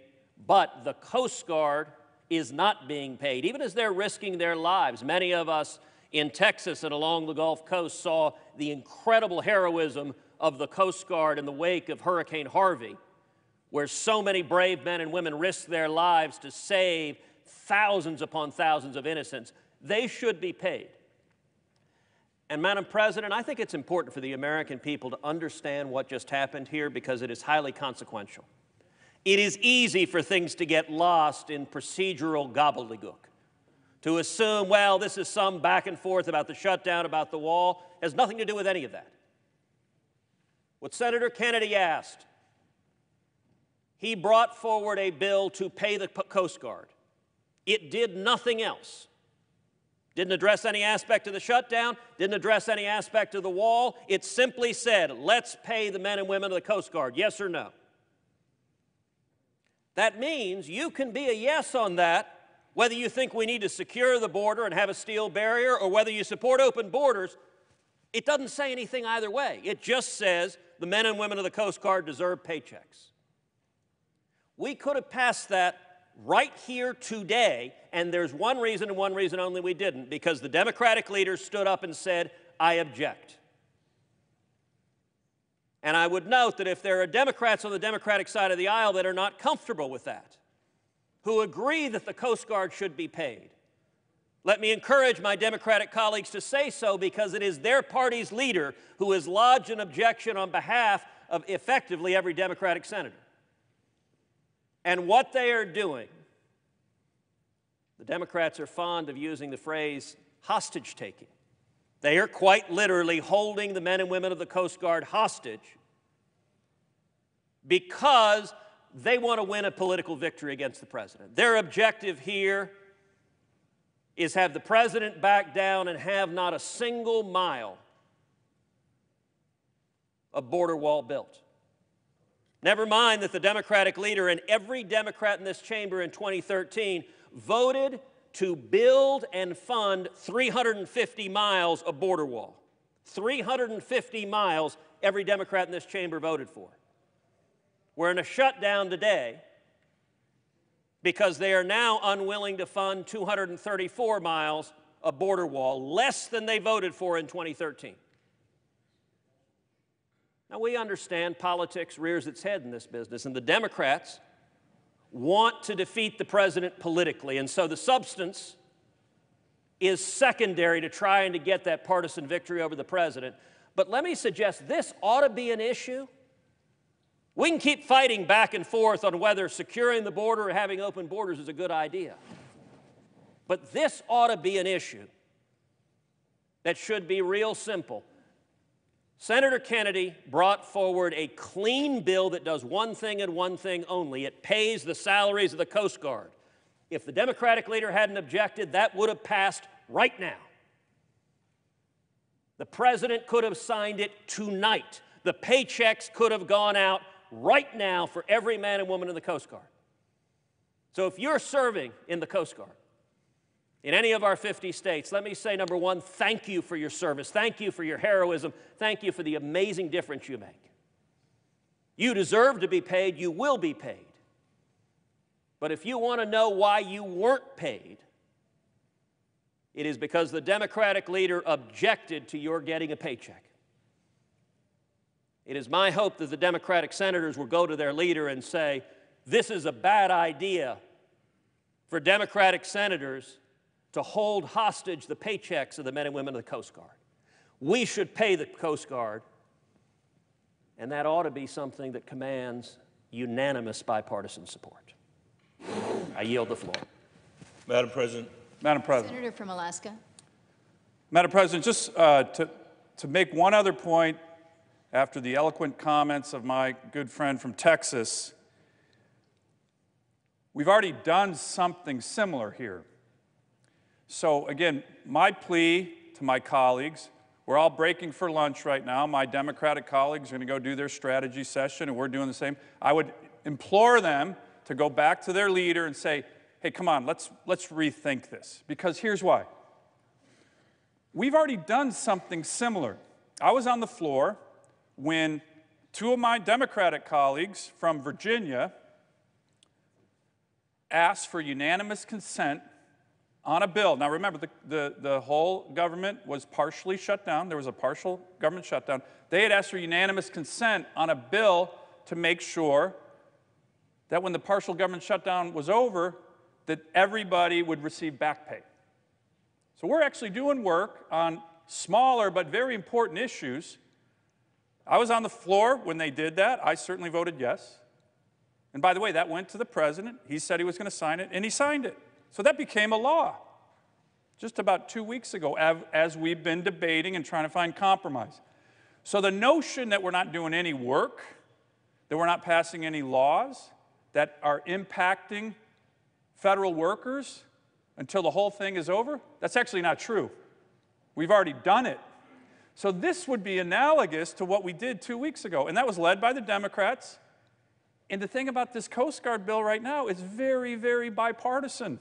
but the Coast Guard is not being paid, even as they're risking their lives. Many of us in Texas and along the Gulf Coast saw the incredible heroism of the Coast Guard in the wake of Hurricane Harvey, where so many brave men and women risked their lives to save thousands upon thousands of innocents. They should be paid. And Madam President, I think it's important for the American people to understand what just happened here, because it is highly consequential. It is easy for things to get lost in procedural gobbledygook. To assume, well, this is some back and forth about the shutdown, about the wall, has nothing to do with any of that. What Senator Kennedy asked, he brought forward a bill to pay the Coast Guard. It did nothing else. Didn't address any aspect of the shutdown, didn't address any aspect of the wall. It simply said, let's pay the men and women of the Coast Guard, yes or no. That means you can be a yes on that, whether you think we need to secure the border and have a steel barrier, or whether you support open borders. It doesn't say anything either way. It just says the men and women of the Coast Guard deserve paychecks. We could have passed that right here today, and there's one reason and one reason only we didn't, because the Democratic leaders stood up and said, I object. And I would note that if there are Democrats on the Democratic side of the aisle that are not comfortable with that, who agree that the Coast Guard should be paid, let me encourage my Democratic colleagues to say so, because it is their party's leader who has lodged an objection on behalf of effectively every Democratic senator. And what they are doing, the Democrats are fond of using the phrase hostage taking. They are quite literally holding the men and women of the Coast Guard hostage because they want to win a political victory against the president. Their objective here is have the president back down and have not a single mile of border wall built. Never mind that the Democratic leader and every Democrat in this chamber in 2013 voted to build and fund 350 miles of border wall. 350 miles every Democrat in this chamber voted for. We're in a shutdown today because they are now unwilling to fund 234 miles of border wall, less than they voted for in 2013. Now, we understand politics rears its head in this business, and the Democrats want to defeat the president politically, and so the substance is secondary to trying to get that partisan victory over the president. But let me suggest this ought to be an issue. We can keep fighting back and forth on whether securing the border or having open borders is a good idea. But this ought to be an issue that should be real simple. Senator Kennedy brought forward a clean bill that does one thing and one thing only. It pays the salaries of the Coast Guard. If the Democratic leader hadn't objected, that would have passed right now. The president could have signed it tonight. The paychecks could have gone out right now for every man and woman in the Coast Guard. So if you're serving in the Coast Guard, in any of our 50 states, let me say, number one, thank you for your service. Thank you for your heroism. Thank you for the amazing difference you make. You deserve to be paid. You will be paid. But if you want to know why you weren't paid, it is because the Democratic leader objected to your getting a paycheck. It is my hope that the Democratic senators will go to their leader and say, this is a bad idea for Democratic senators to hold hostage the paychecks of the men and women of the Coast Guard. We should pay the Coast Guard, and that ought to be something that commands unanimous bipartisan support. I yield the floor. Madam President. Madam President. Senator from Alaska. Madam President, just to make one other point after the eloquent comments of my good friend from Texas, we've already done something similar here. So again, my plea to my colleagues, we're all breaking for lunch right now. My Democratic colleagues are going to go do their strategy session, and we're doing the same. I would implore them to go back to their leader and say, hey, come on, let's rethink this. Because here's why. We've already done something similar. I was on the floor when two of my Democratic colleagues from Virginia asked for unanimous consent on a bill. Now remember, the whole government was partially shut down. There was a partial government shutdown. They had asked for unanimous consent on a bill to make sure that when the partial government shutdown was over, that everybody would receive back pay. So we're actually doing work on smaller but very important issues. I was on the floor when they did that. I certainly voted yes. And by the way, that went to the president. He said he was going to sign it, and he signed it. So that became a law just about 2 weeks ago as we've been debating and trying to find compromise. So the notion that we're not doing any work, that we're not passing any laws that are impacting federal workers until the whole thing is over, that's actually not true. We've already done it. So this would be analogous to what we did 2 weeks ago, and that was led by the Democrats. And the thing about this Coast Guard bill right now is very, very bipartisan.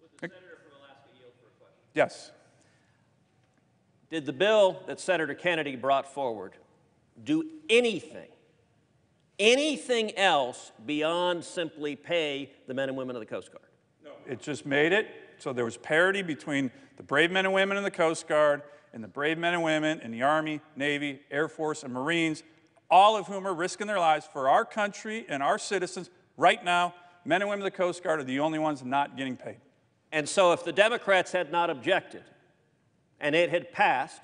Would the senator from Alaska yield for a question? Yes. Did the bill that Senator Kennedy brought forward do anything else beyond simply pay the men and women of the Coast Guard? No. It just made it so there was parity between the brave men and women in the Coast Guard and the brave men and women in the Army, Navy, Air Force, and Marines, all of whom are risking their lives for our country and our citizens. Right now, men and women of the Coast Guard are the only ones not getting paid. And so if the Democrats had not objected and it had passed,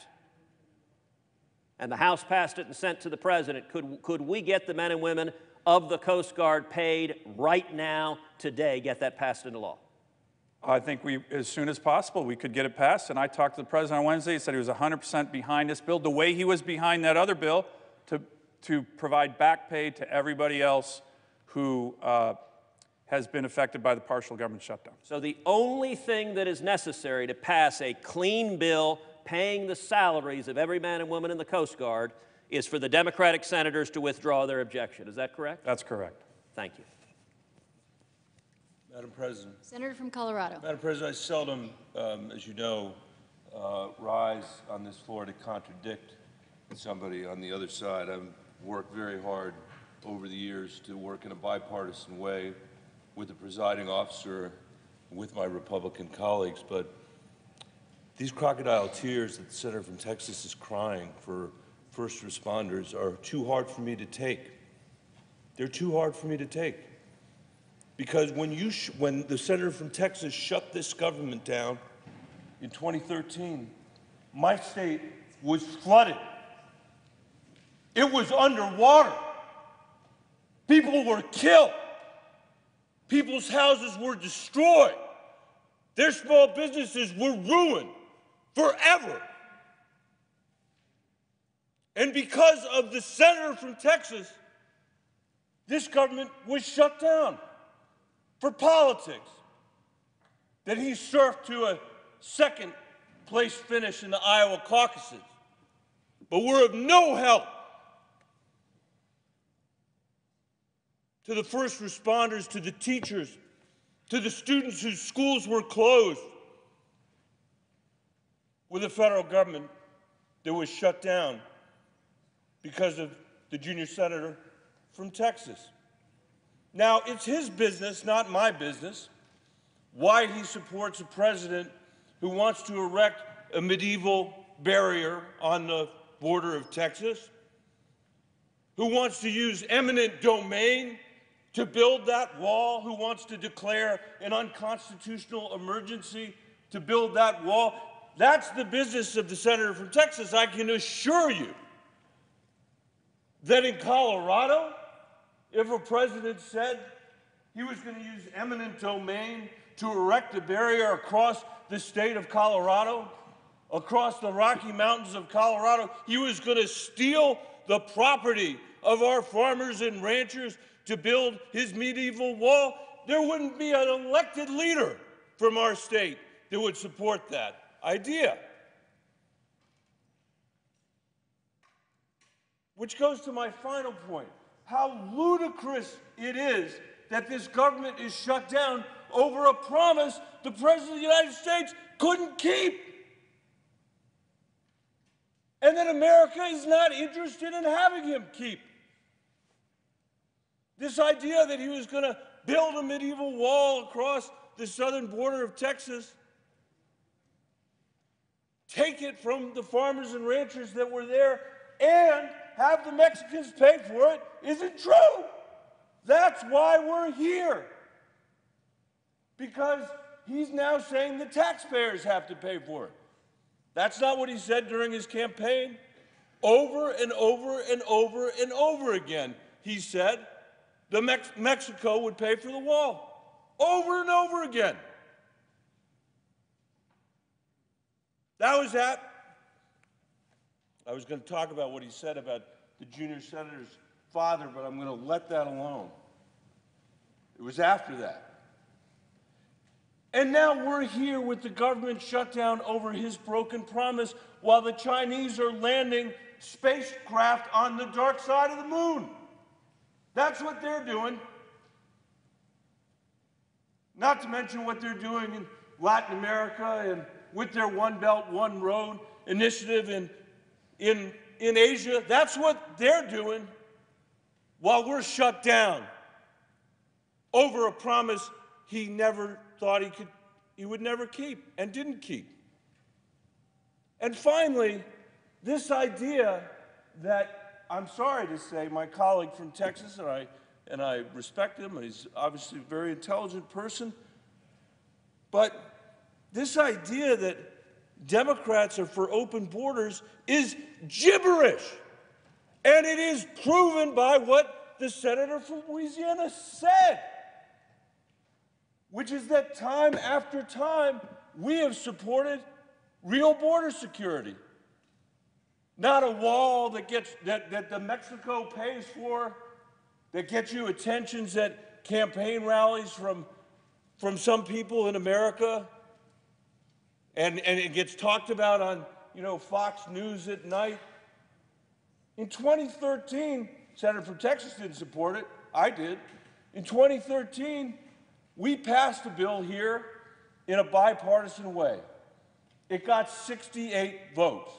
and the House passed it and sent to the president, could we get the men and women of the Coast Guard paid right now, today, get that passed into law? I think as soon as possible, we could get it passed. And I talked to the president on Wednesday. He said he was 100% behind this bill, the way he was behind that other bill to provide back pay to everybody else who has been affected by the partial government shutdown. So the only thing that is necessary to pass a clean bill paying the salaries of every man and woman in the Coast Guard is for the Democratic senators to withdraw their objection. Is that correct? That's correct. Thank you. Madam President. Senator from Colorado. Madam President, I seldom, as you know, rise on this floor to contradict somebody on the other side. I've worked very hard over the years to work in a bipartisan way with the presiding officer, with my Republican colleagues, but these crocodile tears that the senator from Texas is crying for first responders are too hard for me to take. They're too hard for me to take. Because when the senator from Texas shut this government down in 2013, my state was flooded. It was underwater. People were killed. People's houses were destroyed. Their small businesses were ruined forever. And because of the senator from Texas, this government was shut down for politics. Then he surfed to a second place finish in the Iowa caucuses. But we're of no help to the first responders, to the teachers, to the students whose schools were closed with a federal government that was shut down because of the junior senator from Texas. Now, it's his business, not my business, why he supports a president who wants to erect a medieval barrier on the border of Texas, who wants to use eminent domain to build that wall, who wants to declare an unconstitutional emergency to build that wall. That's the business of the senator from Texas. I can assure you that in Colorado, if a president said he was going to use eminent domain to erect a barrier across the state of Colorado, across the Rocky Mountains of Colorado, he was going to steal the property of our farmers and ranchers to build his medieval wall, there wouldn't be an elected leader from our state that would support that idea. Which goes to my final point, how ludicrous it is that this government is shut down over a promise the President of the United States couldn't keep. And that America is not interested in having him keep. This idea that he was going to build a medieval wall across the southern border of Texas, take it from the farmers and ranchers that were there, and have the Mexicans pay for it, isn't true. That's why we're here. Because he's now saying the taxpayers have to pay for it. That's not what he said during his campaign. Over and over and over and over again, he said Mexico would pay for the wall. Over and over again. That was that. I was going to talk about what he said about the junior senator's father, but I'm going to let that alone. It was after that. And now we're here with the government shutdown over his broken promise while the Chinese are landing spacecraft on the dark side of the moon. That's what they're doing. Not to mention what they're doing in Latin America and with their One Belt, One Road initiative in Asia. That's what they're doing while we're shut down over a promise he never thought he would never keep and didn't keep. And finally, this idea that, I'm sorry to say, my colleague from Texas, and I respect him, and he's obviously a very intelligent person, but this idea that Democrats are for open borders is gibberish. And it is proven by what the senator from Louisiana said, which is that time after time, we have supported real border security. Not a wall that the Mexico pays for, that gets you attentions at campaign rallies from some people in America, and it gets talked about on, Fox News at night. In 2013, Senator from Texas didn't support it. I did. In 2013, we passed a bill here in a bipartisan way. It got 68 votes.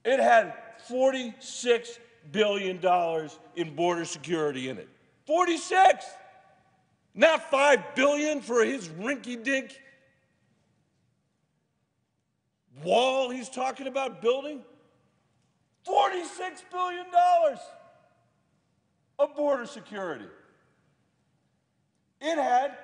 It had $46 billion in border security in it. 46! Not $5 billion for his rinky-dink wall he's talking about building. $46 billion of border security. It had,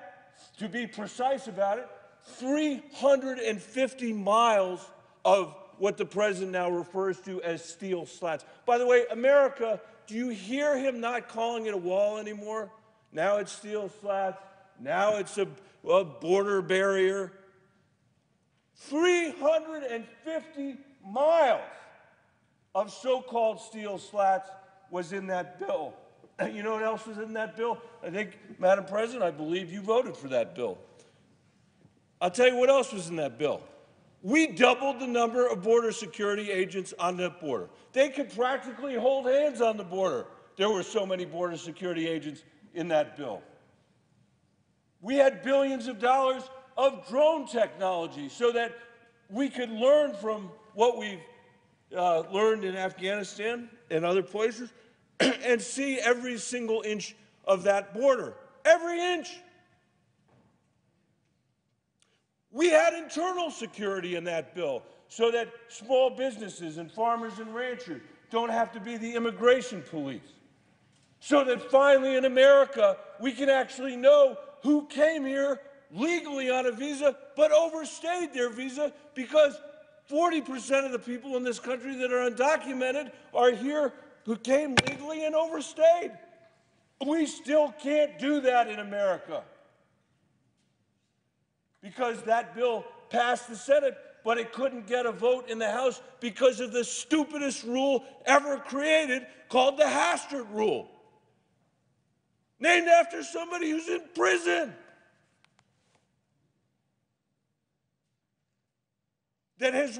to be precise about it, 350 miles of what the president now refers to as steel slats. By the way, America, do you hear him not calling it a wall anymore? Now it's steel slats. Now it's a border barrier. 350 miles of so-called steel slats was in that bill. You know what else was in that bill? I think, Madam President, I believe you voted for that bill. I'll tell you what else was in that bill. We doubled the number of border security agents on that border. They could practically hold hands on the border. There were so many border security agents in that bill. We had billions of dollars of drone technology so that we could learn from what we've learned in Afghanistan and other places and see every single inch of that border. Every inch. We had internal security in that bill so that small businesses and farmers and ranchers don't have to be the immigration police. So that finally in America, we can actually know who came here legally on a visa but overstayed their visa, because 40% of the people in this country that are undocumented are here who came legally and overstayed. We still can't do that in America because that bill passed the Senate, but it couldn't get a vote in the House because of the stupidest rule ever created called the Hastert Rule, named after somebody who's in prison. That has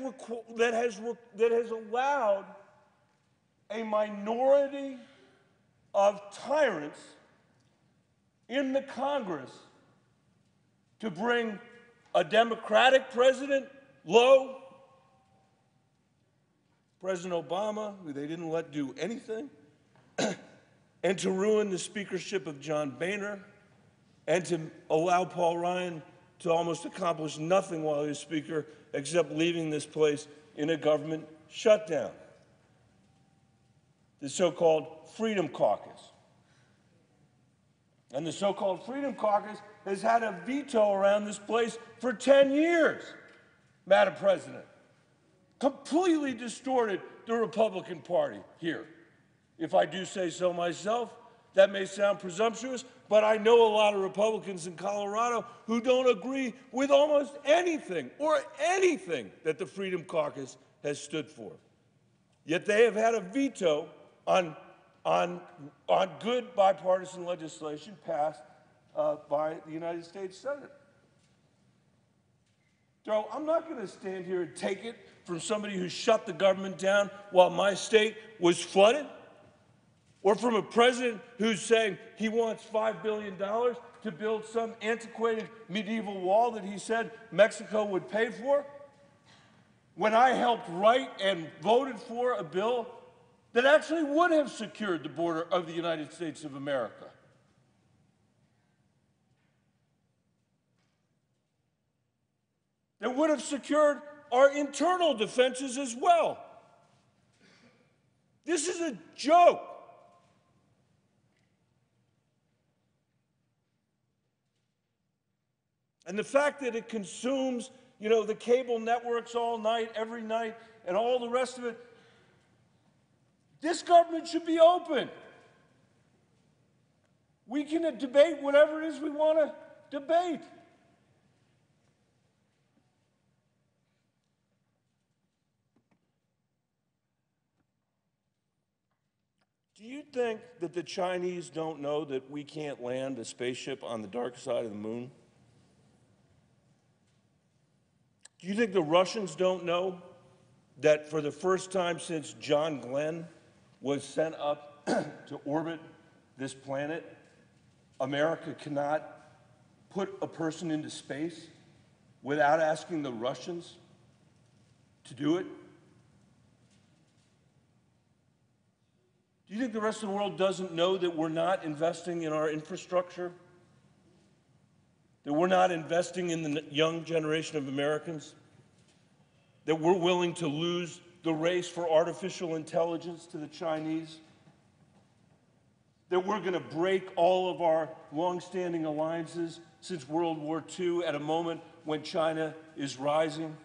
allowed a minority of tyrants in the Congress to bring a Democratic president low, President Obama, who they didn't let do anything, and to ruin the speakership of John Boehner, and to allow Paul Ryan to almost accomplish nothing while he was Speaker except leaving this place in a government shutdown. The so-called Freedom Caucus. And the so-called Freedom Caucus has had a veto around this place for 10 years, Madam President. Completely distorted the Republican Party here. If I do say so myself, that may sound presumptuous, but I know a lot of Republicans in Colorado who don't agree with almost anything or anything that the Freedom Caucus has stood for. Yet they have had a veto on good bipartisan legislation passed by the United States Senate. So I'm not going to stand here and take it from somebody who shut the government down while my state was flooded, or from a president who's saying he wants $5 billion to build some antiquated medieval wall that he said Mexico would pay for, when I helped write and voted for a bill that actually would have secured the border of the United States of America. That would have secured our internal defenses as well. This is a joke. And the fact that it consumes, you know, the cable networks all night, every night, and all the rest of it, this government should be open. We can debate whatever it is we want to debate. Do you think that the Chinese don't know that we can't land a spaceship on the dark side of the moon? Do you think the Russians don't know that for the first time since John Glenn was sent up to orbit this planet, America cannot put a person into space without asking the Russians to do it? Do you think the rest of the world doesn't know that we're not investing in our infrastructure? That we're not investing in the young generation of Americans? That we're willing to lose the race for artificial intelligence to the Chinese? That we're going to break all of our longstanding alliances since World War II at a moment when China is rising?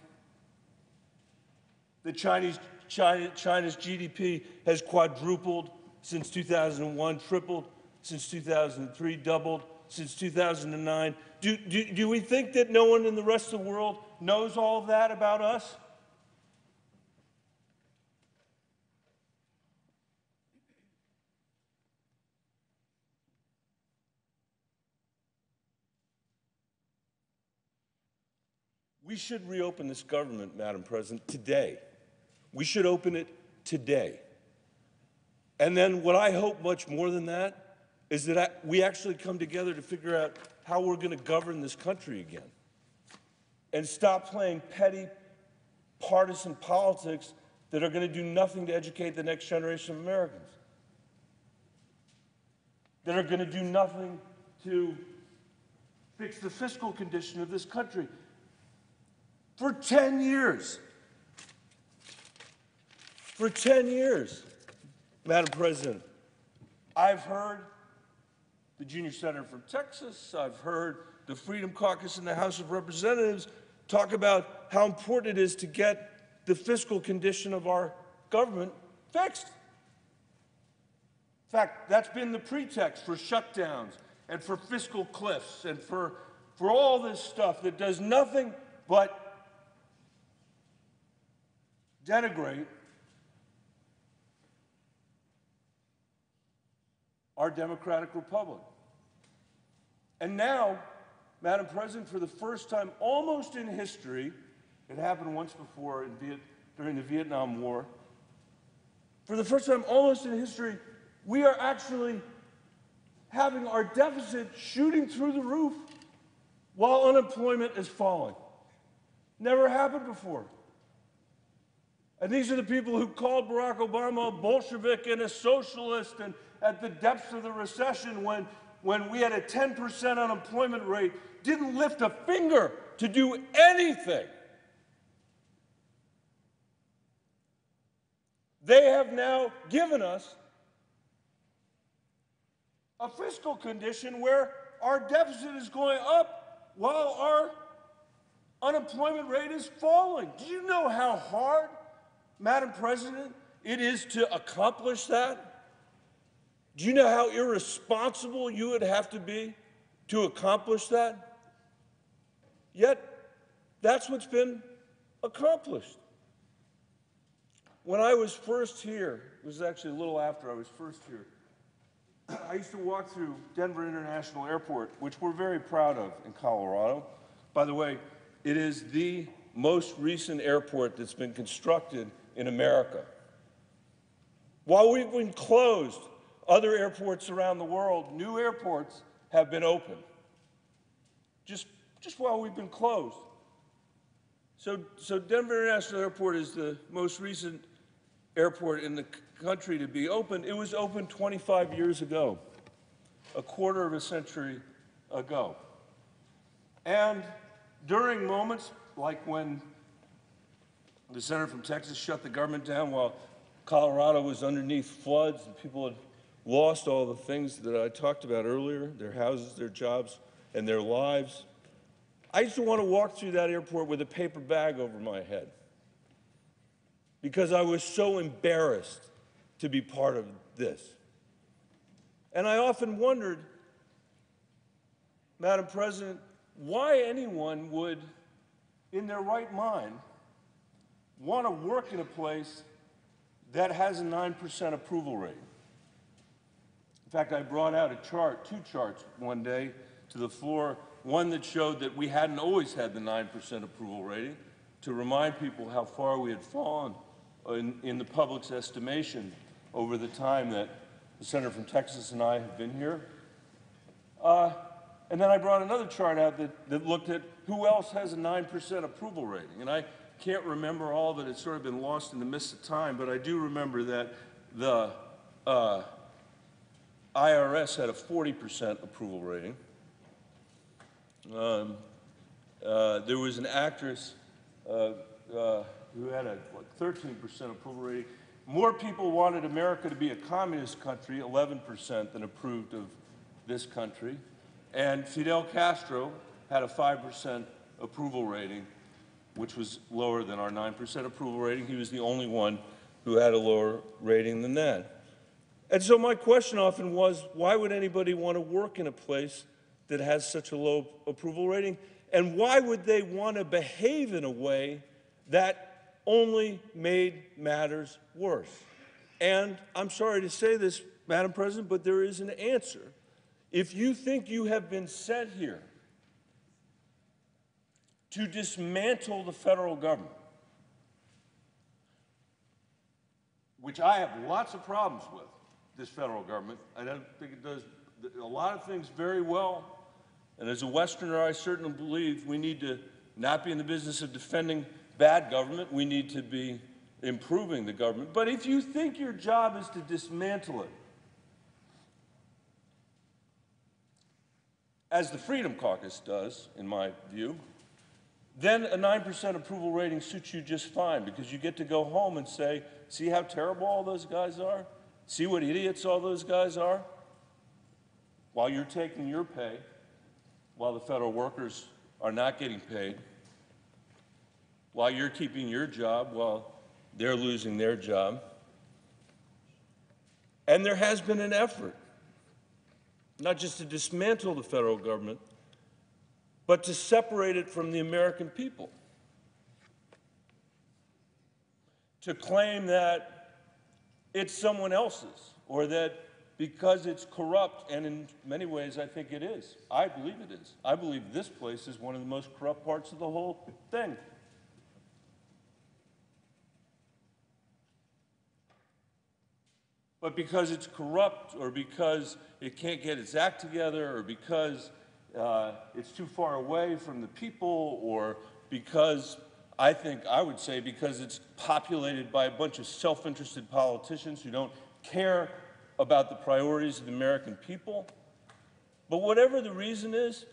That China's GDP has quadrupled since 2001, tripled since 2003, doubled since 2009. Do we think that no one in the rest of the world knows all of that about us? We should reopen this government, Madam President, today. We should open it today. And then what I hope much more than that is that we actually come together to figure out how we're going to govern this country again and stop playing petty partisan politics that are going to do nothing to educate the next generation of Americans, that are going to do nothing to fix the fiscal condition of this country. For 10 years, Madam President, I've heard the junior senator from Texas, I've heard the Freedom Caucus in the House of Representatives talk about how important it is to get the fiscal condition of our government fixed. In fact, that's been the pretext for shutdowns and for fiscal cliffs and for all this stuff that does nothing but denigrate our democratic republic. And now, Madam President, for the first time almost in history, it happened once before during the Vietnam War, for the first time almost in history, we are actually having our deficit shooting through the roof while unemployment is falling. Never happened before. And these are the people who called Barack Obama a Bolshevik and a socialist, and at the depths of the recession when we had a 10% unemployment rate, didn't lift a finger to do anything. They have now given us a fiscal condition where our deficit is going up while our unemployment rate is falling. Do you know how hard, Madam President, it is to accomplish that? Do you know how irresponsible you would have to be to accomplish that? Yet, that's what's been accomplished. When I was first here, it was actually a little after I was first here, I used to walk through Denver International Airport, which we're very proud of in Colorado. By the way, it is the most recent airport that's been constructed in America. While we've been closed, other airports around the world, new airports, have been opened. Just while we've been closed. So Denver International Airport is the most recent airport in the country to be opened. It was opened 25 years ago, a quarter of a century ago. And during moments like when the senator from Texas shut the government down while Colorado was underneath floods and people had lost all the things that I talked about earlier, their houses, their jobs, and their lives, I used to want to walk through that airport with a paper bag over my head because I was so embarrassed to be part of this. And I often wondered, Madam President, why anyone would, in their right mind, want to work in a place that has a 9% approval rate. In fact, I brought out a chart, two charts one day to the floor, one that showed that we hadn't always had the 9% approval rating, to remind people how far we had fallen in the public's estimation over the time that the senator from Texas and I have been here. And then I brought another chart out that looked at who else has a 9% approval rating. And I can't remember all of it. It's sort of been lost in the mist of time, but I do remember that the IRS had a 40% approval rating. There was an actress who had a 13% approval rating. More people wanted America to be a communist country, 11%, than approved of this country. And Fidel Castro had a 5% approval rating, which was lower than our 9% approval rating. He was the only one who had a lower rating than that. And so my question often was, why would anybody want to work in a place that has such a low approval rating? And why would they want to behave in a way that only made matters worse? And I'm sorry to say this, Madam President, but there is an answer. If you think you have been sent here to dismantle the federal government, which I have lots of problems with, this federal government, I don't think it does a lot of things very well. And as a Westerner, I certainly believe we need to not be in the business of defending bad government. We need to be improving the government. But if you think your job is to dismantle it, as the Freedom Caucus does, in my view, then a 9% approval rating suits you just fine, because you get to go home and say, see how terrible all those guys are? See what idiots all those guys are? While you're taking your pay, while the federal workers are not getting paid, while you're keeping your job, while they're losing their job. And there has been an effort, not just to dismantle the federal government, but to separate it from the American people. To claim that it's someone else's, or that because it's corrupt, and in many ways I think it is. I believe it is. I believe this place is one of the most corrupt parts of the whole thing. But because it's corrupt, or because it can't get its act together, or because it's too far away from the people, or because, I would say, because it's populated by a bunch of self-interested politicians who don't care about the priorities of the American people. But whatever the reason is,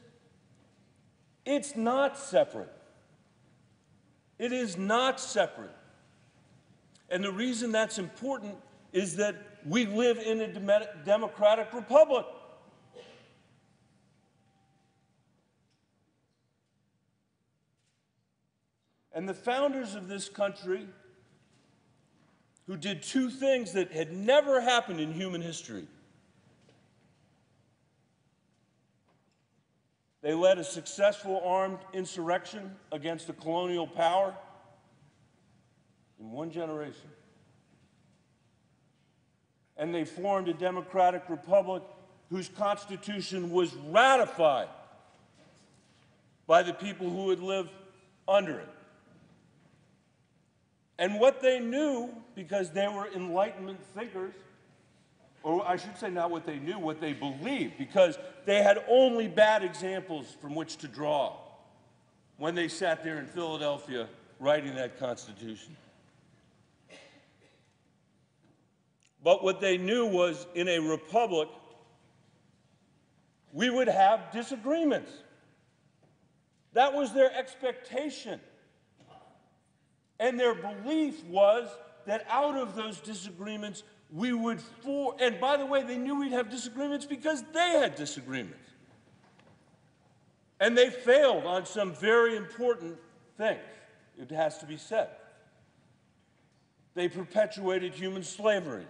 it's not separate. It is not separate. And the reason that's important is that we live in a democratic republic. And the founders of this country, who did two things that had never happened in human history. They led a successful armed insurrection against a colonial power in one generation. And they formed a democratic republic whose constitution was ratified by the people who would live under it. And what they knew, because they were Enlightenment thinkers, or I should say not what they knew, what they believed, because they had only bad examples from which to draw when they sat there in Philadelphia writing that Constitution. But what they knew was, in a republic, we would have disagreements. That was their expectation. And their belief was that out of those disagreements, we would and by the way, they knew we'd have disagreements because they had disagreements. And they failed on some very important things, it has to be said. They perpetuated human slavery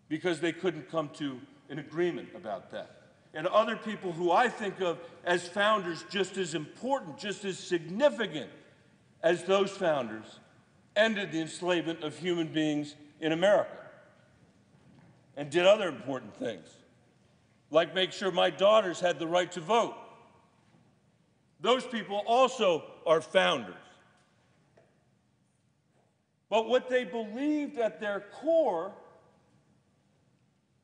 because they couldn't come to an agreement about that. And other people who I think of as founders just as important, just as significant as those founders, ended the enslavement of human beings in America and did other important things, like make sure my daughters had the right to vote. Those people also are founders. But what they believed at their core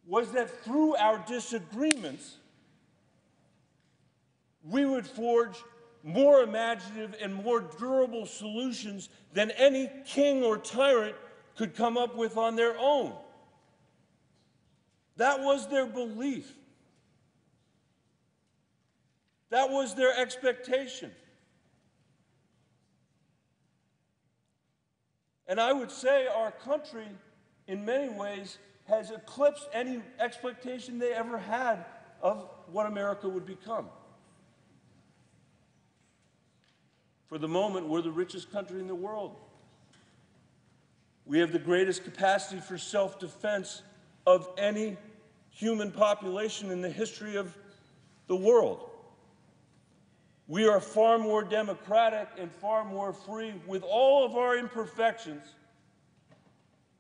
was that through our disagreements, we would forge more imaginative and more durable solutions than any king or tyrant could come up with on their own. That was their belief. That was their expectation. And I would say our country, in many ways, has eclipsed any expectation they ever had of what America would become. For the moment, we're the richest country in the world. We have the greatest capacity for self-defense of any human population in the history of the world. We are far more democratic and far more free with all of our imperfections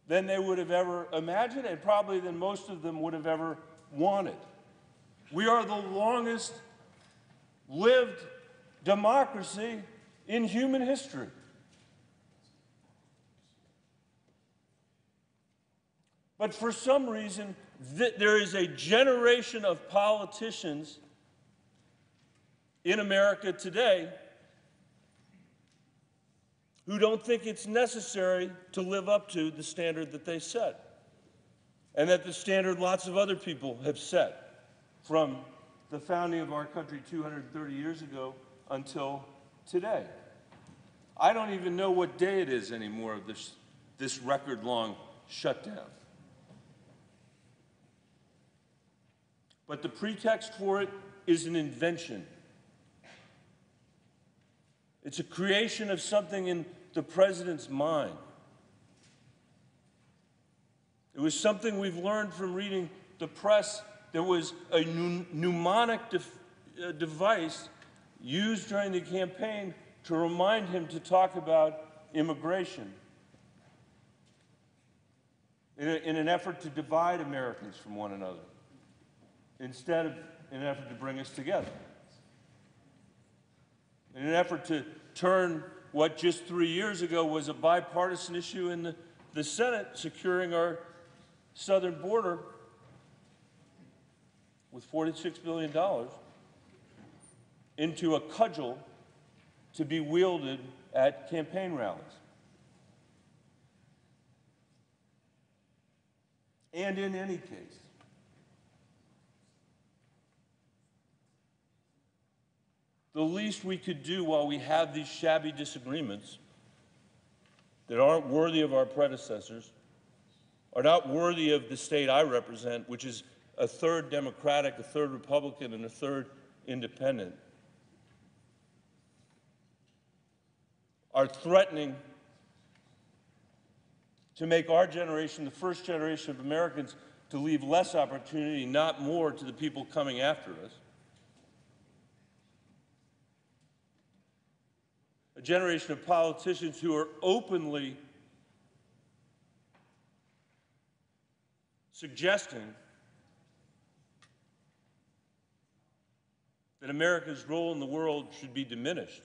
than they would have ever imagined, and probably than most of them would have ever wanted. We are the longest lived democracy in human history. But for some reason, there is a generation of politicians in America today who don't think it's necessary to live up to the standard that they set, and that the standard lots of other people have set from the founding of our country 230 years ago until today. I don't even know what day it is anymore of this record-long shutdown. But the pretext for it is an invention. It's a creation of something in the president's mind. It was something we've learned from reading the press. There was a mnemonic device used during the campaign to remind him to talk about immigration in an effort to divide Americans from one another, instead of in an effort to bring us together. In an effort to turn what just 3 years ago was a bipartisan issue in the Senate, securing our southern border with $46 billion, into a cudgel to be wielded at campaign rallies. And in any case, the least we could do while we have these shabby disagreements that aren't worthy of our predecessors, are not worthy of the state I represent, which is a third Democratic, a third Republican, and a third independent, are threatening to make our generation, the first generation of Americans, to leave less opportunity, not more, to the people coming after us. A generation of politicians who are openly suggesting that America's role in the world should be diminished.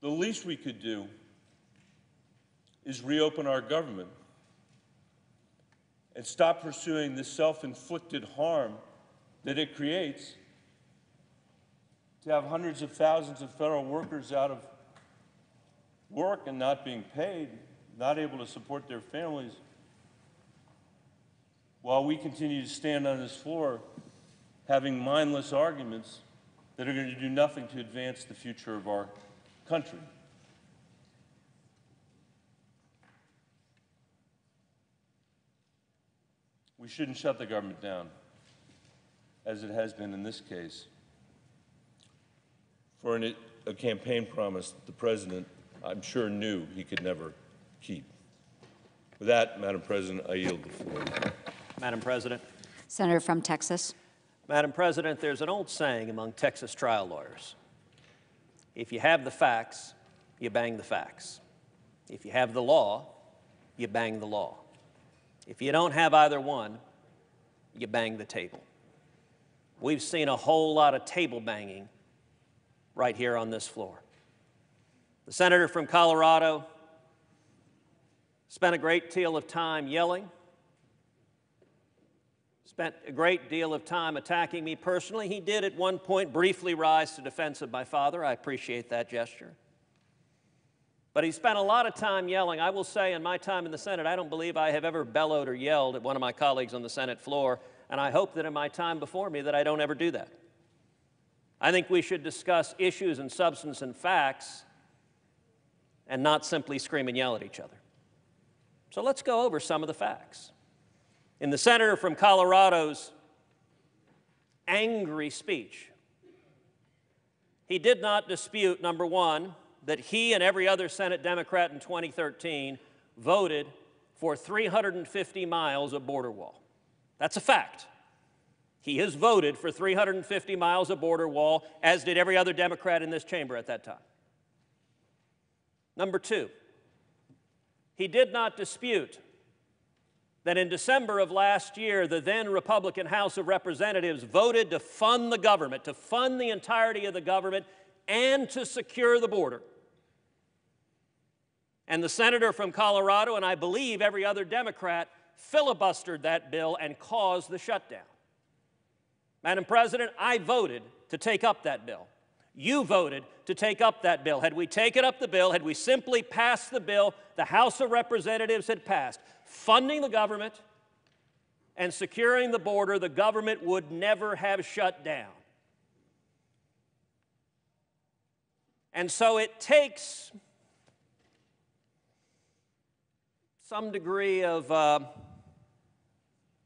The least we could do is reopen our government and stop pursuing the self-inflicted harm that it creates to have hundreds of thousands of federal workers out of work and not being paid, not able to support their families, while we continue to stand on this floor having mindless arguments that are going to do nothing to advance the future of our country. We shouldn't shut the government down, as it has been in this case, for a campaign promise that the president, I'm sure, knew he could never keep. With that, Madam President, I yield the floor. Madam President. Senator from Texas. Madam President, there's an old saying among Texas trial lawyers. If you have the facts, you bang the facts. If you have the law, you bang the law. If you don't have either one, you bang the table. We've seen a whole lot of table banging right here on this floor. The senator from Colorado spent a great deal of time yelling, spent a great deal of time attacking me personally. He did at one point briefly rise to defense of my father. I appreciate that gesture. But he spent a lot of time yelling. I will say, in my time in the Senate, I don't believe I have ever bellowed or yelled at one of my colleagues on the Senate floor, and I hope that in my time before me that I don't ever do that. I think we should discuss issues and substance and facts and not simply scream and yell at each other. So let's go over some of the facts. In the senator from Colorado's angry speech, he did not dispute, number one, that he and every other Senate Democrat in 2013 voted for 350 miles of border wall. That's a fact. He has voted for 350 miles of border wall, as did every other Democrat in this chamber at that time. Number two, he did not dispute that in December of last year, the then Republican House of Representatives voted to fund the government, to fund the entirety of the government, and to secure the border. And the senator from Colorado, and I believe every other Democrat, filibustered that bill and caused the shutdown. Madam President, I voted to take up that bill. You voted to take up that bill. Had we taken up the bill, had we simply passed the bill the House of Representatives had passed, funding the government and securing the border, the government would never have shut down. And so it takes some degree of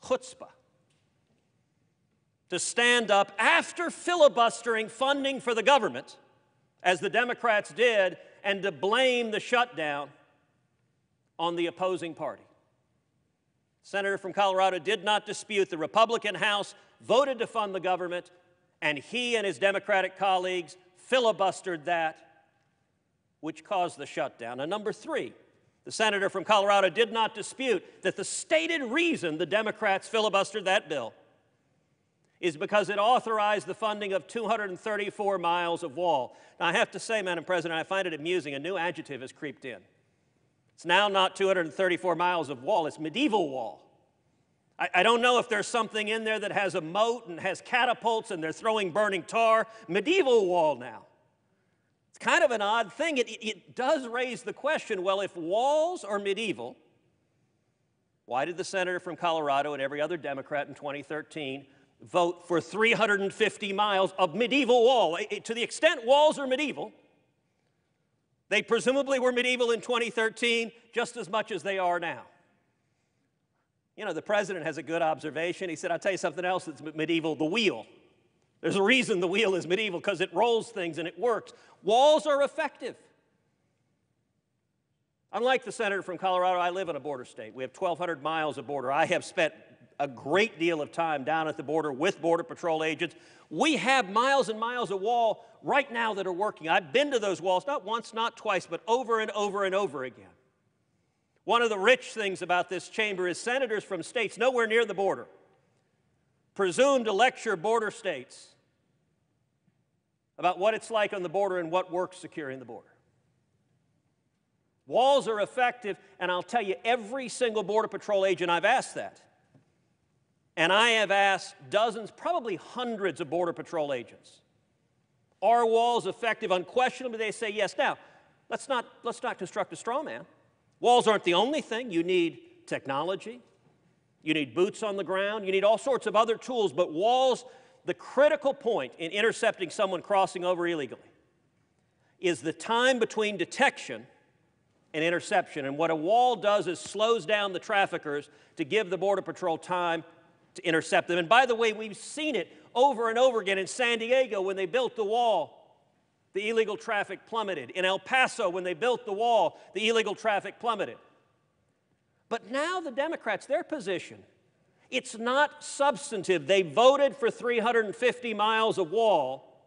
chutzpah to stand up after filibustering funding for the government, as the Democrats did, and to blame the shutdown on the opposing party. The senator from Colorado did not dispute the Republican House voted to fund the government, and he and his Democratic colleagues filibustered that, which caused the shutdown. And number three, the senator from Colorado did not dispute that the stated reason the Democrats filibustered that bill is because it authorized the funding of 234 miles of wall. Now, I have to say, Madam President, I find it amusing. A new adjective has creeped in. It's now not 234 miles of wall, it's medieval wall. I don't know if there's something in there that has a moat and has catapults and they're throwing burning tar. Medieval wall now. It's kind of an odd thing. It does raise the question, well, if walls are medieval, why did the senator from Colorado and every other Democrat in 2013 vote for 350 miles of medieval wall? To the extent walls are medieval, they presumably were medieval in 2013 just as much as they are now. You know, the president has a good observation. He said, I'll tell you something else that's medieval, the wheel. There's a reason the wheel is medieval, because it rolls things and it works. Walls are effective. Unlike the senator from Colorado, I live in a border state. We have 1,200 miles of border. I have spent a great deal of time down at the border with Border Patrol agents. We have miles and miles of wall right now that are working. I've been to those walls, not once, not twice, but over and over and over again. One of the rich things about this chamber is senators from states nowhere near the border presume to lecture border states about what it's like on the border and what works securing the border. Walls are effective, and I'll tell you, every single Border Patrol agent I've asked that. And I have asked dozens, probably hundreds of Border Patrol agents. Are walls effective? Unquestionably, they say yes. Now, let's not construct a straw man. Walls aren't the only thing. You need technology. You need boots on the ground. You need all sorts of other tools. But walls, the critical point in intercepting someone crossing over illegally is the time between detection and interception. And what a wall does is slows down the traffickers to give the Border Patrol time to intercept them. And by the way, we've seen it over and over again in San Diego when they built the wall. The illegal traffic plummeted. In El Paso, when they built the wall, the illegal traffic plummeted. But now the Democrats, their position, it's not substantive. They voted for 350 miles of wall.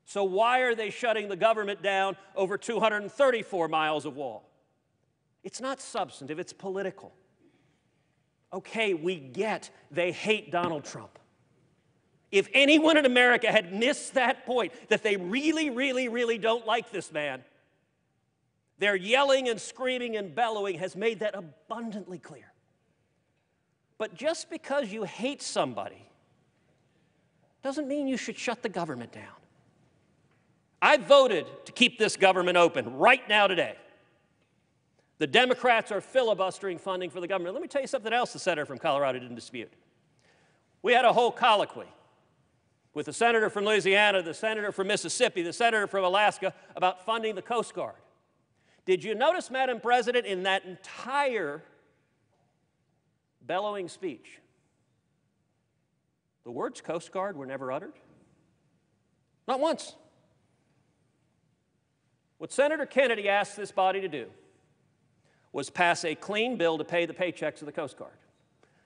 So why are they shutting the government down over 234 miles of wall? It's not substantive, it's political. Okay, we get they hate Donald Trump. If anyone in America had missed that point, that they really, really, really don't like this man, Their yelling and screaming and bellowing has made that abundantly clear. But just because you hate somebody doesn't mean you should shut the government down. I voted to keep this government open right now today. The Democrats are filibustering funding for the government. Let me tell you something else the senator from Colorado didn't dispute. We had a whole colloquy with the senator from Louisiana, the senator from Mississippi, the senator from Alaska about funding the Coast Guard. Did you notice, Madam President, in that entire bellowing speech, the words Coast Guard were never uttered? Not once. What Senator Kennedy asked this body to do was pass a clean bill to pay the paychecks of the Coast Guard.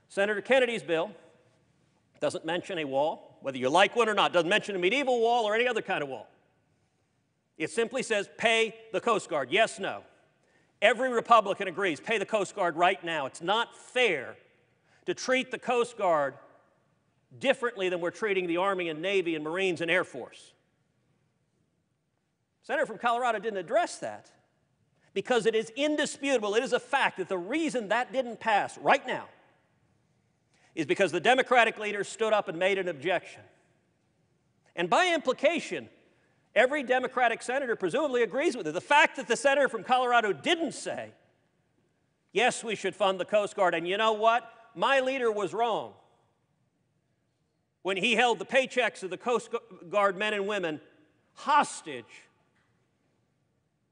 Senator Kennedy's bill doesn't mention a wall, whether you like one or not, doesn't mention a medieval wall or any other kind of wall. It simply says pay the Coast Guard, yes, no. Every Republican agrees, pay the Coast Guard right now. It's not fair to treat the Coast Guard differently than we're treating the Army and Navy and Marines and Air Force. Senator from Colorado didn't address that because it is indisputable, it is a fact that the reason that didn't pass right now is because the Democratic leader stood up and made an objection. And by implication, every Democratic senator presumably agrees with it. The fact that the senator from Colorado didn't say, yes, we should fund the Coast Guard, and you know what? My leader was wrong when he held the paychecks of the Coast Guard men and women hostage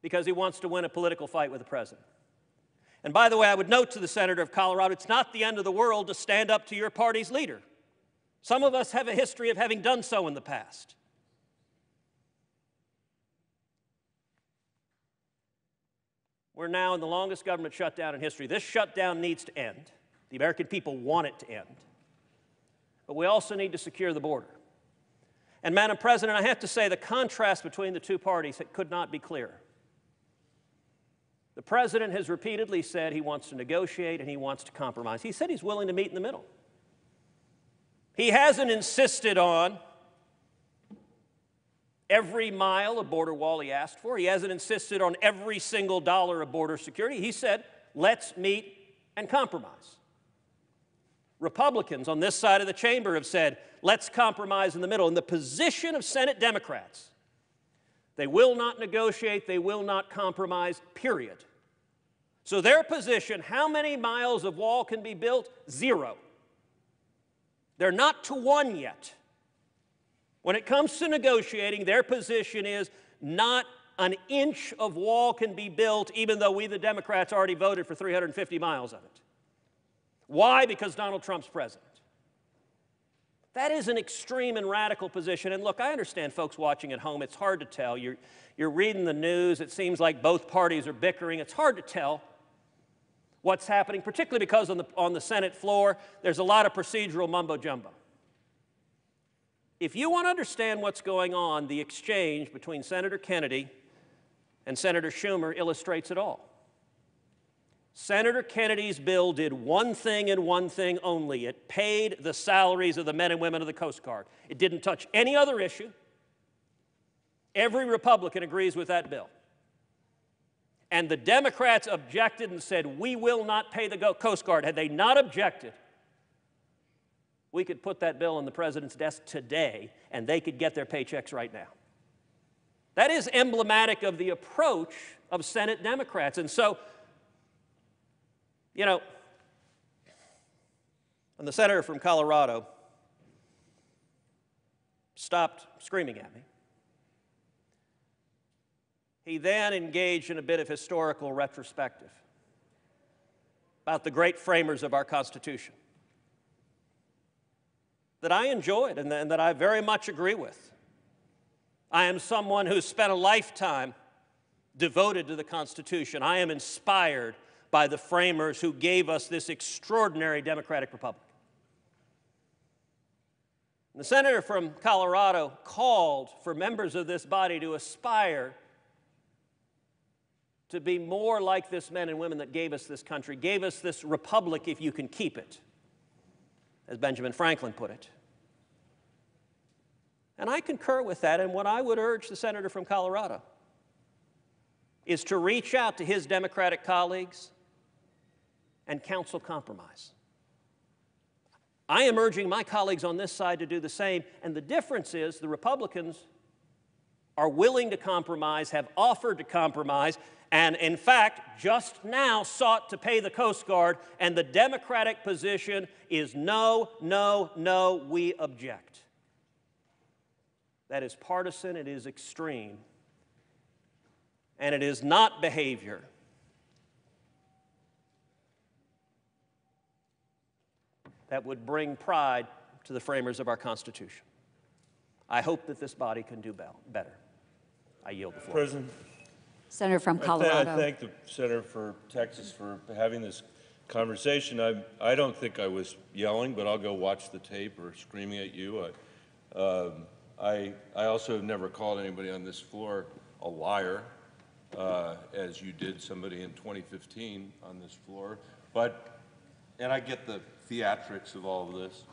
because he wants to win a political fight with the president. And by the way, I would note to the senator of Colorado, it's not the end of the world to stand up to your party's leader. Some of us have a history of having done so in the past. We're now in the longest government shutdown in history. This shutdown needs to end. The American people want it to end. But we also need to secure the border. And Madam President, I have to say the contrast between the two parties could not be clearer. The president has repeatedly said he wants to negotiate and he wants to compromise. He said he's willing to meet in the middle. He hasn't insisted on every mile of border wall he asked for. He hasn't insisted on every single dollar of border security. He said, let's meet and compromise. Republicans on this side of the chamber have said, let's compromise in the middle. In the position of Senate Democrats, they will not negotiate, they will not compromise, period. So their position, how many miles of wall can be built? 0. They're not to 1 yet. When it comes to negotiating, their position is not an inch of wall can be built, even though we, the Democrats, already voted for 350 miles of it. Why? Because Donald Trump's president. That is an extreme and radical position. And look, I understand folks watching at home, it's hard to tell. You're reading the news, it seems like both parties are bickering. It's hard to tell what's happening, particularly because on the Senate floor, there's a lot of procedural mumbo-jumbo. If you want to understand what's going on, the exchange between Senator Kennedy and Senator Schumer illustrates it all. Senator Kennedy's bill did one thing and one thing only. It paid the salaries of the men and women of the Coast Guard. It didn't touch any other issue. Every Republican agrees with that bill. And the Democrats objected and said, we will not pay the Coast Guard. Had they not objected, we could put that bill on the president's desk today, and they could get their paychecks right now. That is emblematic of the approach of Senate Democrats. And so, you know, when the senator from Colorado stopped screaming at me, he then engaged in a bit of historical retrospective about the great framers of our Constitution that I enjoyed and that I very much agree with. I am someone who spent a lifetime devoted to the Constitution. I am inspired by the framers who gave us this extraordinary democratic republic. The senator from Colorado called for members of this body to aspire to be more like this men and women that gave us this country, gave us this republic if you can keep it, as Benjamin Franklin put it. And I concur with that, and what I would urge the senator from Colorado is to reach out to his Democratic colleagues and counsel compromise. I am urging my colleagues on this side to do the same, and the difference is the Republicans are willing to compromise, have offered to compromise, and in fact, just now sought to pay the Coast Guard, and the Democratic position is no, no, no, we object. That is partisan, it is extreme, and it is not behavior that would bring pride to the framers of our Constitution. I hope that this body can do better. I yield the floor. President. Senator from Colorado. I thank the Senator for Texas for having this conversation. I don't think I was yelling, but I'll go watch the tape or screaming at you. I also have never called anybody on this floor a liar, as you did somebody in 2015 on this floor. And I get the theatrics of all of this.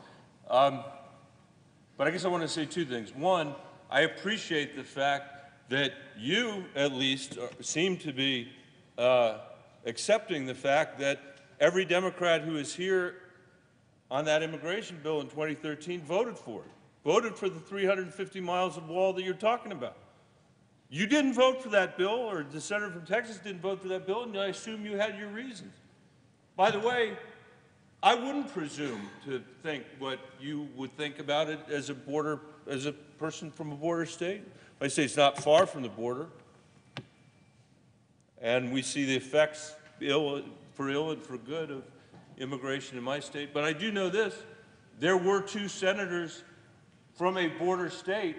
But I guess I want to say two things. One, I appreciate the fact that you, at least, seem to be accepting the fact that every Democrat who is here on that immigration bill in 2013 voted for it, voted for the 350 miles of wall that you're talking about. You didn't vote for that bill, or the senator from Texas didn't vote for that bill, and I assume you had your reasons. By the way, I wouldn't presume to think what you would think about it as a person from a border state. I say it's not far from the border, and we see the effects, for ill and for good, of immigration in my state. But I do know this: there were two senators from a border state,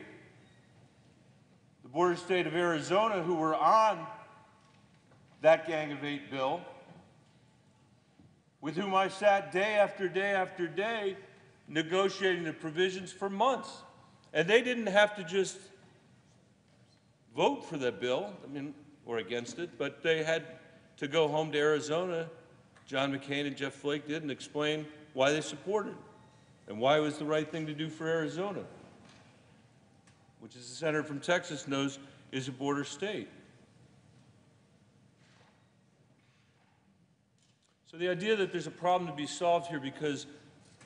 the border state of Arizona, who were on that Gang of Eight bill, with whom I sat day after day after day negotiating the provisions for months. And they didn't have to just vote for that bill, or against it, but they had to go home to Arizona, John McCain and Jeff Flake did, and explain why they supported it and why it was the right thing to do for Arizona, which, as the senator from Texas knows, is a border state. So the idea that there's a problem to be solved here because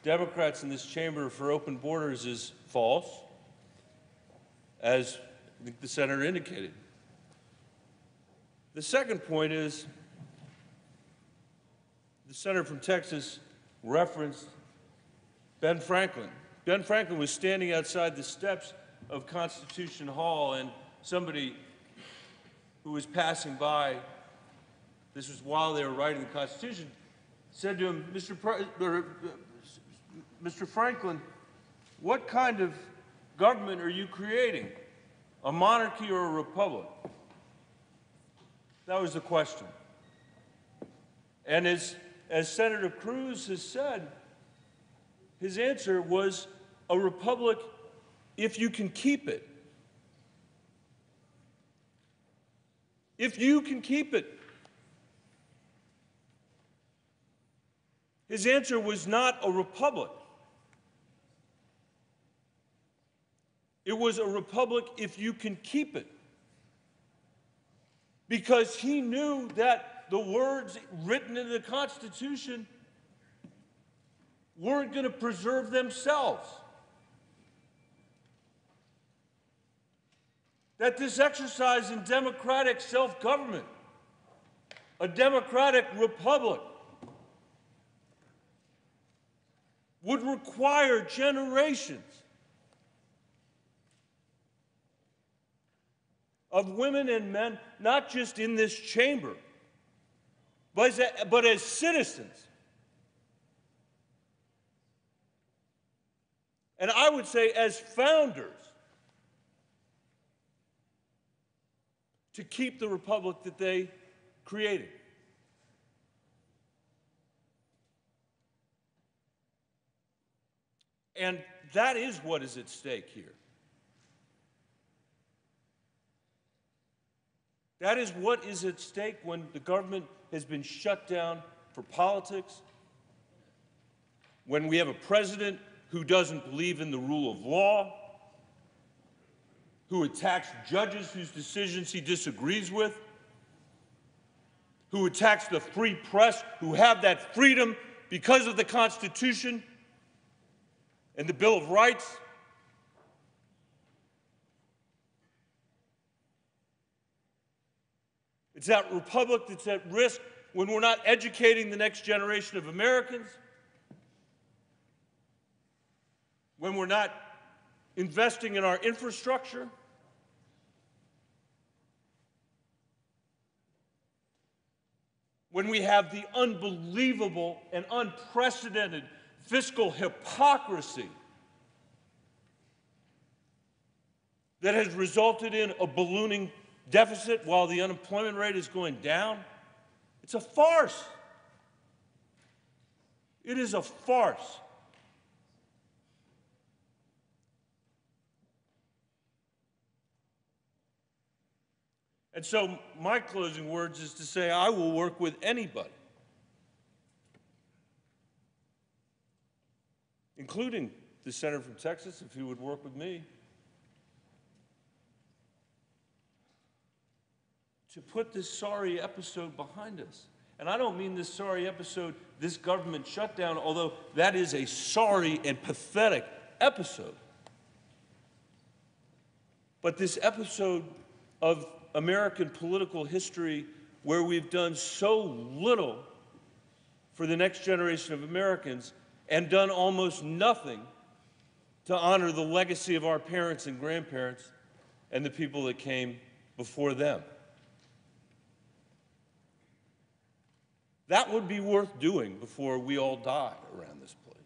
Democrats in this chamber are for open borders is false, as I think the senator indicated. The second point is the senator from Texas referenced Ben Franklin. Ben Franklin was standing outside the steps of Constitution Hall, and somebody who was passing by, this was while they were writing the Constitution, said to him, Mr. Franklin, what kind of government are you creating? A monarchy or a republic? That was the question. And as Senator Cruz has said, his answer was a republic if you can keep it. If you can keep it. His answer was not a republic. It was a republic if you can keep it. Because he knew that the words written in the Constitution weren't going to preserve themselves. That this exercise in democratic self-government, a democratic republic, would require generations of women and men, not just in this chamber, but as citizens. And I would say as founders, to keep the republic that they created. And that is what is at stake here. That is what is at stake when the government has been shut down for politics, when we have a president who doesn't believe in the rule of law, who attacks judges whose decisions he disagrees with, who attacks the free press, who have that freedom because of the Constitution and the Bill of Rights. It's that republic that's at risk when we're not educating the next generation of Americans, when we're not investing in our infrastructure. When we have the unbelievable and unprecedented fiscal hypocrisy that has resulted in a ballooning deficit while the unemployment rate is going down. It's a farce. It is a farce. And so my closing words is to say I will work with anybody, including the senator from Texas, if he would work with me, to put this sorry episode behind us. And I don't mean this sorry episode, this government shutdown, although that is a sorry and pathetic episode. But this episode of American political history where we've done so little for the next generation of Americans and done almost nothing to honor the legacy of our parents and grandparents and the people that came before them. That would be worth doing before we all die around this place.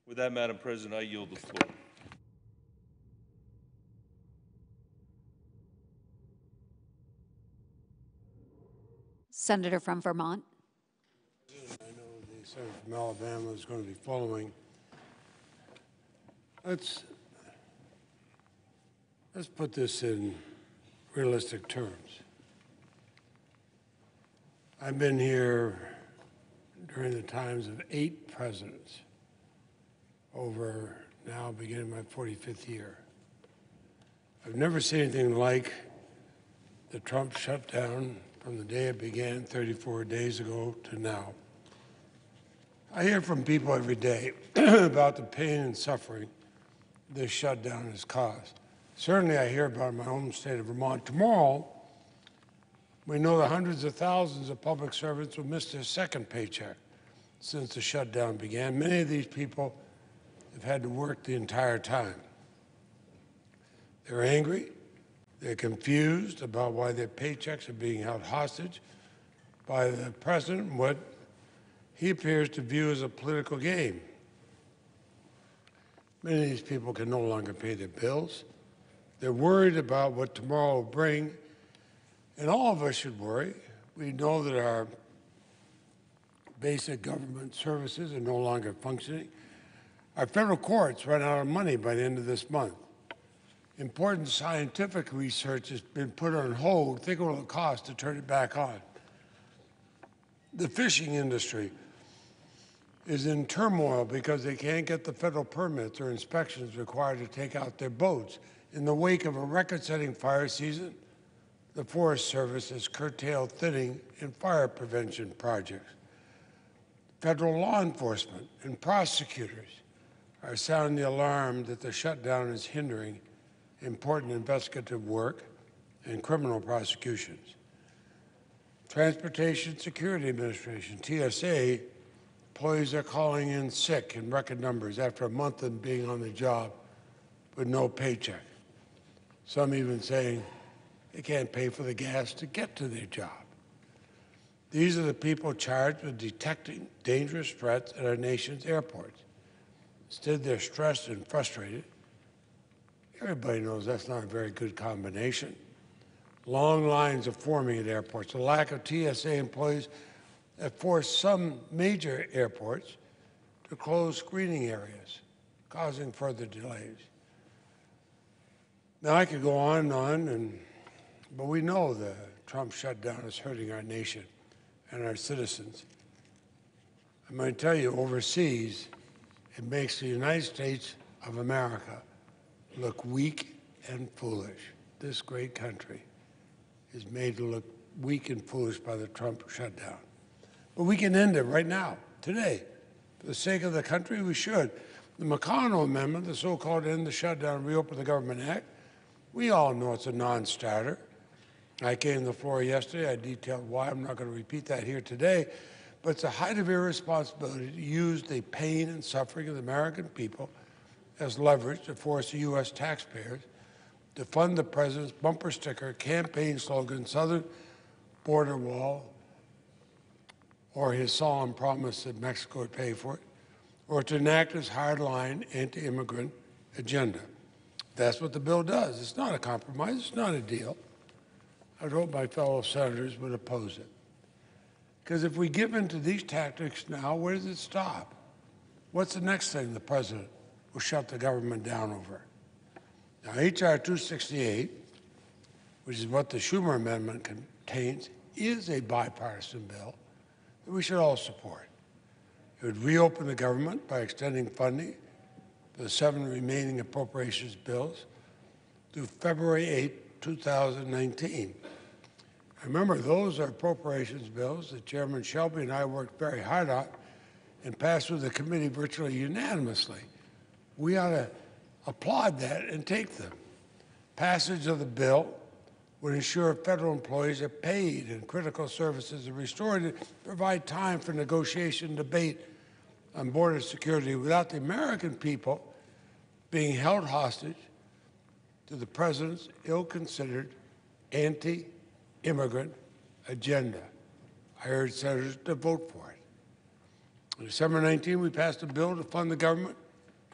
With that, Madam President, I yield the floor. Senator from Vermont. I know the senator from Alabama is going to be following. Let's put this in realistic terms. I've been here during the times of 8 presidents over now beginning my 45th year. I've never seen anything like the Trump shutdown from the day it began 34 days ago to now. I hear from people every day about the pain and suffering this shutdown has caused. Certainly I hear about my home state of Vermont. Tomorrow, we know that hundreds of thousands of public servants will miss their second paycheck since the shutdown began. Many of these people have had to work the entire time. They're angry, they're confused about why their paychecks are being held hostage by the president, what he appears to view as a political game. Many of these people can no longer pay their bills. They're worried about what tomorrow will bring, and all of us should worry. We know that our basic government services are no longer functioning. Our federal courts run out of money by the end of this month. Important scientific research has been put on hold. Think of what it'll cost to turn it back on. The fishing industry is in turmoil because they can't get the federal permits or inspections required to take out their boats. In the wake of a record-setting fire season, the Forest Service has curtailed thinning and fire prevention projects. Federal law enforcement and prosecutors are sounding the alarm that the shutdown is hindering important investigative work and criminal prosecutions. Transportation Security Administration, TSA, employees are calling in sick in record numbers after a month of being on the job with no paycheck. Some even saying they can't pay for the gas to get to their job. These are the people charged with detecting dangerous threats at our nation's airports. Instead, they're stressed and frustrated. Everybody knows that's not a very good combination. Long lines are forming at airports. The lack of TSA employees have forced some major airports to close screening areas, causing further delays. Now, I could go on and on, but we know the Trump shutdown is hurting our nation and our citizens. I'm going to tell you, overseas, it makes the United States of America look weak and foolish. This great country is made to look weak and foolish by the Trump shutdown. But we can end it right now, today. For the sake of the country, we should. The McConnell Amendment, the so-called End the Shutdown, Reopen the Government Act, we all know it's a non-starter. I came to the floor yesterday. I detailed why. I'm not going to repeat that here today. But it's a height of irresponsibility to use the pain and suffering of the American people as leverage to force the U.S. taxpayers to fund the president's bumper sticker campaign slogan, Southern Border Wall, or his solemn promise that Mexico would pay for it, or to enact his hardline anti-immigrant agenda. That's what the bill does. It's not a compromise. It's not a deal. I would hope my fellow senators would oppose it. Because if we give in to these tactics now, where does it stop? What's the next thing the president will shut the government down over? Now, H.R. 268, which is what the Schumer Amendment contains, is a bipartisan bill that we should all support. It would reopen the government by extending funding for the 7 remaining appropriations bills through February 8, 2019. Remember, those are appropriations bills that Chairman Shelby and I worked very hard on and passed through the committee virtually unanimously. We ought to applaud that and take them. Passage of the bill would ensure federal employees are paid and critical services are restored to provide time for negotiation and debate on border security without the American people being held hostage to the president's ill-considered anti-immigrant agenda. I urge senators to vote for it. On December 19, we passed a bill to fund the government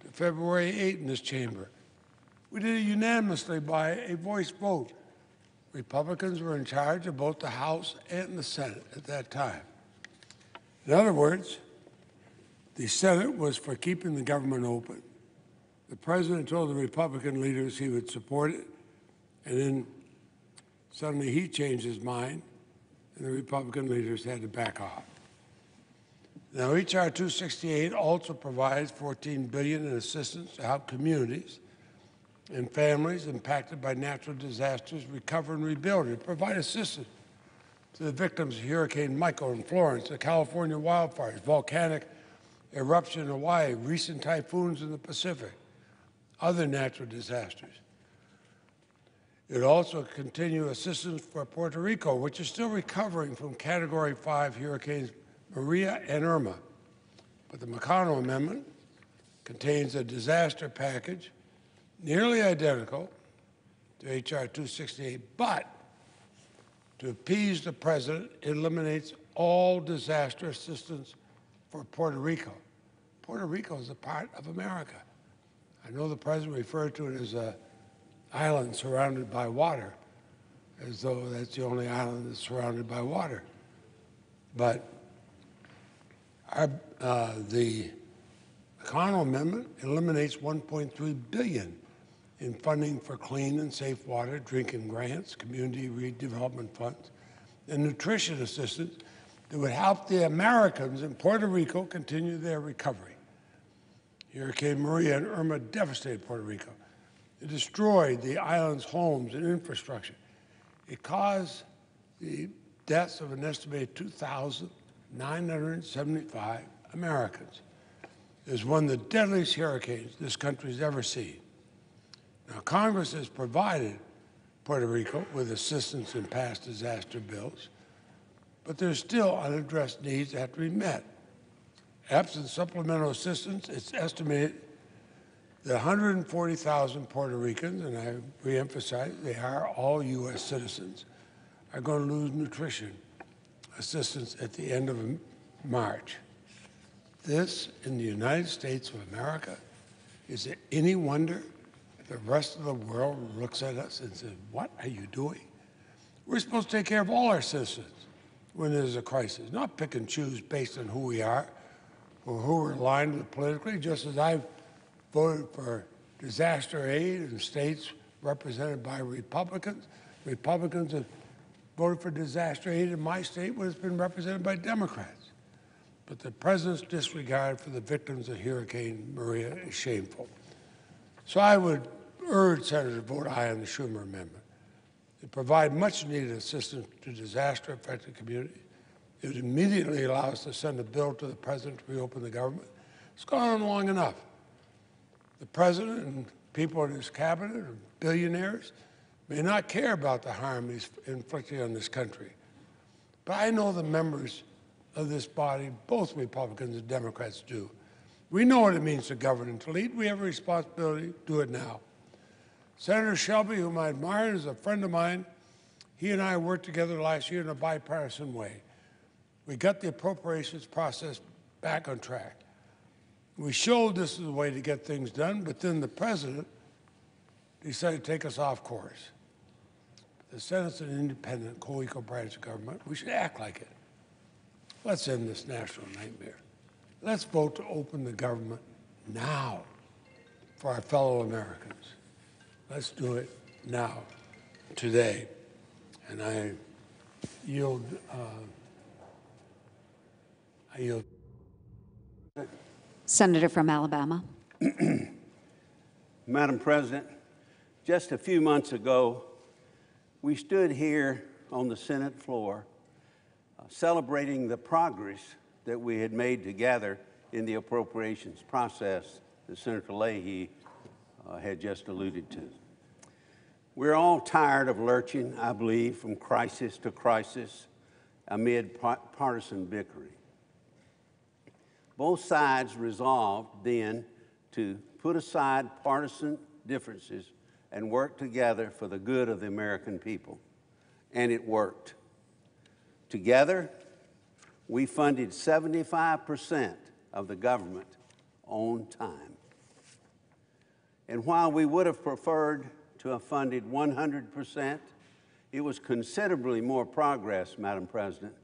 to February 8 in this chamber. We did it unanimously by a voice vote. Republicans were in charge of both the House and the Senate at that time. In other words, the Senate was for keeping the government open. The president told the Republican leaders he would support it, and then suddenly he changed his mind, and the Republican leaders had to back off. Now, H.R. 268 also provides $14 billion in assistance to help communities and families impacted by natural disasters recover and rebuild, and provide assistance to the victims of Hurricane Michael in Florence, the California wildfires, volcanic eruption in Hawaii, recent typhoons in the Pacific, other natural disasters. It would also continue assistance for Puerto Rico, which is still recovering from Category 5 hurricanes Maria and Irma. But the McConnell Amendment contains a disaster package nearly identical to H.R. 268, but to appease the president, it eliminates all disaster assistance for Puerto Rico. Puerto Rico is a part of America. I know the president referred to it as an island surrounded by water, as though that's the only island that's surrounded by water. But the McConnell Amendment eliminates $1.3 billion in funding for clean and safe water, drinking grants, community redevelopment funds, and nutrition assistance that would help the Americans in Puerto Rico continue their recovery. Hurricane Maria and Irma devastated Puerto Rico. It destroyed the island's homes and infrastructure. It caused the deaths of an estimated 2,975 Americans. It was one of the deadliest hurricanes this country's ever seen. Now, Congress has provided Puerto Rico with assistance in past disaster bills, but there's still unaddressed needs that have to be met. Absent supplemental assistance, it's estimated that 140,000 Puerto Ricans, and I reemphasize they are all U.S. citizens, are going to lose nutrition assistance at the end of March. This, in the United States of America, is it any wonder the rest of the world looks at us and says, what are you doing? We're supposed to take care of all our citizens when there's a crisis, not pick and choose based on who we are or who we're aligned with politically, just as I've voted for disaster aid in states represented by Republicans. Republicans have voted for disaster aid in my state when it's been represented by Democrats. But the president's disregard for the victims of Hurricane Maria is shameful. So I would urge Senators to vote aye on the Schumer amendment. It provides much-needed assistance to disaster-affected communities. It would immediately allow us to send a bill to the President to reopen the government. It's gone on long enough. The President and people in his cabinet are billionaires may not care about the harm he's inflicting on this country. But I know the members of this body, both Republicans and Democrats, do. We know what it means to govern and to lead. We have a responsibility to do it now. Senator Shelby, whom I admire, is a friend of mine. He and I worked together last year in a bipartisan way. We got the appropriations process back on track. We showed this is the way to get things done, but then the President decided to take us off course. The Senate's an independent, co-equal branch of government. We should act like it. Let's end this national nightmare. Let's vote to open the government now for our fellow Americans. Let's do it now, today. And I yield. Senator from Alabama. Madam President, just a few months ago, we stood here on the Senate floor celebrating the progress that we had made together in the appropriations process that Senator Leahy had just alluded to. We're all tired of lurching, I believe, from crisis to crisis amid partisan bickering. Both sides resolved then to put aside partisan differences and work together for the good of the American people. And it worked. Together, we funded 75% of the government on time. And while we would have preferred to have funded 100%, it was considerably more progress, Madam President,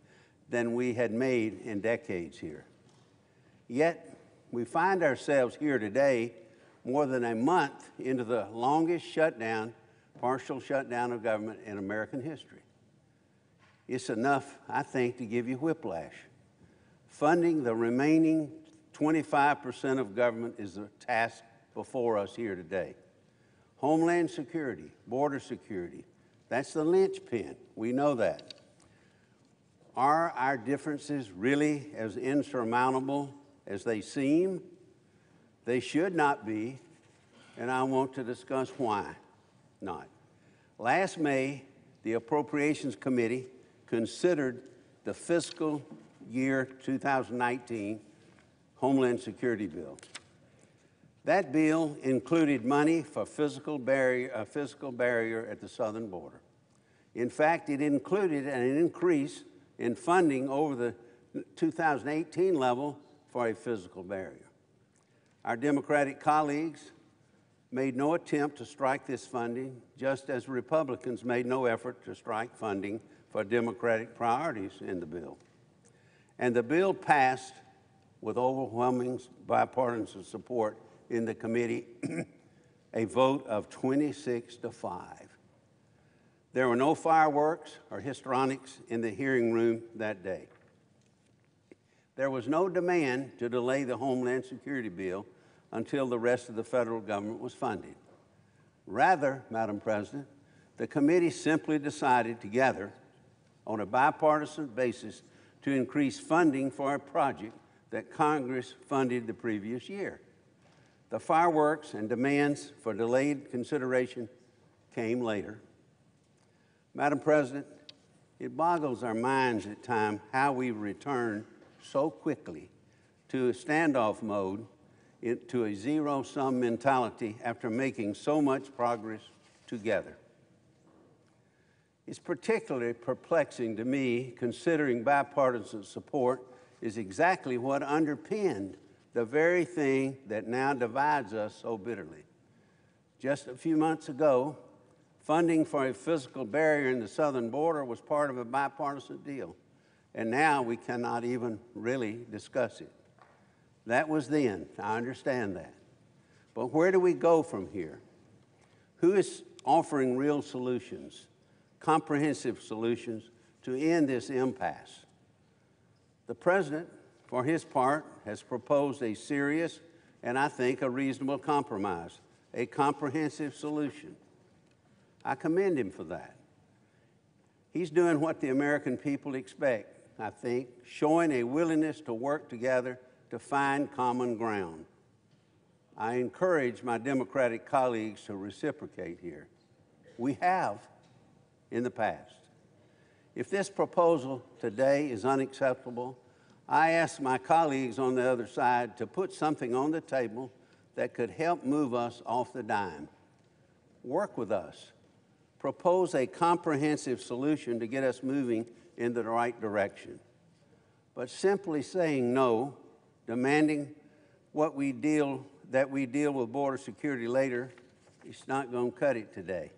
than we had made in decades here. Yet, we find ourselves here today more than a month into the longest shutdown, partial shutdown of government in American history. It's enough, I think, to give you whiplash. Funding the remaining 25% of government is the task before us here today. Homeland security, border security, that's the linchpin. We know that. Are our differences really as insurmountable as they seem? They should not be, and I want to discuss why not. Last May, the Appropriations Committee considered the fiscal year 2019 Homeland Security bill. That bill included money for a physical barrier at the southern border. In fact, it included an increase in funding over the 2018 level for a physical barrier. Our Democratic colleagues made no attempt to strike this funding, just as Republicans made no effort to strike funding for Democratic priorities in the bill. And the bill passed with overwhelming bipartisan support in the committee, a vote of 26-5. There were no fireworks or histrionics in the hearing room that day. There was no demand to delay the Homeland Security bill until the rest of the federal government was funded. Rather, Madam President, the committee simply decided together on a bipartisan basis to increase funding for a project that Congress funded the previous year. The fireworks and demands for delayed consideration came later. Madam President, it boggles our minds at times how we return so quickly to a standoff mode, to a zero-sum mentality after making so much progress together. It's particularly perplexing to me, considering bipartisan support is exactly what underpinned the very thing that now divides us so bitterly. Just a few months ago, funding for a physical barrier in the southern border was part of a bipartisan deal, and now we cannot even really discuss it. That was then, I understand that. But where do we go from here? Who is offering real solutions, comprehensive solutions to end this impasse? The President, for his part, has proposed a serious and I think a reasonable compromise, a comprehensive solution. I commend him for that. He's doing what the American people expect, I think, showing a willingness to work together to find common ground. I encourage my Democratic colleagues to reciprocate here. We have in the past. If this proposal today is unacceptable, I ask my colleagues on the other side to put something on the table that could help move us off the dime. Work with us. Propose a comprehensive solution to get us moving in the right direction. But simply saying no, demanding that we deal with border security later, it's not going to cut it today.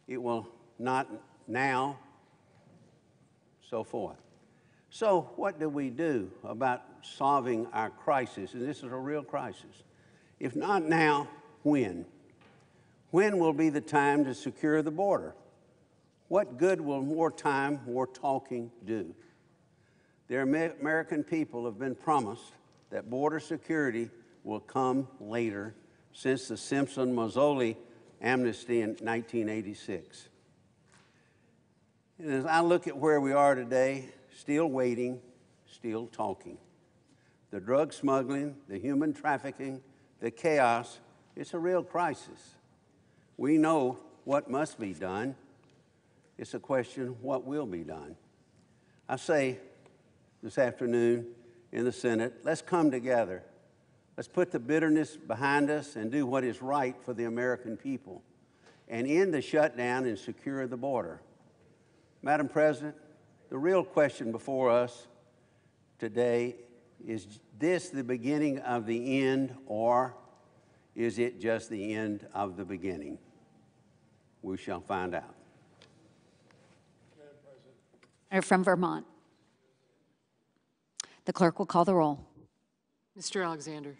It will not now, so forth. So what do we do about solving our crisis? And this is a real crisis. If not now, when? When will be the time to secure the border? What good will more time, more talking do? The American people have been promised that border security will come later since the Simpson-Mazzoli amnesty in 1986. And as I look at where we are today, still waiting, still talking. The drug smuggling, the human trafficking, the chaos, it's a real crisis. We know what must be done. It's a question, what will be done? I say this afternoon in the Senate, let's come together. Let's put the bitterness behind us and do what is right for the American people and end the shutdown and secure the border. Madam President, the real question before us today is this the beginning of the end, or is it just the end of the beginning? We shall find out. From Vermont. The clerk will call the roll. Mr. Alexander.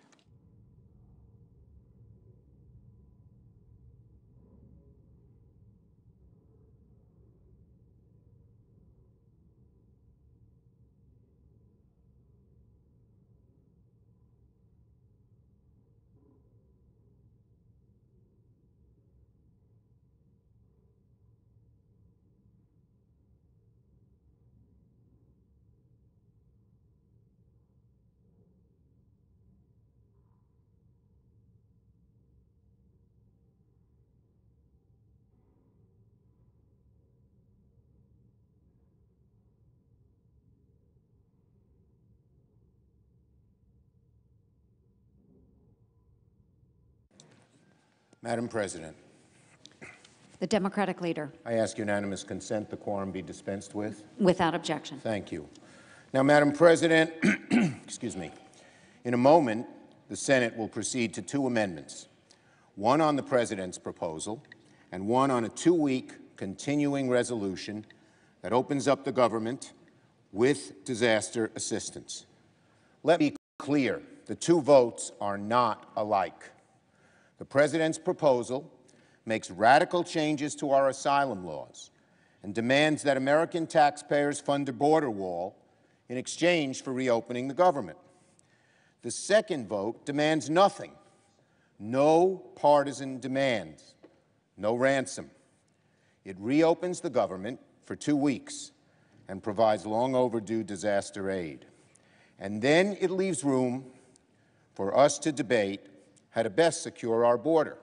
Madam President, The Democratic leader. I ask unanimous consent the quorum be dispensed with. Without objection. Thank you. Now, Madam President, excuse me, in a moment, the Senate will proceed to two amendments, one on the President's proposal and one on a two-week continuing resolution that opens up the government with disaster assistance. Let me be clear, the two votes are not alike. The President's proposal makes radical changes to our asylum laws and demands that American taxpayers fund a border wall in exchange for reopening the government. The second vote demands nothing, no partisan demands, no ransom. It reopens the government for 2 weeks and provides long overdue disaster aid. And then it leaves room for us to debate how to best secure our border.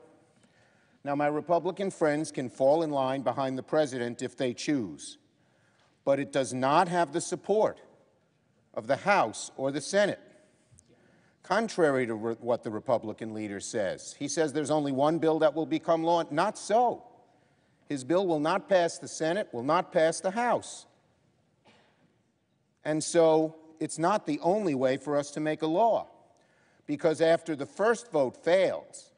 Now, my Republican friends can fall in line behind the President if they choose, but it does not have the support of the House or the Senate. Contrary to what the Republican leader says, he says there's only one bill that will become law. Not so. His bill will not pass the Senate, will not pass the House. And so it's not the only way for us to make a law, because after the first vote fails,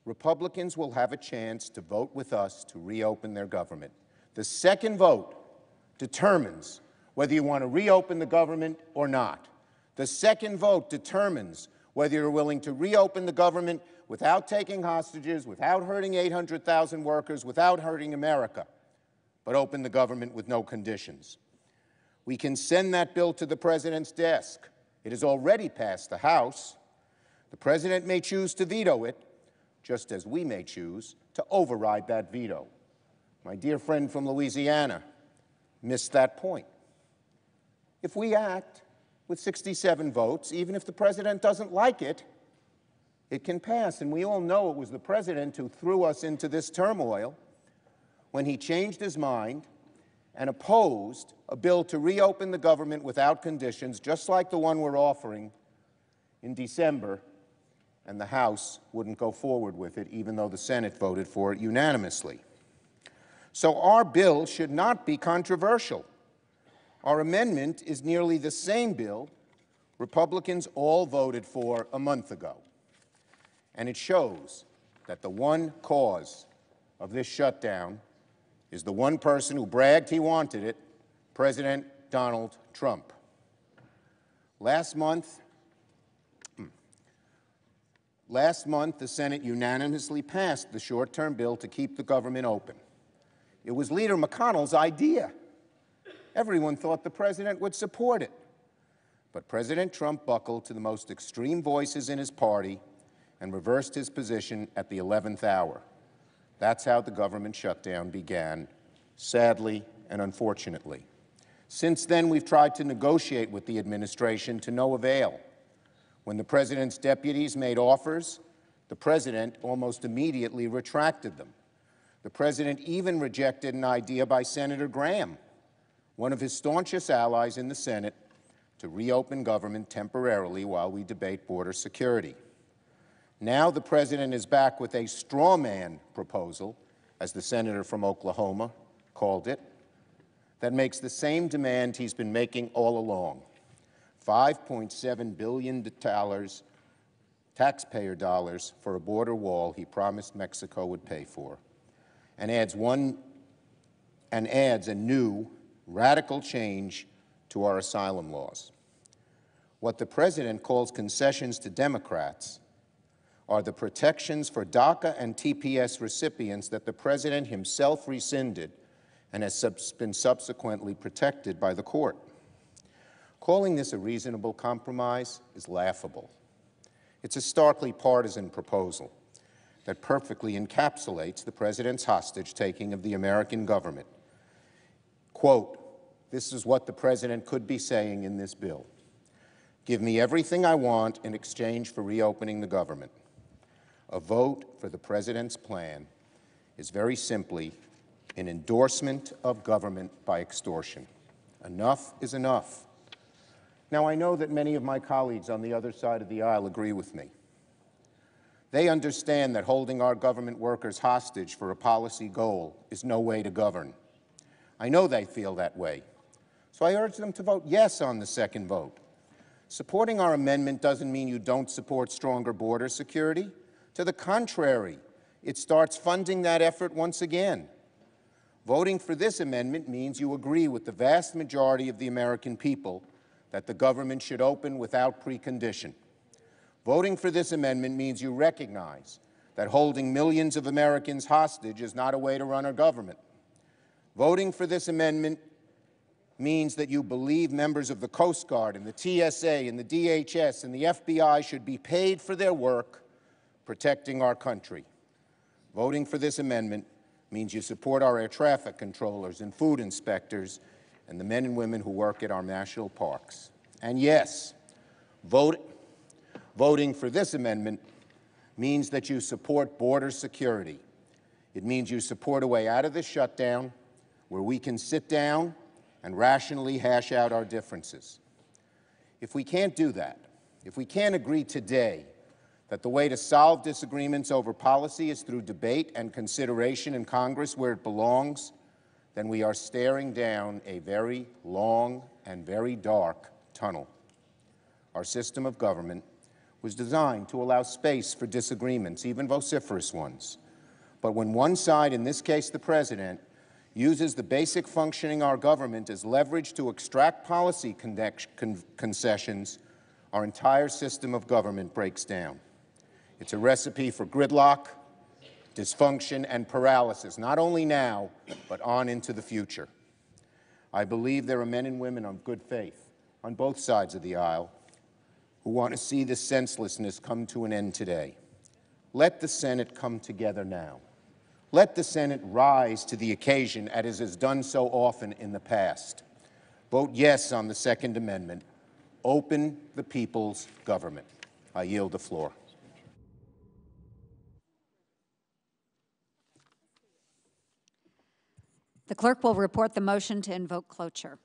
Republicans will have a chance to vote with us to reopen their government. The second vote determines whether you want to reopen the government or not. The second vote determines whether you're willing to reopen the government without taking hostages, without hurting 800,000 workers, without hurting America, but open the government with no conditions. We can send that bill to the President's desk. It has already passed the House. The President may choose to veto it, just as we may choose to override that veto. My dear friend from Louisiana missed that point. If we act with 67 votes, even if the president doesn't like it, it can pass. And we all know it was the president who threw us into this turmoil when he changed his mind and opposed a bill to reopen the government without conditions, just like the one we're offering in December, and the House wouldn't go forward with it, even though the Senate voted for it unanimously. So our bill should not be controversial. Our amendment is nearly the same bill Republicans all voted for a month ago. And it shows that the one cause of this shutdown is the one person who bragged he wanted it, President Donald Trump. Last month, the Senate unanimously passed the short-term bill to keep the government open. It was Leader McConnell's idea. Everyone thought the president would support it. But President Trump buckled to the most extreme voices in his party and reversed his position at the 11th hour. That's how the government shutdown began, sadly and unfortunately. Since then, we've tried to negotiate with the administration to no avail. When the president's deputies made offers, the president almost immediately retracted them. The president even rejected an idea by Senator Graham, one of his staunchest allies in the Senate, to reopen government temporarily while we debate border security. Now the president is back with a straw man proposal, as the senator from Oklahoma called it, that makes the same demand he's been making all along. $5.7 billion taxpayer dollars for a border wall he promised Mexico would pay for, and adds a new radical change to our asylum laws. What the president calls concessions to Democrats are the protections for DACA and TPS recipients that the president himself rescinded and has been subsequently protected by the court. Calling this a reasonable compromise is laughable. It's a starkly partisan proposal that perfectly encapsulates the president's hostage-taking of the American government. Quote, this is what the president could be saying in this bill. Give me everything I want in exchange for reopening the government. A vote for the president's plan is very simply an endorsement of government by extortion. Enough is enough. Now, I know that many of my colleagues on the other side of the aisle agree with me. They understand that holding our government workers hostage for a policy goal is no way to govern. I know they feel that way. So I urge them to vote yes on the second vote. Supporting our amendment doesn't mean you don't support stronger border security. To the contrary, it starts funding that effort once again. Voting for this amendment means you agree with the vast majority of the American people that the government should open without precondition. Voting for this amendment means you recognize that holding millions of Americans hostage is not a way to run a government. Voting for this amendment means that you believe members of the Coast Guard and the TSA and the DHS and the FBI should be paid for their work protecting our country. Voting for this amendment means you support our air traffic controllers and food inspectors and the men and women who work at our national parks. And yes, voting for this amendment means that you support border security. It means you support a way out of this shutdown where we can sit down and rationally hash out our differences. If we can't do that, if we can't agree today that the way to solve disagreements over policy is through debate and consideration in Congress where it belongs, then we are staring down a very long and very dark tunnel. Our system of government was designed to allow space for disagreements, even vociferous ones. But when one side, in this case the president, uses the basic functioning of our government as leverage to extract policy concessions, our entire system of government breaks down. It's a recipe for gridlock, dysfunction, and paralysis, not only now, but on into the future. I believe there are men and women of good faith on both sides of the aisle who want to see this senselessness come to an end today. Let the Senate come together now. Let the Senate rise to the occasion as it has done so often in the past. Vote yes on the Second Amendment. Open the people's government. I yield the floor. The clerk will report the motion to invoke cloture.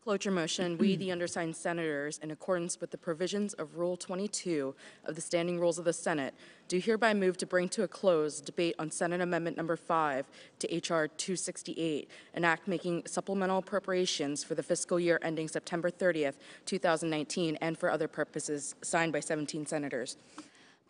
Cloture motion, we, the undersigned senators, in accordance with the provisions of Rule 22 of the Standing Rules of the Senate, do hereby move to bring to a close debate on Senate Amendment Number 5 to H.R. 268, an act making supplemental appropriations for the fiscal year ending September 30th, 2019, and for other purposes, signed by 17 senators.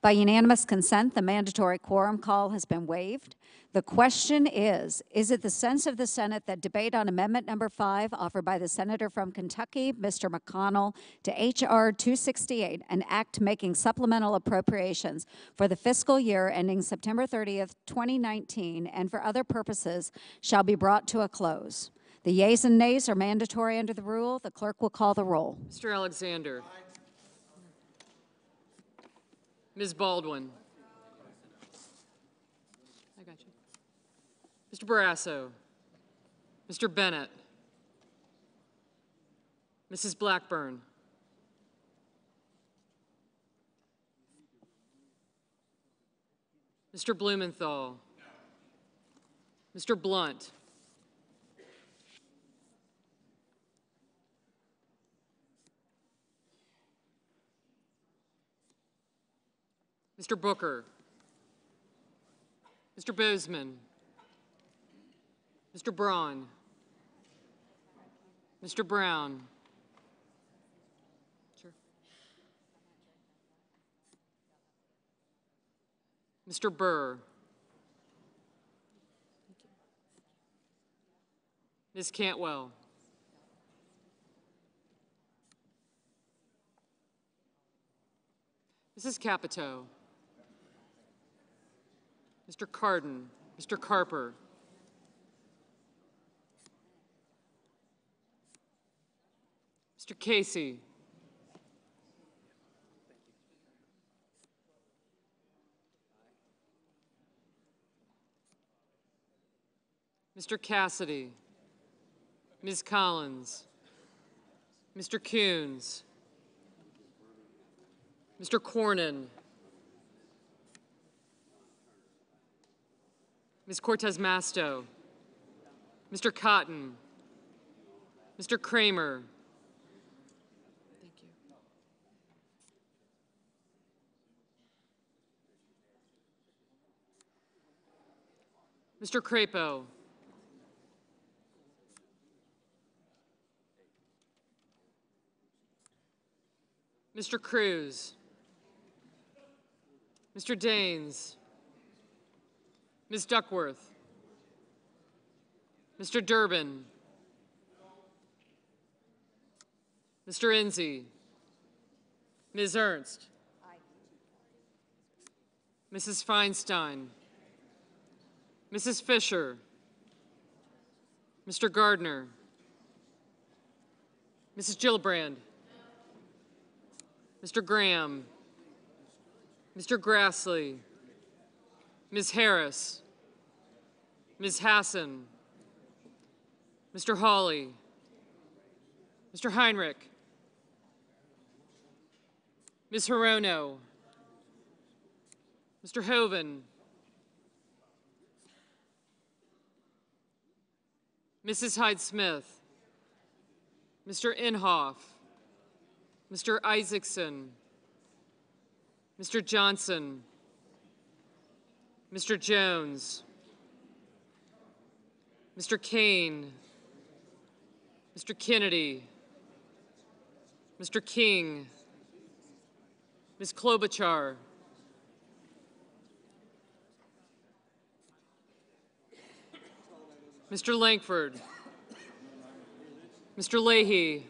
By unanimous consent, the mandatory quorum call has been waived. The question is it the sense of the Senate that debate on Amendment Number 5, offered by the Senator from Kentucky, Mr. McConnell, to H.R. 268, an act making supplemental appropriations for the fiscal year ending September 30th, 2019, and for other purposes, shall be brought to a close? The yeas and nays are mandatory under the rule. The clerk will call the roll. Mr. Alexander. Ms. Baldwin. I got you. Mr. Barrasso. Mr. Bennett. Mrs. Blackburn. Mr. Blumenthal. Mr. Blunt. Mr. Booker. Mr. Bozeman. Mr. Braun. Mr. Brown. Sure. Mr. Burr. Ms. Cantwell. Mrs. Capito. Mr. Cardin, Mr. Carper. Mr. Casey. Mr. Cassidy. Ms. Collins. Mr. Coons. Mr. Cornyn. Ms. Cortez Masto. Mr. Cotton. Mr. Kramer. Thank you. Mr. Crapo. Mr. Cruz. Mr. Daines. Ms. Duckworth. Mr. Durbin. Mr. Enzi. Ms. Ernst. Mrs. Feinstein. Mrs. Fisher. Mr. Gardner. Mrs. Gillibrand. Mr. Graham. Mr. Grassley. Ms. Harris. Ms. Hassan. Mr. Hawley. Mr. Heinrich. Ms. Hirono. Mr. Hoven. Mrs. Hyde-Smith. Mr. Inhofe. Mr. Isaacson. Mr. Johnson. Mr. Jones. Mr. Kane. Mr. Kennedy. Mr. King. Ms. Klobuchar. Mr. Langford. Mr. Leahy.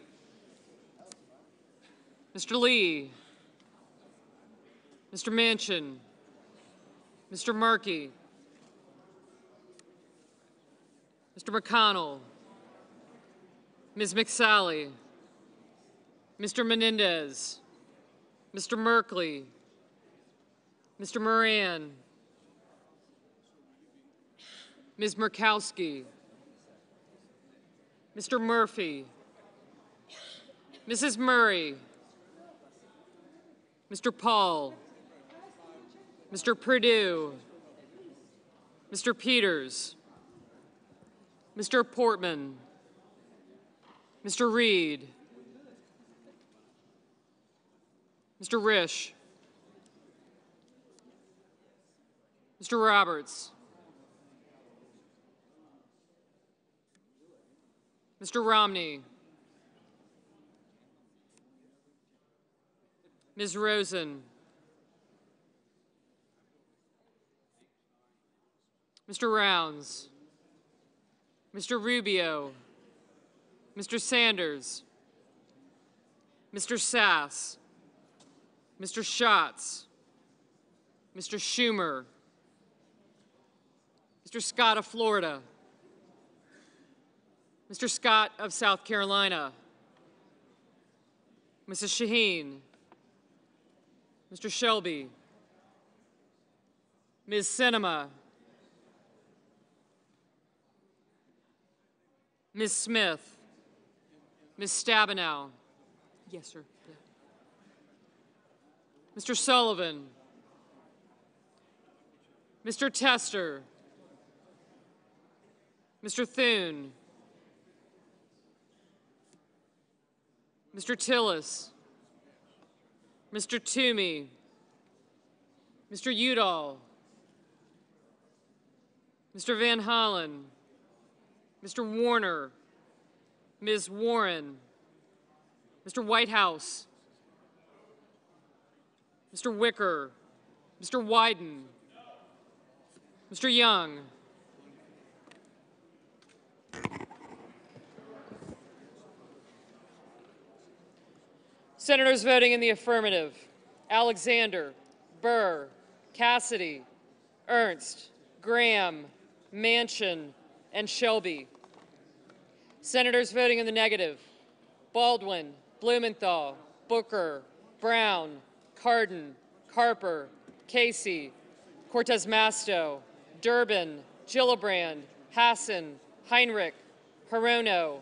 Mr. Lee. Mr. Manchin. Mr. Markey. Mr. McConnell. Ms. McSally. Mr. Menendez. Mr. Merkley. Mr. Moran, Ms. Murkowski, Mr. Murphy, Mrs. Murray, Mr. Paul, Mr. Perdue, Mr. Peters, Mr. Portman, Mr. Reed, Mr. Risch, Mr. Roberts, Mr. Romney, Ms. Rosen, Mr. Rounds, Mr. Rubio, Mr. Sanders, Mr. Sass, Mr. Schatz, Mr. Schumer, Mr. Scott of Florida, Mr. Scott of South Carolina, Mrs. Shaheen, Mr. Shelby, Ms. Sinema, Ms. Smith, Ms. Stabenow. Yes, sir. Yeah. Mr. Sullivan, Mr. Tester, Mr. Thune, Mr. Tillis, Mr. Toomey, Mr. Udall, Mr. Van Hollen, Mr. Warner, Ms. Warren, Mr. Whitehouse, Mr. Wicker, Mr. Wyden, Mr. Young, Senators voting in the affirmative: Alexander, Burr, Cassidy, Ernst, Graham, Manchin, and Shelby. Senators voting in the negative: Baldwin, Blumenthal, Booker, Brown, Cardin, Carper, Casey, Cortez Masto, Durbin, Gillibrand, Hassan, Heinrich, Hirono,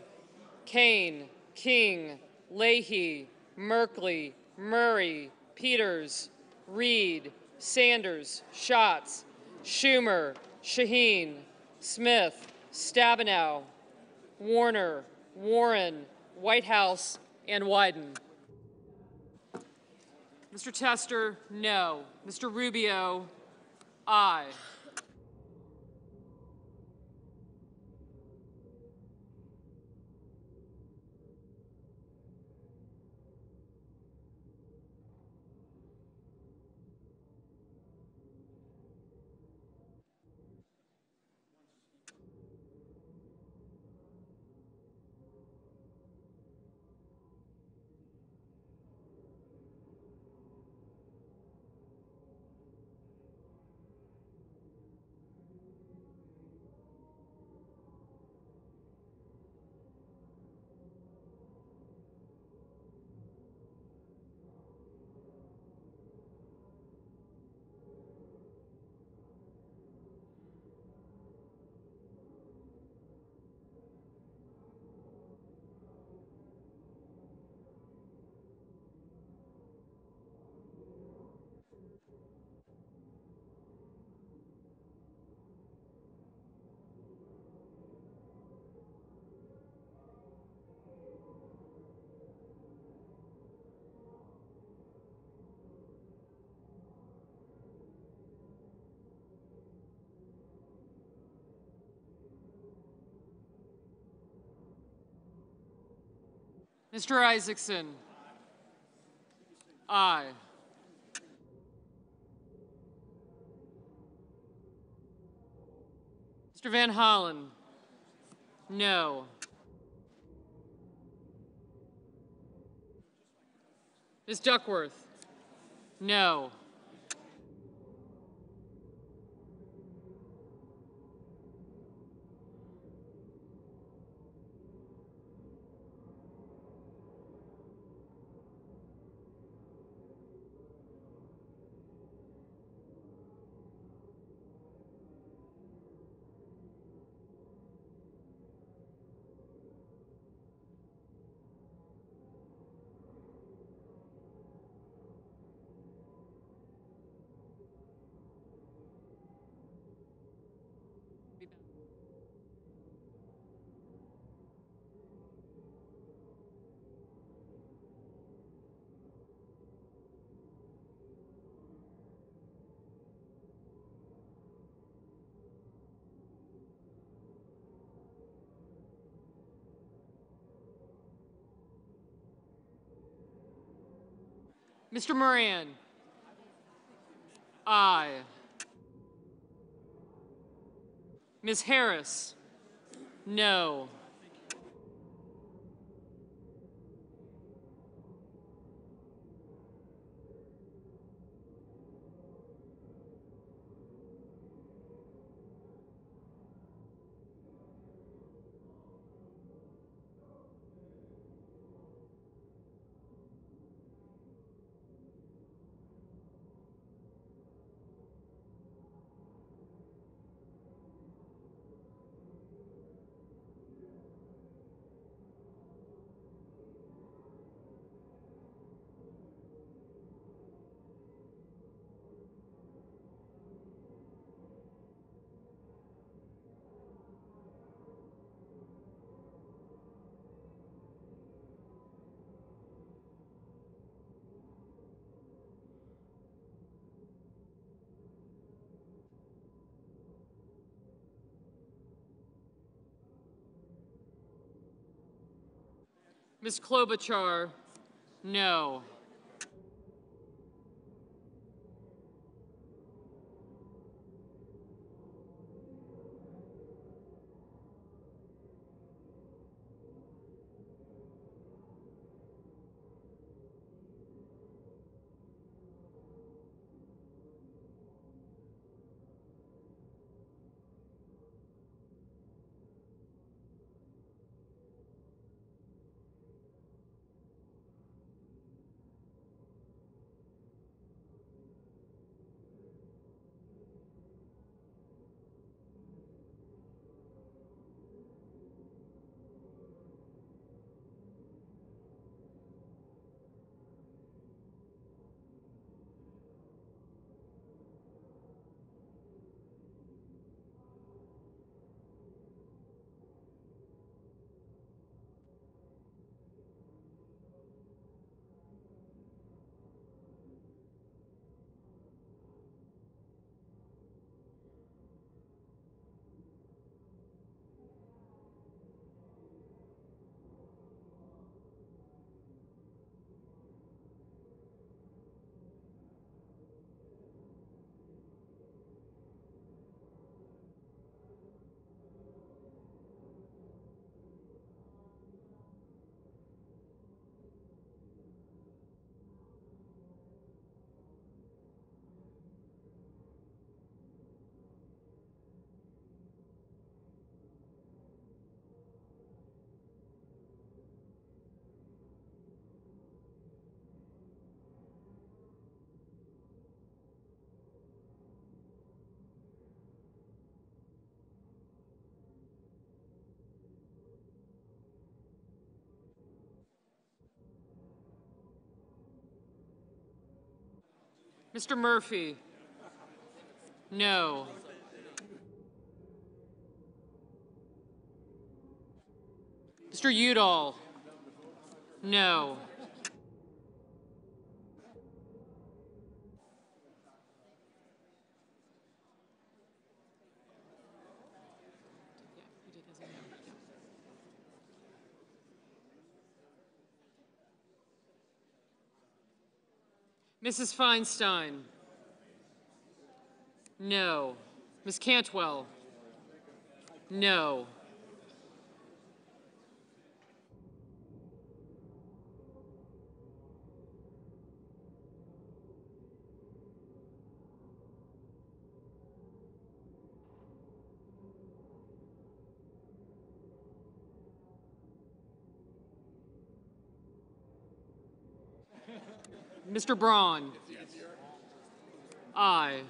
Kane, King, Leahy, Merkley, Murray, Peters, Reed, Sanders, Schatz, Schumer, Shaheen, Smith, Stabenow, Warner, Warren, Whitehouse, and Wyden. Mr. Tester, no. Mr. Rubio, aye. Mr. Isaacson, aye. Mr. Van Hollen, no. Ms. Duckworth, no. Mr. Moran? Aye. Ms. Harris? No. Ms. Klobuchar? No. Mr. Murphy? No. Mr. Udall? No. Mrs. Feinstein? No. Ms. Cantwell? No. Mr. Braun? Aye.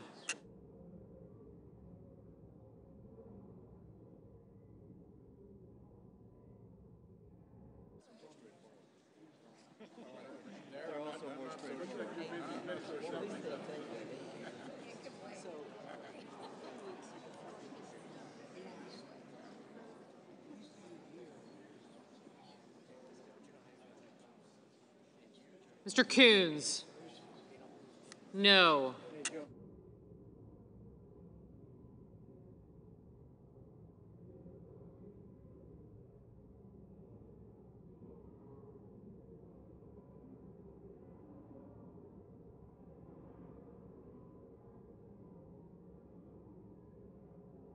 Mr. Coons? No.